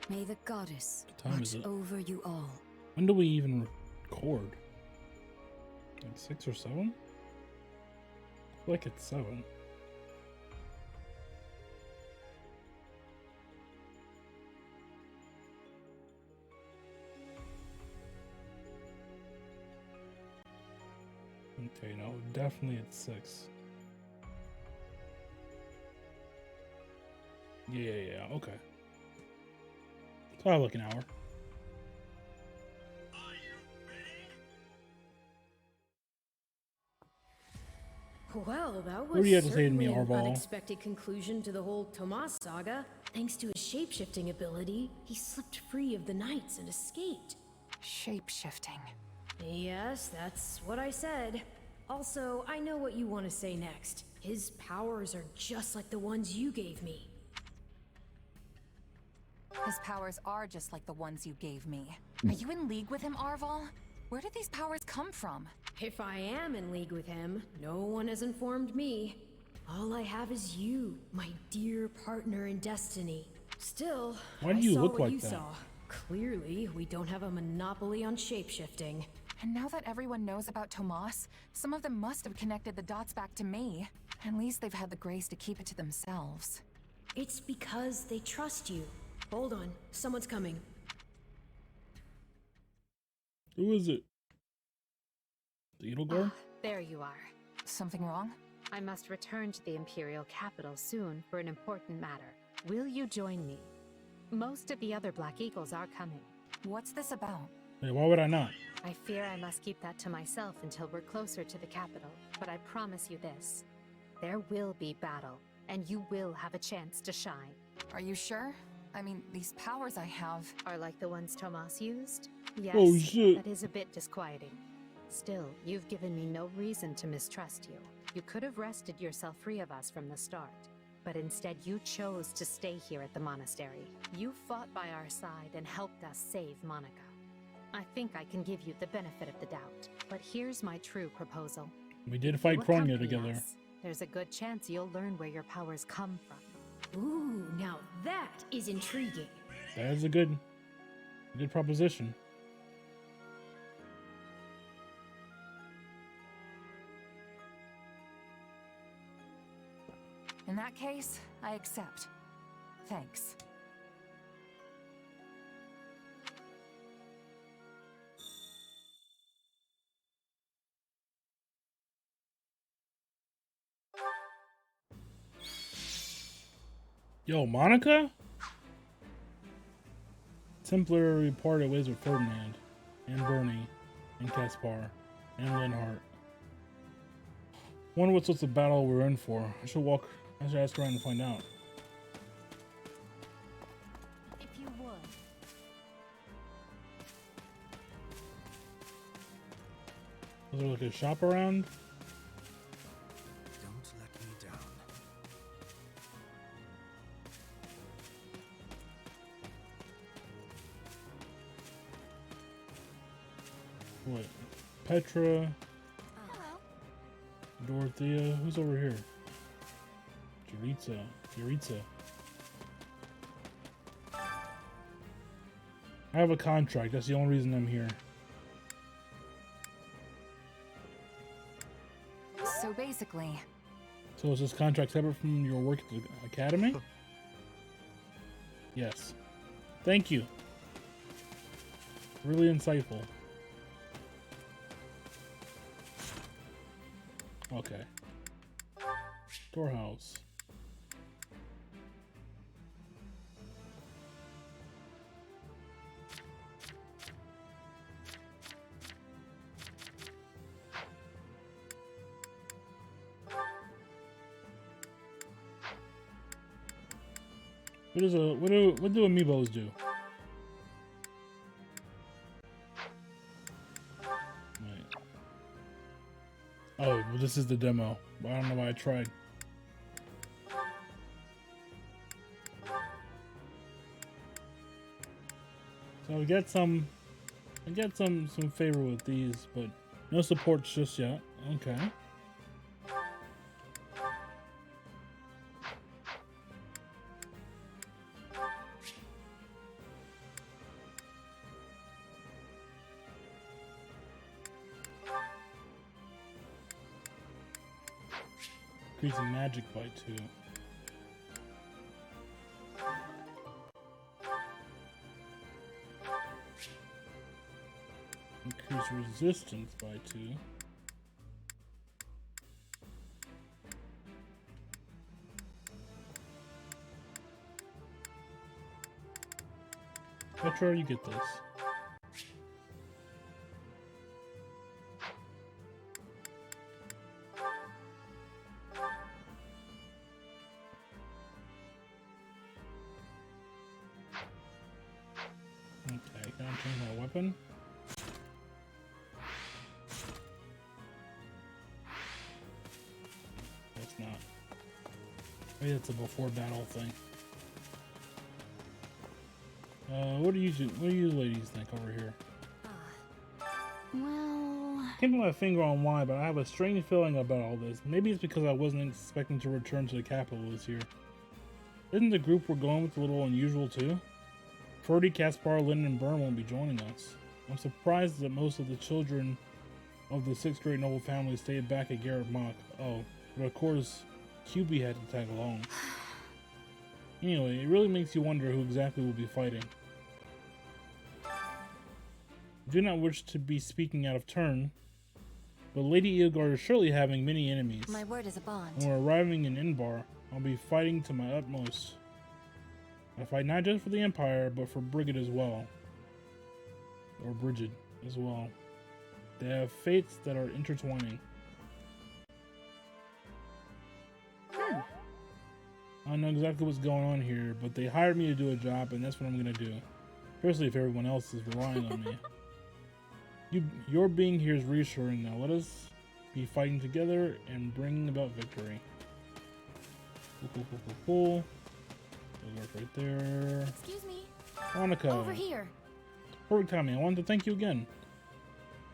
May the Goddess What time watch is it? over you all. When do we even record? Like 6 or 7? I feel like it's 7. Okay, no, definitely at 6. Yeah, okay. So I have like an hour. Well, that What do was you have to say to me, certainly an Arval? unexpected conclusion to the whole Tomas saga. Thanks to his shape-shifting ability, he slipped free of the knights and escaped. Shape-shifting. Yes, that's what I said. Also, I know what you want to say next. His powers are just like the ones you gave me. His powers are just like the ones you gave me. Are you in league with him, Arval? Where did these powers come from? If I am in league with him, no one has informed me. All I have is you, my dear partner in destiny. Still, Why do I you saw look what like you that? saw. Clearly, we don't have a monopoly on shapeshifting. And now that everyone knows about Tomas, some of them must have connected the dots back to me. At least they've had the grace to keep it to themselves. It's because they trust you. Hold on, someone's coming. Who is it? The Edelgard? There you are. Something wrong? I must return to the Imperial capital soon for an important matter. Will you join me? Most of the other Black Eagles are coming. What's this about? Hey, why would I not? I fear I must keep that to myself until we're closer to the capital, but I promise you this. There will be battle, and you will have a chance to shine. Are you sure? I mean, these powers I have are like the ones Tomas used? Yes, Oh, shit. That is a bit disquieting. Still, you've given me no reason to mistrust you. You could have wrested yourself free of us from the start, but instead you chose to stay here at the monastery. You fought by our side and helped us save Monica. I think I can give you the benefit of the doubt, but here's my true proposal. We did If fight you Kronia accompany together. us, there's a good chance you'll learn where your powers come from. Ooh, now that is intriguing. That is a good proposition. In that case, I accept. Thanks. Yo, Monica? Temporary parted ways with Ferdinand, and Bernie, and Caspar, and Linhart. Wonder what's the battle we're in for. I should ask around and find out. If you would. Is there like a shop around? Don't let me down. What? Petra? Dorothea? Who's over here? Yuritsa. I have a contract. That's the only reason I'm here. So basically... So is this contract separate from your work at the academy? Yes. Thank you. Really insightful. Okay. Storehouse. What do amiibos do? Right. Oh, well, this is the demo. I don't know why I tried. So I get some favor with these, but no supports just yet. Okay. Increasing magic by 2. Increase resistance by 2. Petra, you get this. Okay, can I change my weapon? That's not. Maybe it's a before battle thing. What do you ladies think over here? Well, Can't put my finger on why, but I have a strange feeling about all this. Maybe it's because I wasn't expecting to return to the capital this year. Isn't the group we're going with a little unusual too? Ferdy, Caspar, Lynn, and Byrne won't be joining us. I'm surprised that most of the children of the 6th grade noble family stayed back at Garrett Mach. Oh, but of course, QB had to tag along. Anyway, it really makes you wonder who exactly will be fighting. I do not wish to be speaking out of turn, but Lady Edelgard is surely having many enemies. My word is a bond. When we're arriving in Inbar, I'll be fighting to my utmost. I fight not just for the Empire, but for Brigid as well. Or Brigid as well. They have fates that are intertwining. I don't know exactly what's going on here, but they hired me to do a job, and that's what I'm gonna do. Especially if everyone else is relying on me. Your being here is reassuring now. Let us be fighting together and bringing about victory. Cool. Work right there. Excuse me. Monica. Over here. Perfect timing. I wanted to thank you again.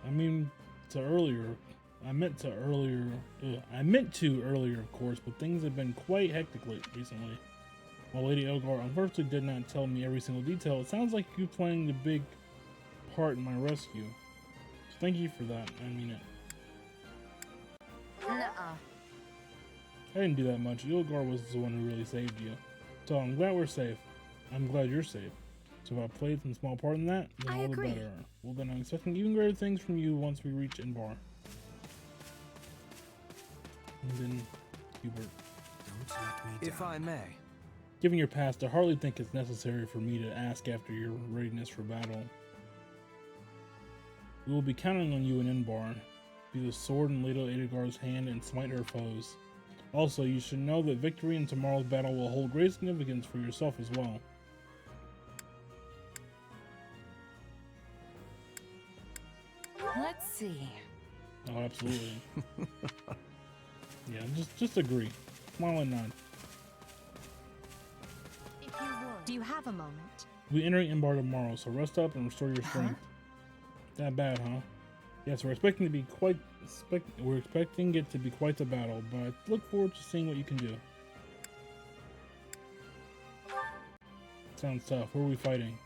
I meant to earlier, of course, but things have been quite hectic recently. While Lady Edelgard unfortunately did not tell me every single detail, it sounds like you playing a big part in my rescue. So thank you for that. I mean it. Nuh-uh. I didn't do that much. Edelgard was the one who really saved you. So I'm glad we're safe. I'm glad you're safe. So if I played some small part in that, then all the better. Well, then I'm expecting even greater things from you once we reach Inbar. And then Hubert. Don't let me down. If I may. Given your past, I hardly think it's necessary for me to ask after your readiness for battle. We will be counting on you in Inbar. Be the sword in Lady Edelgard's hand and smite her foes. Also, you should know that victory in tomorrow's battle will hold great significance for yourself as well. Let's see. Oh, absolutely. Yeah, just agree. Smile and nod. If you would. Do you have a moment? We enter Inbar tomorrow, so rest up and restore your strength. That bad, huh? Yes, we're expecting it to be quite the battle, but I look forward to seeing what you can do. Sounds tough. Who are we fighting?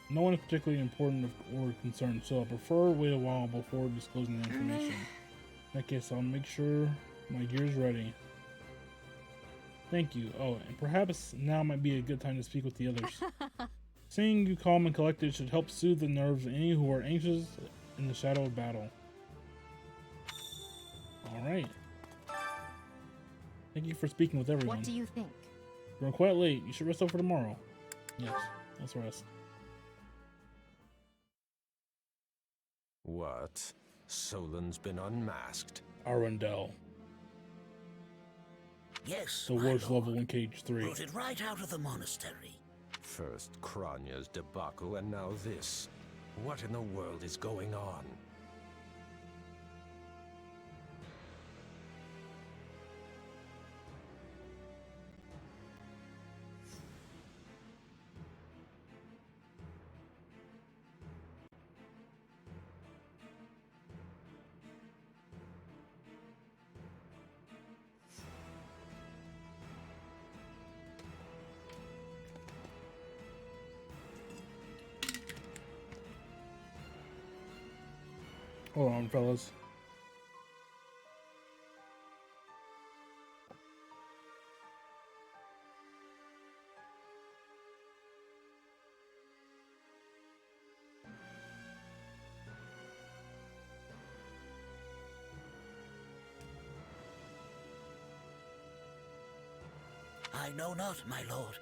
No one is particularly important or concerned, so I prefer wait a while before disclosing the information. In that case, I'll make sure my gear's ready. Thank you. Oh, and perhaps now might be a good time to speak with the others. Seeing you calm and collected should help soothe the nerves of any who are anxious in the shadow of battle. Alright. Thank you for speaking with everyone. What do you think? We're quite late. You should rest up for tomorrow. Yes, let's rest. What? Solon's been unmasked. Arundel. Yes, the worst level in Cage 3. Brought it right out of the monastery. First Kranya's debacle and now this. What in the world is going on? Hold on, fellas. I know not, my lord.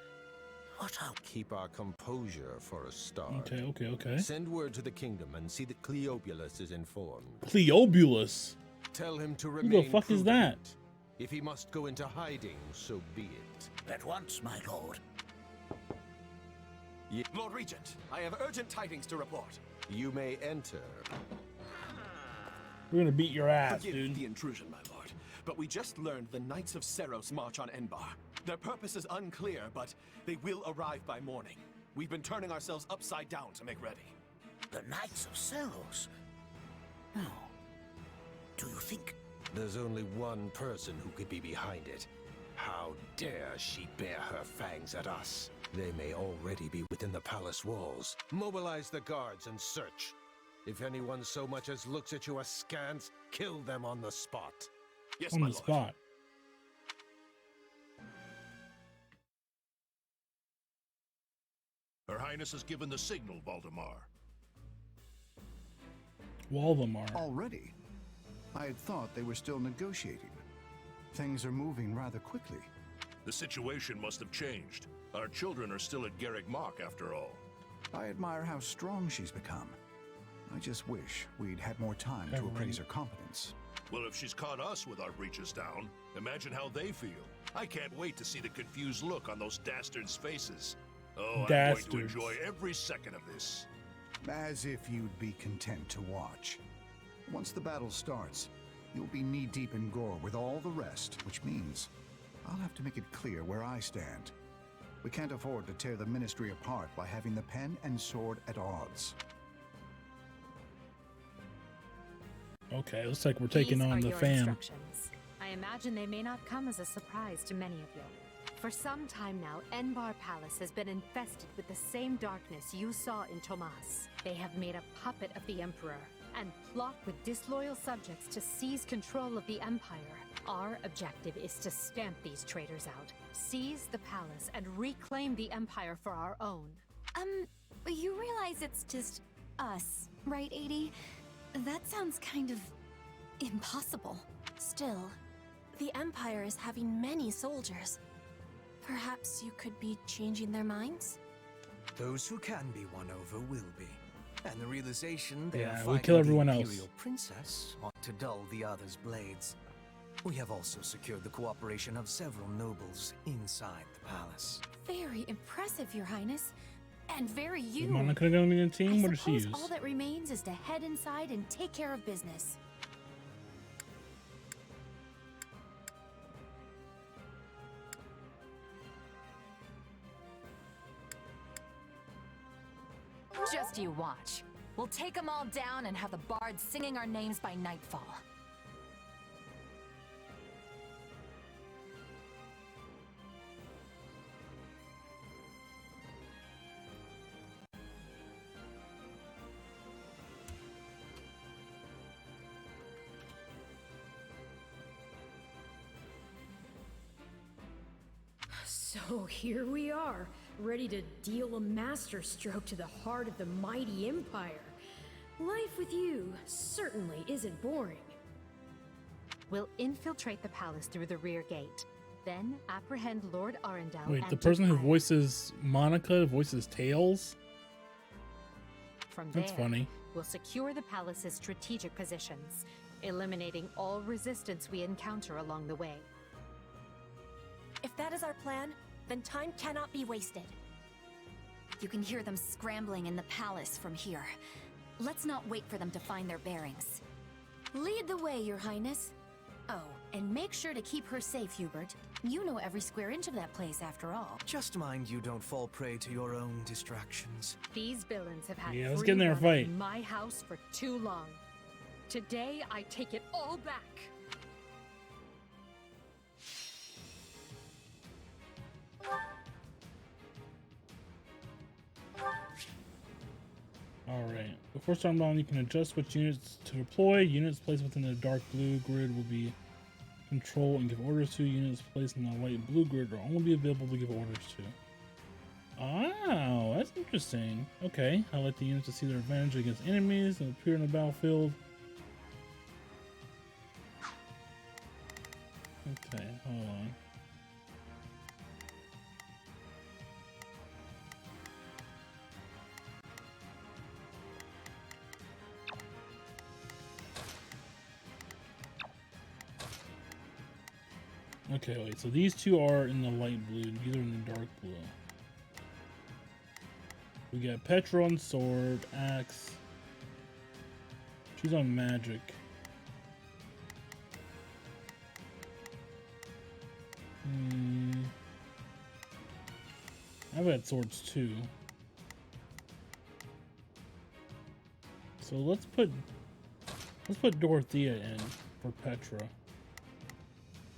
What I'll keep our composure for a start. Okay. Send word to the kingdom and see that Cleobulus is informed. Cleobulus? Tell him to Who remain the fuck is that? prudent. If he must go into hiding, so be it. At once, my lord. Lord Regent, I have urgent tidings to report. You may enter. We're gonna beat your ass, Forgive dude. the intrusion, my lord, but we just learned the Knights of Seros march on Enbar. Their purpose is unclear, but they will arrive by morning. We've been turning ourselves upside down to make ready. The Knights of Seros? No. Do you think? There's only one person who could be behind it. How dare she bare her fangs at us? They may already be within the palace walls. Mobilize the guards and search. If anyone so much as looks at you askance, kill them on the spot. Yes, On the spot. Her Highness has given the signal, Valdemar. Waldemar. Already? I had thought they were still negotiating. Things are moving rather quickly. The situation must have changed. Our children are still at Garrick Mach, after all. I admire how strong she's become. I just wish we'd had more time to appraise her competence. Well, if she's caught us with our breeches down, imagine how they feel. I can't wait to see the confused look on those dastards' faces. Oh, I'm going to enjoy every second of this. As if you'd be content to watch. Once the battle starts, you'll be knee-deep in gore with all the rest, which means I'll have to make it clear where I stand. We can't afford to tear the Ministry apart by having the pen and sword at odds. Okay, looks like we're taking on the fam. Instructions. I imagine they may not come as a surprise to many of you. For some time now, Enbar Palace has been infested with the same darkness you saw in Tomas. They have made a puppet of the Emperor and plot with disloyal subjects to seize control of the Empire. Our objective is to stamp these traitors out, seize the palace, and reclaim the Empire for our own. You realize it's just us, right, 80? That sounds kind of impossible. Still, the Empire is having many soldiers. Perhaps you could be changing their minds? Those who can be won over will be. And the realization they are we fighting kill everyone the else. Imperial Princess ought to dull the others' blades. We have also secured the cooperation of several nobles inside the palace. Very impressive, Your Highness. And very Is you. Monica going to the team? I What does she suppose use? all that remains is to head inside and take care of business. Just you watch. We'll take them all down and have the bards singing our names by nightfall. So here we are, ready to deal a masterstroke to the heart of the mighty Empire. Life with you certainly isn't boring. We'll infiltrate the palace through the rear gate, then apprehend Lord Arundel. Wait, and the person who declare- voices Monica voices Tails? From That's there, funny. we'll secure the palace's strategic positions, eliminating all resistance we encounter along the way. If that is our plan, then time cannot be wasted. You can hear them scrambling in the palace from here. Let's not wait for them to find their bearings. Lead the way, Your Highness. Oh, and make sure to keep her safe, Hubert. You know every square inch of that place, after all. Just mind you don't fall prey to your own distractions. These villains have had Yeah, let's free get in there and run of fight. my house for too long. Today, I take it all back. Alright. Before starting on, you can adjust which units to deploy. Units placed within the dark blue grid will be control and give orders to. Units placed in the light blue grid will only be available to give orders to. Oh, that's interesting. Okay, I like the units to see their advantage against enemies and appear in the battlefield. Okay, hold on. Okay, wait, so these two are in the light blue, these are in the dark blue. We got Petra on sword, axe. She's on magic. I've had swords too. So let's put Dorothea in for Petra.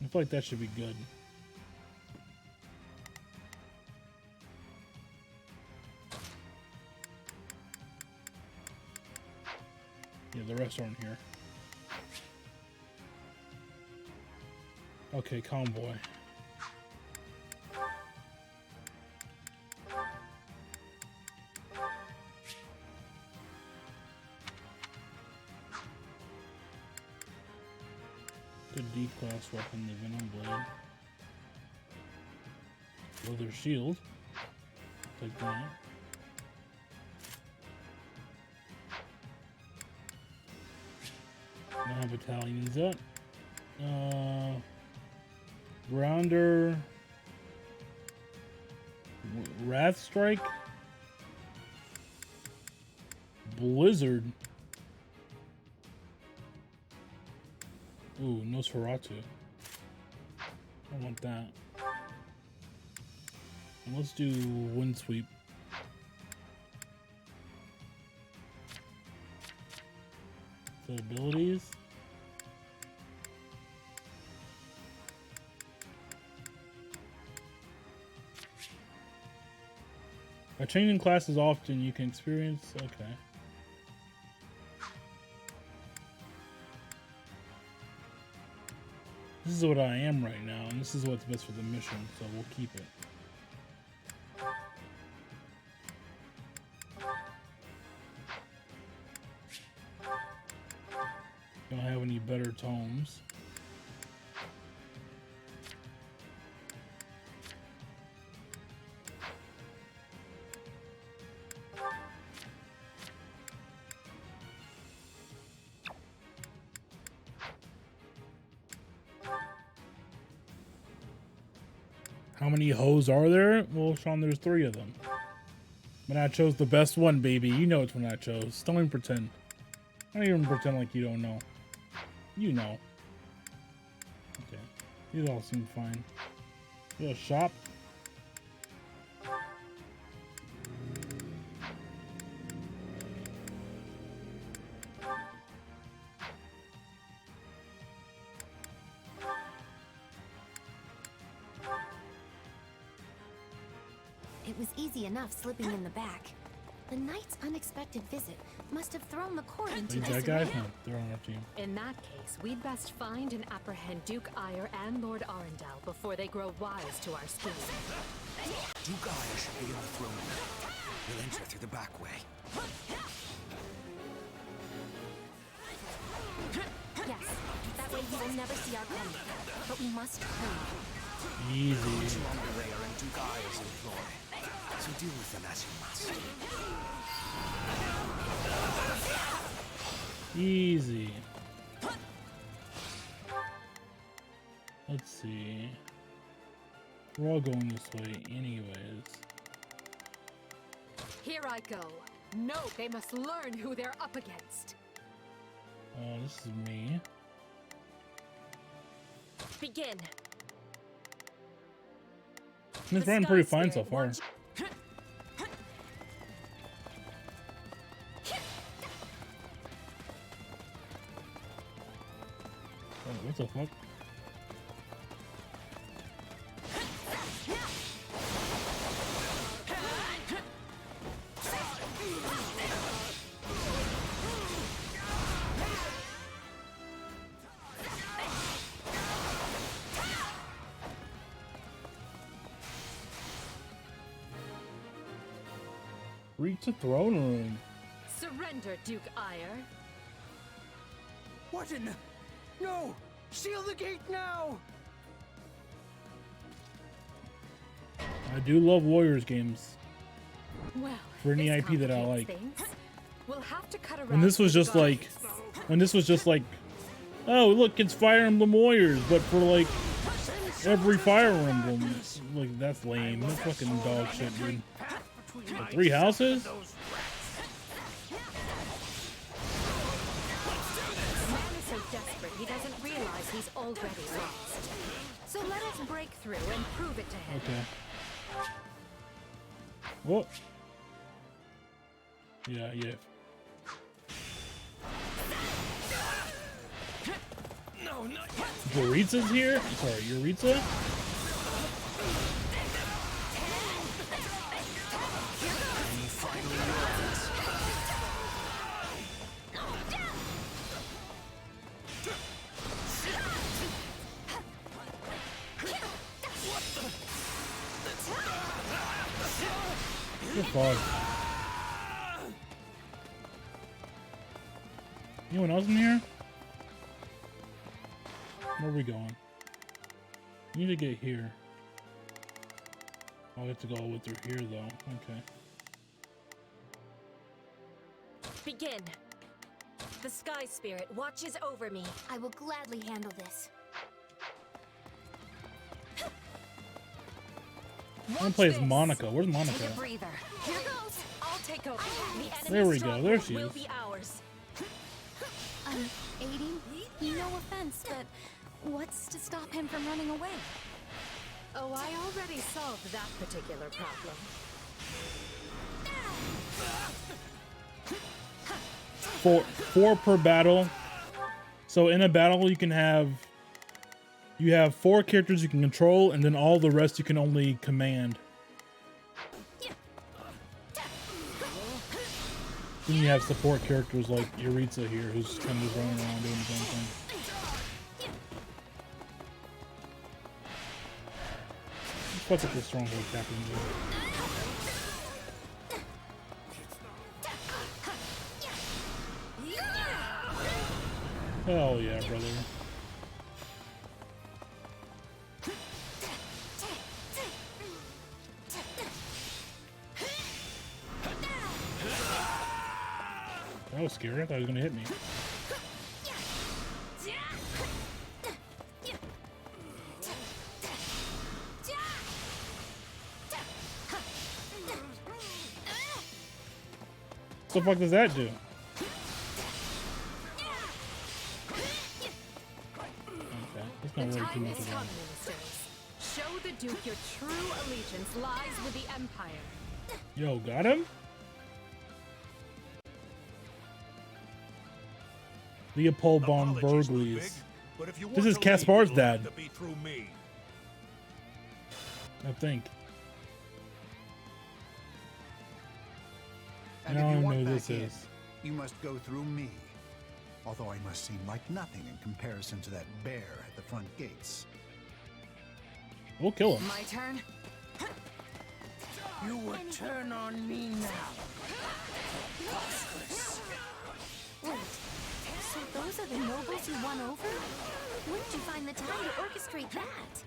I feel like that should be good. Yeah, the rest aren't here. Okay, convoy. Good D-class weapon, the Venom Blade. Leather shield. Take that. Now how battalions up. Grounder. Wrath Strike. Blizzard. Ooh, Nosferatu. I want that. And let's do Windsweep. So abilities. By changing classes often, you can experience. Okay. This is what I am right now, and this is what's best for the mission, so we'll keep it. Don't have any better tomes. How many hoes are there? Well, Sean, there's 3 of them. But I chose the best one, baby. You know which one I chose. Don't even pretend. Don't even pretend like you don't know. You know. Okay. These all seem fine. You got a shop? It was easy enough slipping in the back. The knight's unexpected visit must have thrown the court into That disarray. guy? No, they're on our team. In that case, we'd best find and apprehend Duke Ire and Lord Arundel before they grow wise to our scheme. Duke Ire should be in the throne room. We'll enter through the back way. Yes, that way he will never see our coming. But we must hurry. Easy. Two on the way are in Duke Ire's employ, so deal with them as you must. Easy. Let's see. We're all going this way anyways. Here I go. No, they must learn who they're up against. Oh, this is me. Begin. It's running pretty fine so far. Oh, what the fuck? Reach the throne room. Surrender, Duke Ire. What in the... No! Seal the gate now! I do love Warriors games. Well, For any this IP that I complicates like. things. We'll have to cut around When this was to the just like, guards. oh look, it's Fire Emblem Warriors, but for like Every Fire Emblem. Like, that's lame. That's fucking dog shit, dude. The 3 houses? Man is so desperate he doesn't realize he's already lost. So let us break through and prove it to him. Okay. Whoa. Yeah. No, not Yuritsa's here? Sorry, Yuritsa? Good fuck. Anyone else in here? Where are we going? We need to get here. Oh, we have to go all the way through here, though. Okay. Begin. The Sky Spirit watches over me. I will gladly handle this. I'm gonna play as Monica. Where's Monica? Take a breather. Here goes. I'll take over. The There we enemy's go. There she will is. be ours. Aiding? No offense, but what's to stop him from running away? Oh, I already solved that particular problem. Four per battle. So in a battle, you have 4 characters you can control, and then all the rest you can only command. Then you have support characters like Yuritsa here, who's kind of running around doing his own thing. Fuck up the stronghold captain. Hell yeah, brother. That was scary. I thought he was gonna hit me. What the fuck does that do? Okay, that's not The really too time much is of come, that. ministers. Show the Duke your true allegiance lies with the Empire. Yo, got him? Leopold von Bergles. This is Kaspar's dad. I think. I And don't if you even know want who back this in, is. you must go through me. Although I must seem like nothing in comparison to that bear at the front gates. We'll kill him. My turn. You would turn on me now. Wait, so those are the nobles you won over? Where did you find the time to orchestrate that?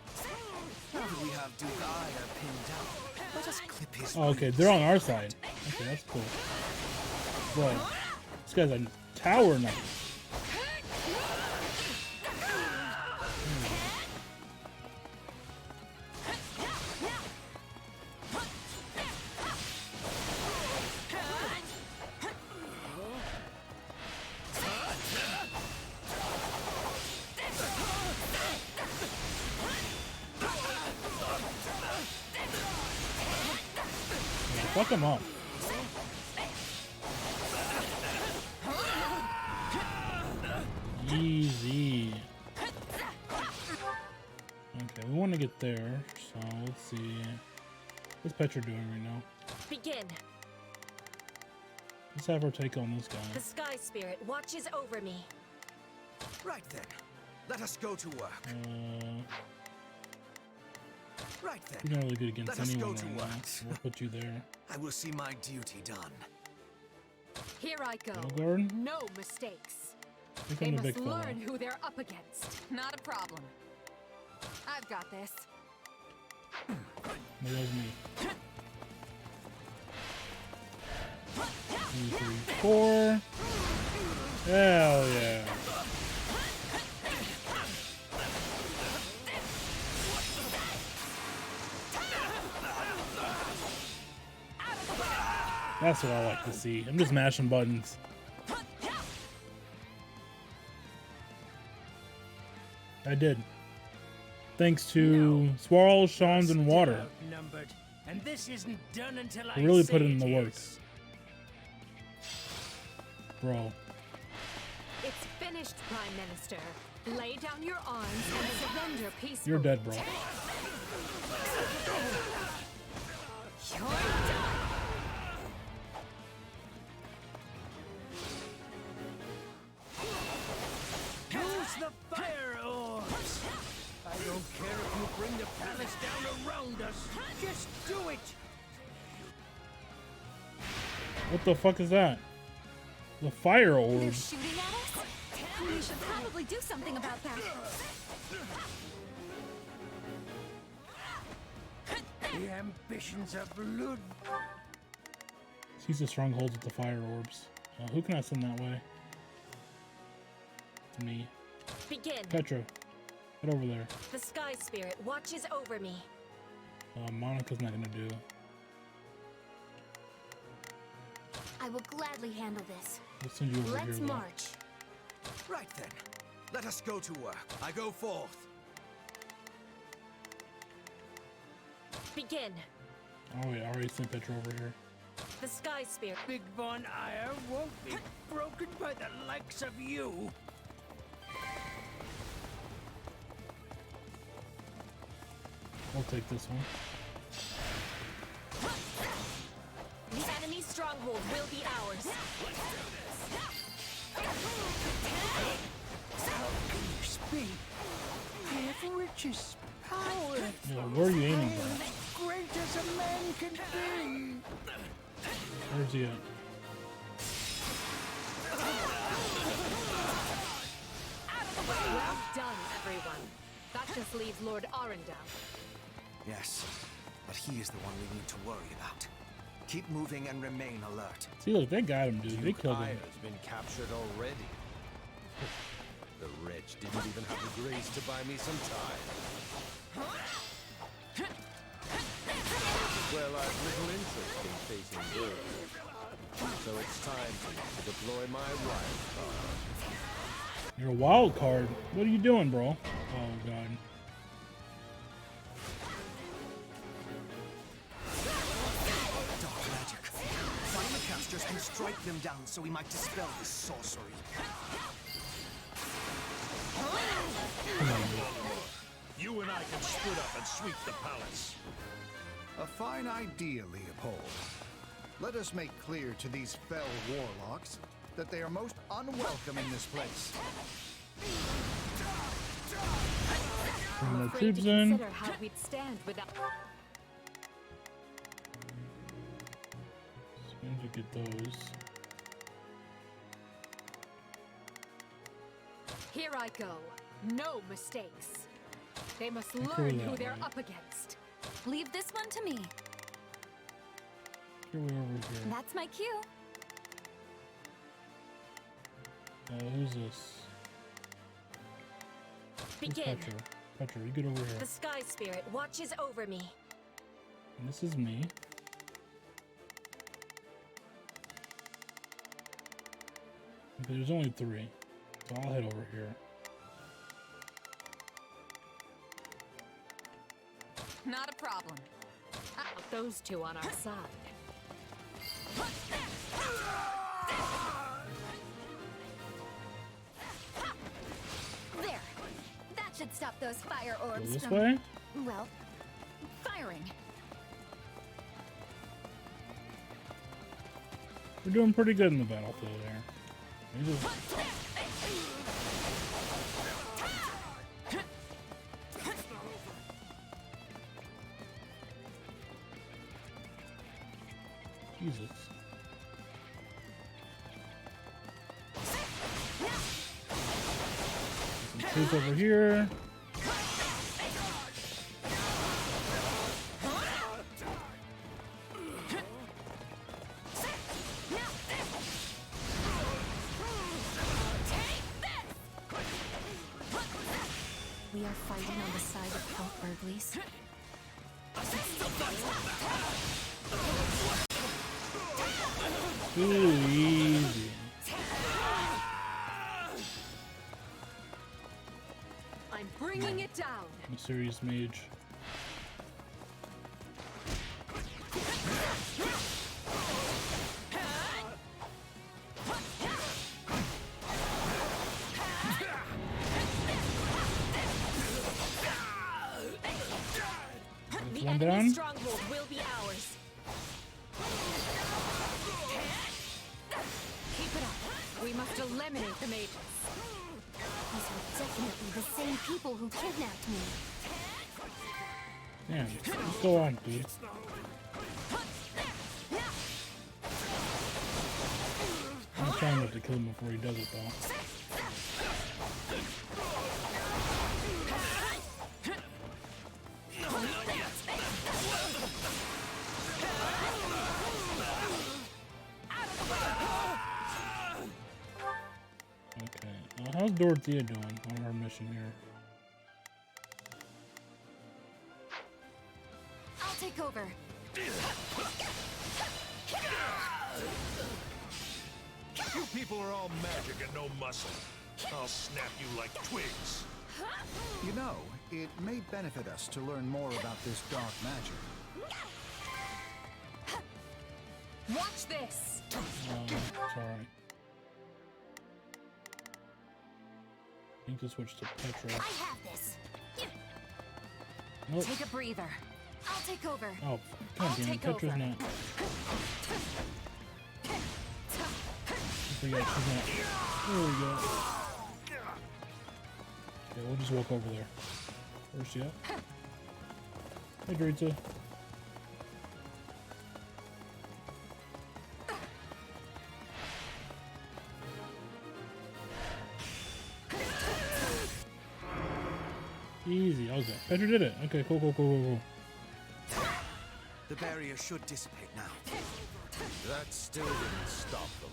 Now that we have Dugaya pinned down, let us clip his Oh, okay, they're on our side. Okay, that's cool. Bro, this guy's a tower knight. Fuck him up. Easy. Okay, we want to get there, so let's see. What's Petra doing right now? Begin. Let's have her take on this guy. The Sky Spirit watches over me. Right then, let us go to work. Right then, You're not really good against let us anyone go to right work. now. We'll put you there. I will see my duty done. Here I go. Guard? No mistakes. Here They come the must big fella. learn who they're up against. Not a problem. I've got this. That was me. 2, 3, 4. Hell yeah. That's what I like to see. I'm just mashing buttons. I did. Thanks to Swirls, Shawns, and Water. And this isn't done until I really put in the work. Bro. It's finished, Prime Minister. Lay down your arms and surrender peacefully. You're dead, bro. You're done. Use the fire orbs. I don't care if you bring the palace down around us. Just do it. What the fuck is that? The fire They're orbs. shooting at us? We should probably do something about that. The ambitions of blood. Seize the strongholds with the fire orbs. Who can I send that way? It's me. Begin. Petra, head over there. The Sky Spirit watches over me. Monica's not gonna do. I will gladly handle this. I'll send you over Let's here. march. Right then. Let us go to work. I go forth. Begin. Oh wait, I already sent Petra over here. The Sky Spirit. Big Von Ire won't be broken by the likes of you. I'll take this one. The enemy's stronghold will be ours. How can you speak? If riches, power. Yeah, where are you aiming I am at? as great as a man can be. Where's he at? Well done, everyone. That just leaves Lord Arundel. Yes, but he is the one we need to worry about. Keep moving and remain alert. See, look, they got him, dude. They killed him. Ire's been captured already. The wretch didn't even have the grace to buy me some time. Well, I've little interest in facing Burr. So it's time for me to deploy my wild card. You're a wild card. What are you doing, bro? Oh god. Dark magic. Fire casters can strike them down so we might dispel this sorcery. You and I can split up and sweep the palace. A fine idea, Leopold. Let us make clear to these fell warlocks that they are most unwelcome in this place. Bring more Afraid troops to in. consider how we'd stand without. Need to get those. Here I go. No mistakes. They must Go learn that who they're way. up against. Leave this one to me. Here we over here. That's my cue. Who's this? Who's Begin. Petra? Petra, you get over here. The Sky Spirit watches over me. And this is me. Okay, there's only 3, so I'll head over here. Not a problem. Those two on our side. There. That should stop those fire Go orbs this from... way? Well, firing. We're doing pretty good in the battlefield there. We just... Jesus. Some troops over here. We are fighting on the side of Count Burgley's. Ooh, easy. I'm bringing it down. I'm a serious mage. The one enemy down. stronghold will be ours. Keep it up. We must eliminate the mages. These are definitely the same people who kidnapped me. Damn, let's go on, dude. I'm trying not to kill him before he does it, though. Okay, how's Dorothea doing on her mission here? I'll take over. You people are all magic and no muscle. I'll snap you like twigs. You know, it may benefit us to learn more about this dark magic. Watch this. Sorry. I need to switch to Petra. I have this. Nope. Take a breather. I'll take over. Oh, god damn it, Petra's not. I forget she's not. There we go. Okay, we'll just walk over there. Where's she at? Hey, Dritza. Easy, okay. Petra did it. Okay, cool. The barrier should dissipate now. That still didn't stop them.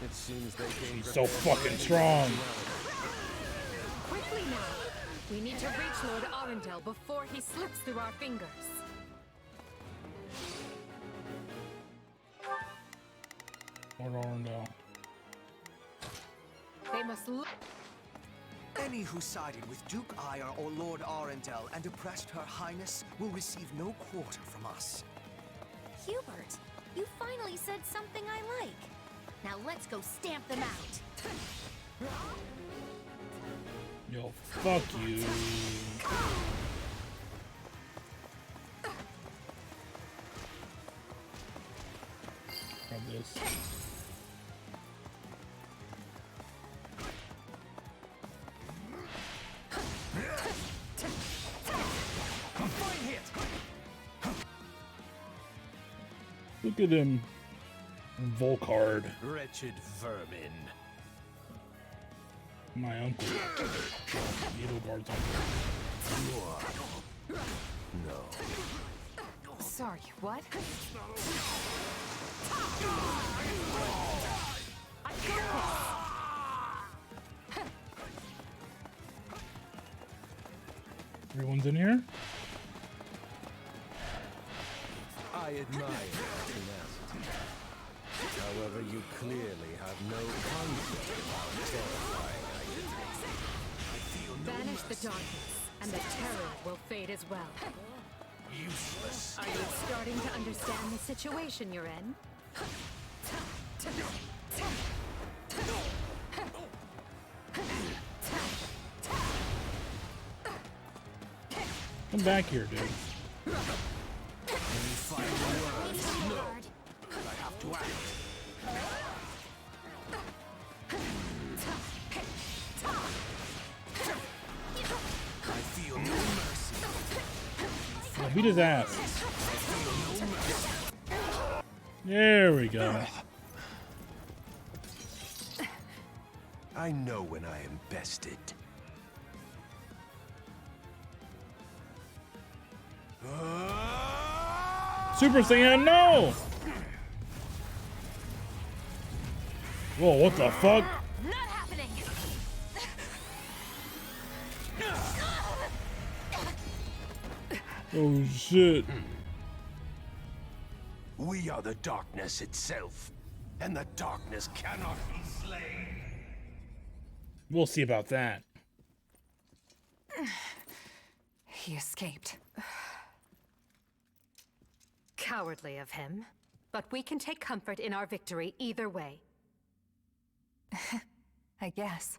It seems they came. He's so fucking strong. Quickly now. We need to reach Lord Arundel before he slips through our fingers. Lord Arundel. They must look. Any who sided with Duke Ire or Lord Arundel and oppressed Her Highness will receive no quarter from us. Hubert, you finally said something I like. Now let's go stamp them out. Yo, fuck you. Grab this. Look at him. Volcard. Wretched vermin. My uncle. Edelgard's uncle. No. Sorry, what? I got this. Everyone's in here? I admire your tenacity. However, you clearly have no concept of how terrifying I can be. Banish the darkness, and the terror will fade as well. Useless. Are you starting to understand the situation you're in? Come back here, dude. Find the words. No. I have to act. I feel no mercy. Yeah, beat his ass. There we go. I know when I am bested. Super Saiyan, no! Whoa, what the fuck? Not happening. Oh shit. We are the darkness itself. and the darkness cannot be slain. We'll see about that. He escaped. Cowardly of him. But we can take comfort in our victory either way. I guess.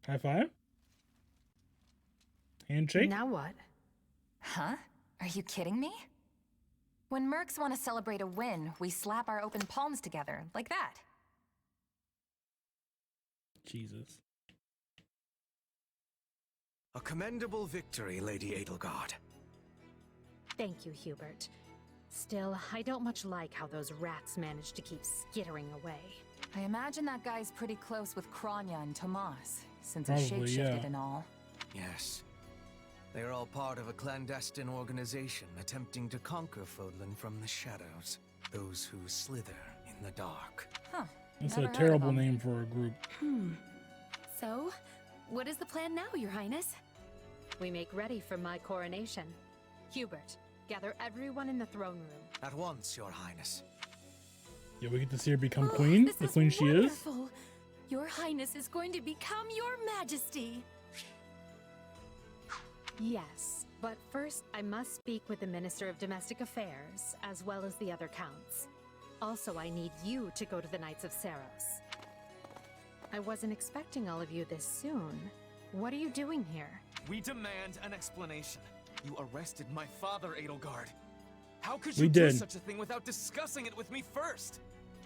High five? Handshake? Now what? Huh? Are you kidding me? When mercs want to celebrate a win, we slap our open palms together, like that. Jesus. A commendable victory, Lady Edelgard. Thank you, Hubert. Still, I don't much like how those rats managed to keep skittering away. I imagine that guy's pretty close with Kranya and Tomas, since he Probably, shapeshifted yeah. and all. Yes. They are all part of a clandestine organization attempting to conquer Fodlan from the shadows. Those who slither in the dark. Huh. That's Never a heard of terrible him. name for a group. So, what is the plan now, Your Highness? We make ready for my coronation. Hubert, gather everyone in the throne room. At once, Your Highness. Yeah, we get to see her become queen, This the queen she is. wonderful. Your Highness is going to become your Majesty. Yes, but first I must speak with the Minister of Domestic Affairs, as well as the other counts. Also, I need you to go to the Knights of Seros. I wasn't expecting all of you this soon. What are you doing here? We demand an explanation. You arrested my father, Edelgard. How could We you do did. such a thing without discussing it with me first?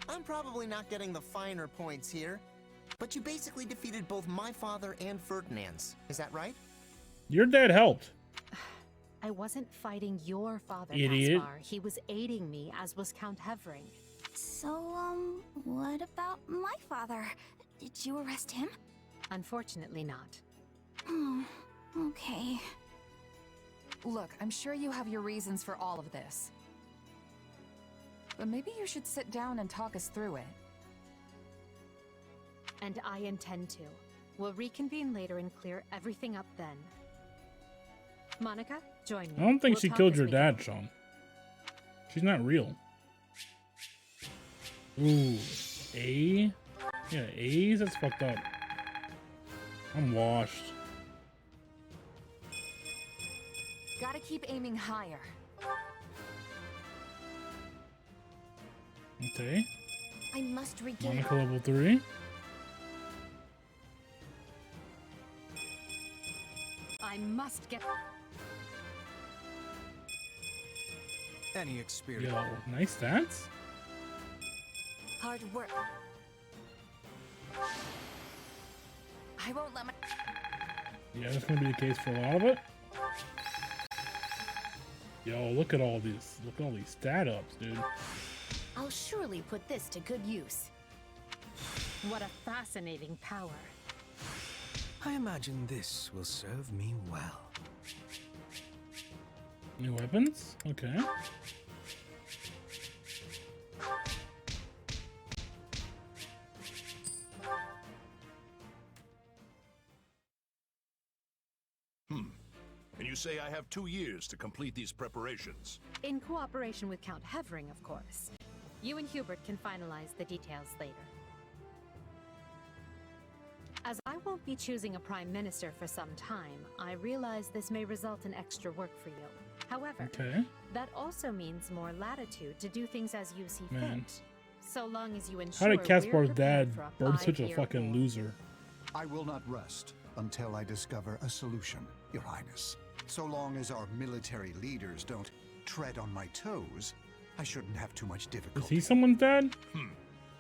I'm probably not getting the finer points here, but you basically defeated both my father and Ferdinand's. Is that right? Your dad helped. I wasn't fighting your father, Idiot. Caspar. He was aiding me, as was Count Hevering. So, what about my father? Did you arrest him? Unfortunately not. Oh, okay. Look, I'm sure you have your reasons for all of this. But maybe you should sit down and talk us through it. And I intend to. We'll reconvene later and clear everything up then. Monica, join me. I don't think We'll she talk killed as your we dad, go. Sean. She's not real. Ooh, A? Yeah, A's? That's fucked up. I'm washed. Gotta keep aiming higher. Okay. I must regain. Monica level 3. I must get... Any experience. Yo, nice stats. Hard work. I won't let my... Yeah, that's gonna be the case for a lot of it. Yo, look at all these. Look at all these stat ups, dude. I'll surely put this to good use. What a fascinating power. I imagine this will serve me well. New weapons? Okay. And you say I have 2 years to complete these preparations. In cooperation with Count Hevering, of course. You and Hubert can finalize the details later. As I won't be choosing a prime minister for some time, I realize this may result in extra work for you. However, Okay. that also means more latitude to do things as you see Man. fit. So long as you ensure How did we're Caspar's prepared dad for a birth such a 5-year fucking war. loser? I will not rest until I discover a solution, Your Highness. So long as our military leaders don't tread on my toes, I shouldn't have too much Is difficulty. he someone's dad?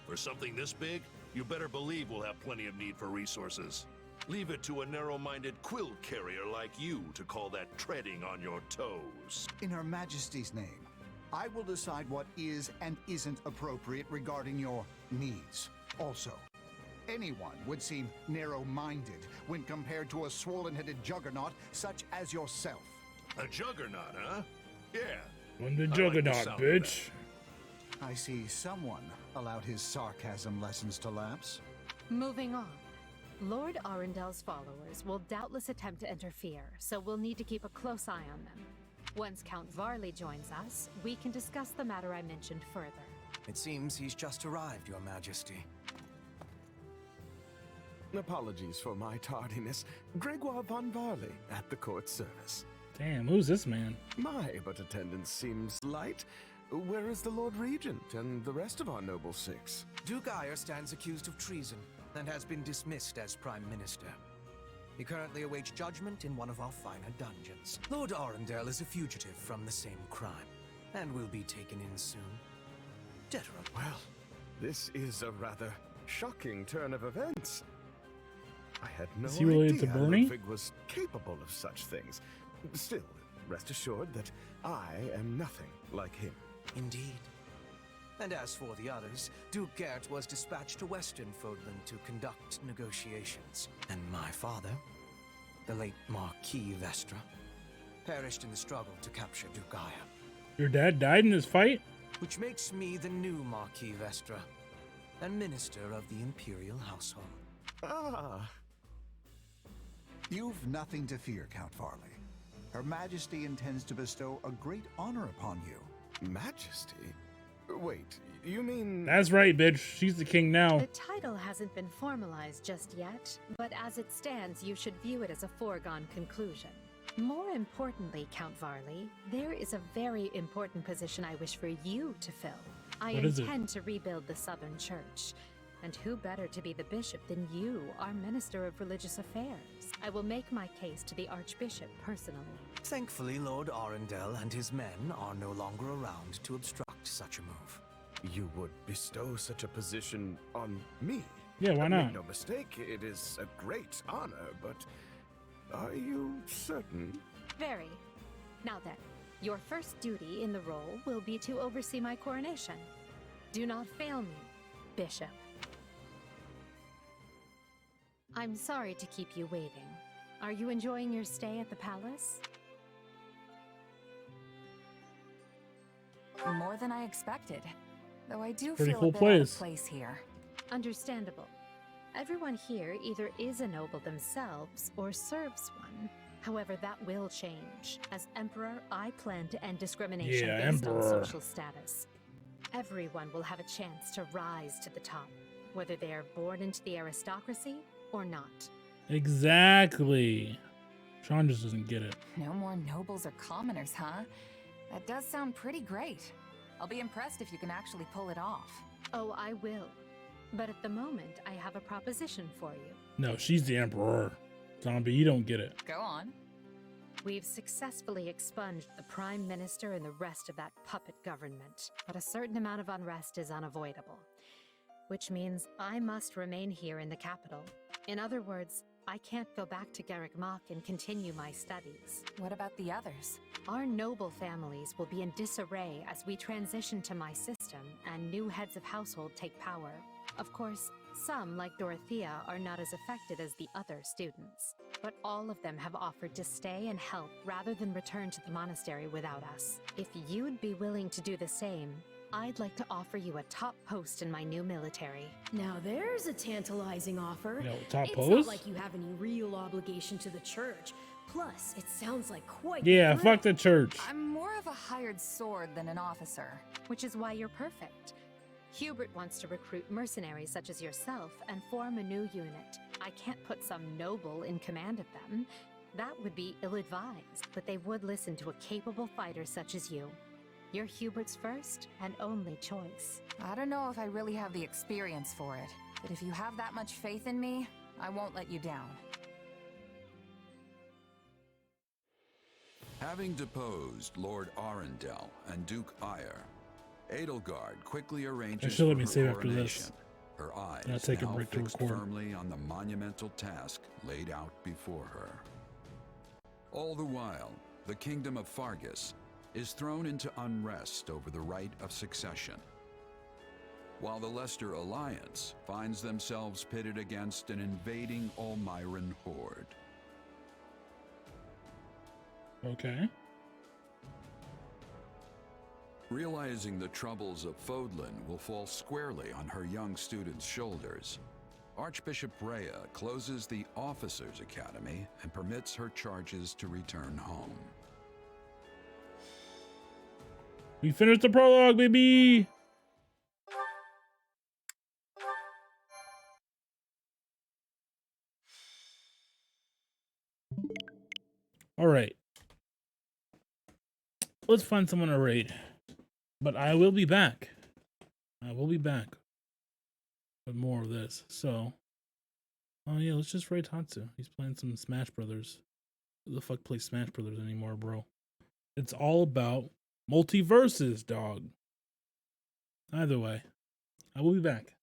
For something this big, you better believe we'll have plenty of need for resources. Leave it to a narrow-minded quill carrier like you to call that treading on your toes. In Her Majesty's name, I will decide what is and isn't appropriate regarding your needs. Also, anyone would seem narrow-minded when compared to a swollen-headed juggernaut such as yourself. A juggernaut, huh? Yeah. I'm the I like the juggernaut, sound of bitch. I see someone allowed his sarcasm lessons to lapse. Moving on. Lord Arendel's followers will doubtless attempt to interfere, so we'll need to keep a close eye on them. Once Count Varley joins us, we can discuss the matter I mentioned further. It seems he's just arrived, Your Majesty. Apologies for my tardiness. Gregoire von Varley at the court service. Damn, who's this man? My, but attendance seems light. Where is the Lord Regent and the rest of our noble six? Duke Ire stands accused of treason and has been dismissed as Prime Minister. He currently awaits judgment in one of our finer dungeons. Lord Arundel is a fugitive from the same crime and will be taken in soon. Deterum. Well, this is a rather shocking turn of events. I had no Is he related to idea Bernie? Ludwig was capable of such things. Still, rest assured that I am nothing like him. Indeed. And as for the others, Duke Gert was dispatched to Western Fodland to conduct negotiations. And my father, the late Marquis Vestra, perished in the struggle to capture Duke Ire. Your dad died in this fight? Which makes me the new Marquis Vestra, and Minister of the Imperial Household. Ah. You've nothing to fear, Count Varley. Her Majesty intends to bestow a great honor upon you. Majesty? Wait, you mean... That's right, bitch. She's the king now. The title hasn't been formalized just yet, but as it stands, you should view it as a foregone conclusion. More importantly, Count Varley, there is a very important position I wish for you to fill. I intend to rebuild the Southern Church. And who better to be the bishop than you, our Minister of Religious Affairs? I will make my case to the Archbishop personally. Thankfully, Lord Arundel and his men are no longer around to obstruct such a move. You would bestow such a position on me? Yeah, why not? Make no mistake, it is a great honor, but are you certain? Very. Now then, your first duty in the role will be to oversee my coronation. Do not fail me, Bishop. I'm sorry to keep you waiting. Are you enjoying your stay at the palace? More than I expected. Though I do Pretty feel cool a bit out of place here. Understandable. Everyone here either is a noble themselves or serves one. However, that will change. As Emperor, I plan to end discrimination based on social status. Everyone will have a chance to rise to the top, whether they are born into the aristocracy or not. Exactly. Sean just doesn't get it. No more nobles or commoners, huh? That does sound pretty great. I'll be impressed if you can actually pull it off. Oh, I will. But at the moment, I have a proposition for you. No, she's the emperor. Zombie, you don't get it. Go on. We've successfully expunged the Prime Minister and the rest of that puppet government, but a certain amount of unrest is unavoidable. Which means I must remain here in the capital. In other words, I can't go back to Garrick Mach and continue my studies. What about the others? Our noble families will be in disarray as we transition to my system and new heads of household take power. Of course, some, like Dorothea, are not as affected as the other students. But all of them have offered to stay and help rather than return to the monastery without us. If you'd be willing to do the same, I'd like to offer you a top post in my new military. Now there's a tantalizing offer. Yo, top it's post? not like you have any real obligation to the church. Plus, it sounds like quite Yeah, the fuck the church. I'm more of a hired sword than an officer. Which is why you're perfect. Hubert wants to recruit mercenaries such as yourself and form a new unit. I can't put some noble in command of them. That would be ill-advised, but they would listen to a capable fighter such as you. You're Hubert's first and only choice. I don't know if I really have the experience for it, but if you have that much faith in me, I won't let you down. Having deposed Lord Arundel and Duke Ire, Edelgard quickly arranges She'll for let me her save after coronation. this. Her eyes I'll take a now break to fixed record. firmly on the monumental task laid out before her. All the while, the kingdom of Fargus is thrown into unrest over the right of succession, while the Leicester Alliance finds themselves pitted against an invading Almiran horde. Okay. Realizing the troubles of Fodlan will fall squarely on her young students' shoulders, Archbishop Rhea closes the Officers' Academy and permits her charges to return home. We finished the prologue, baby. All right. Let's find someone to raid. But I will be back. I will be back with more of this. So, oh yeah, let's just raid Tatsu. He's playing some Smash Brothers. Who the fuck plays Smash Brothers anymore, bro? It's all about multiverses, dog. Either way, I will be back.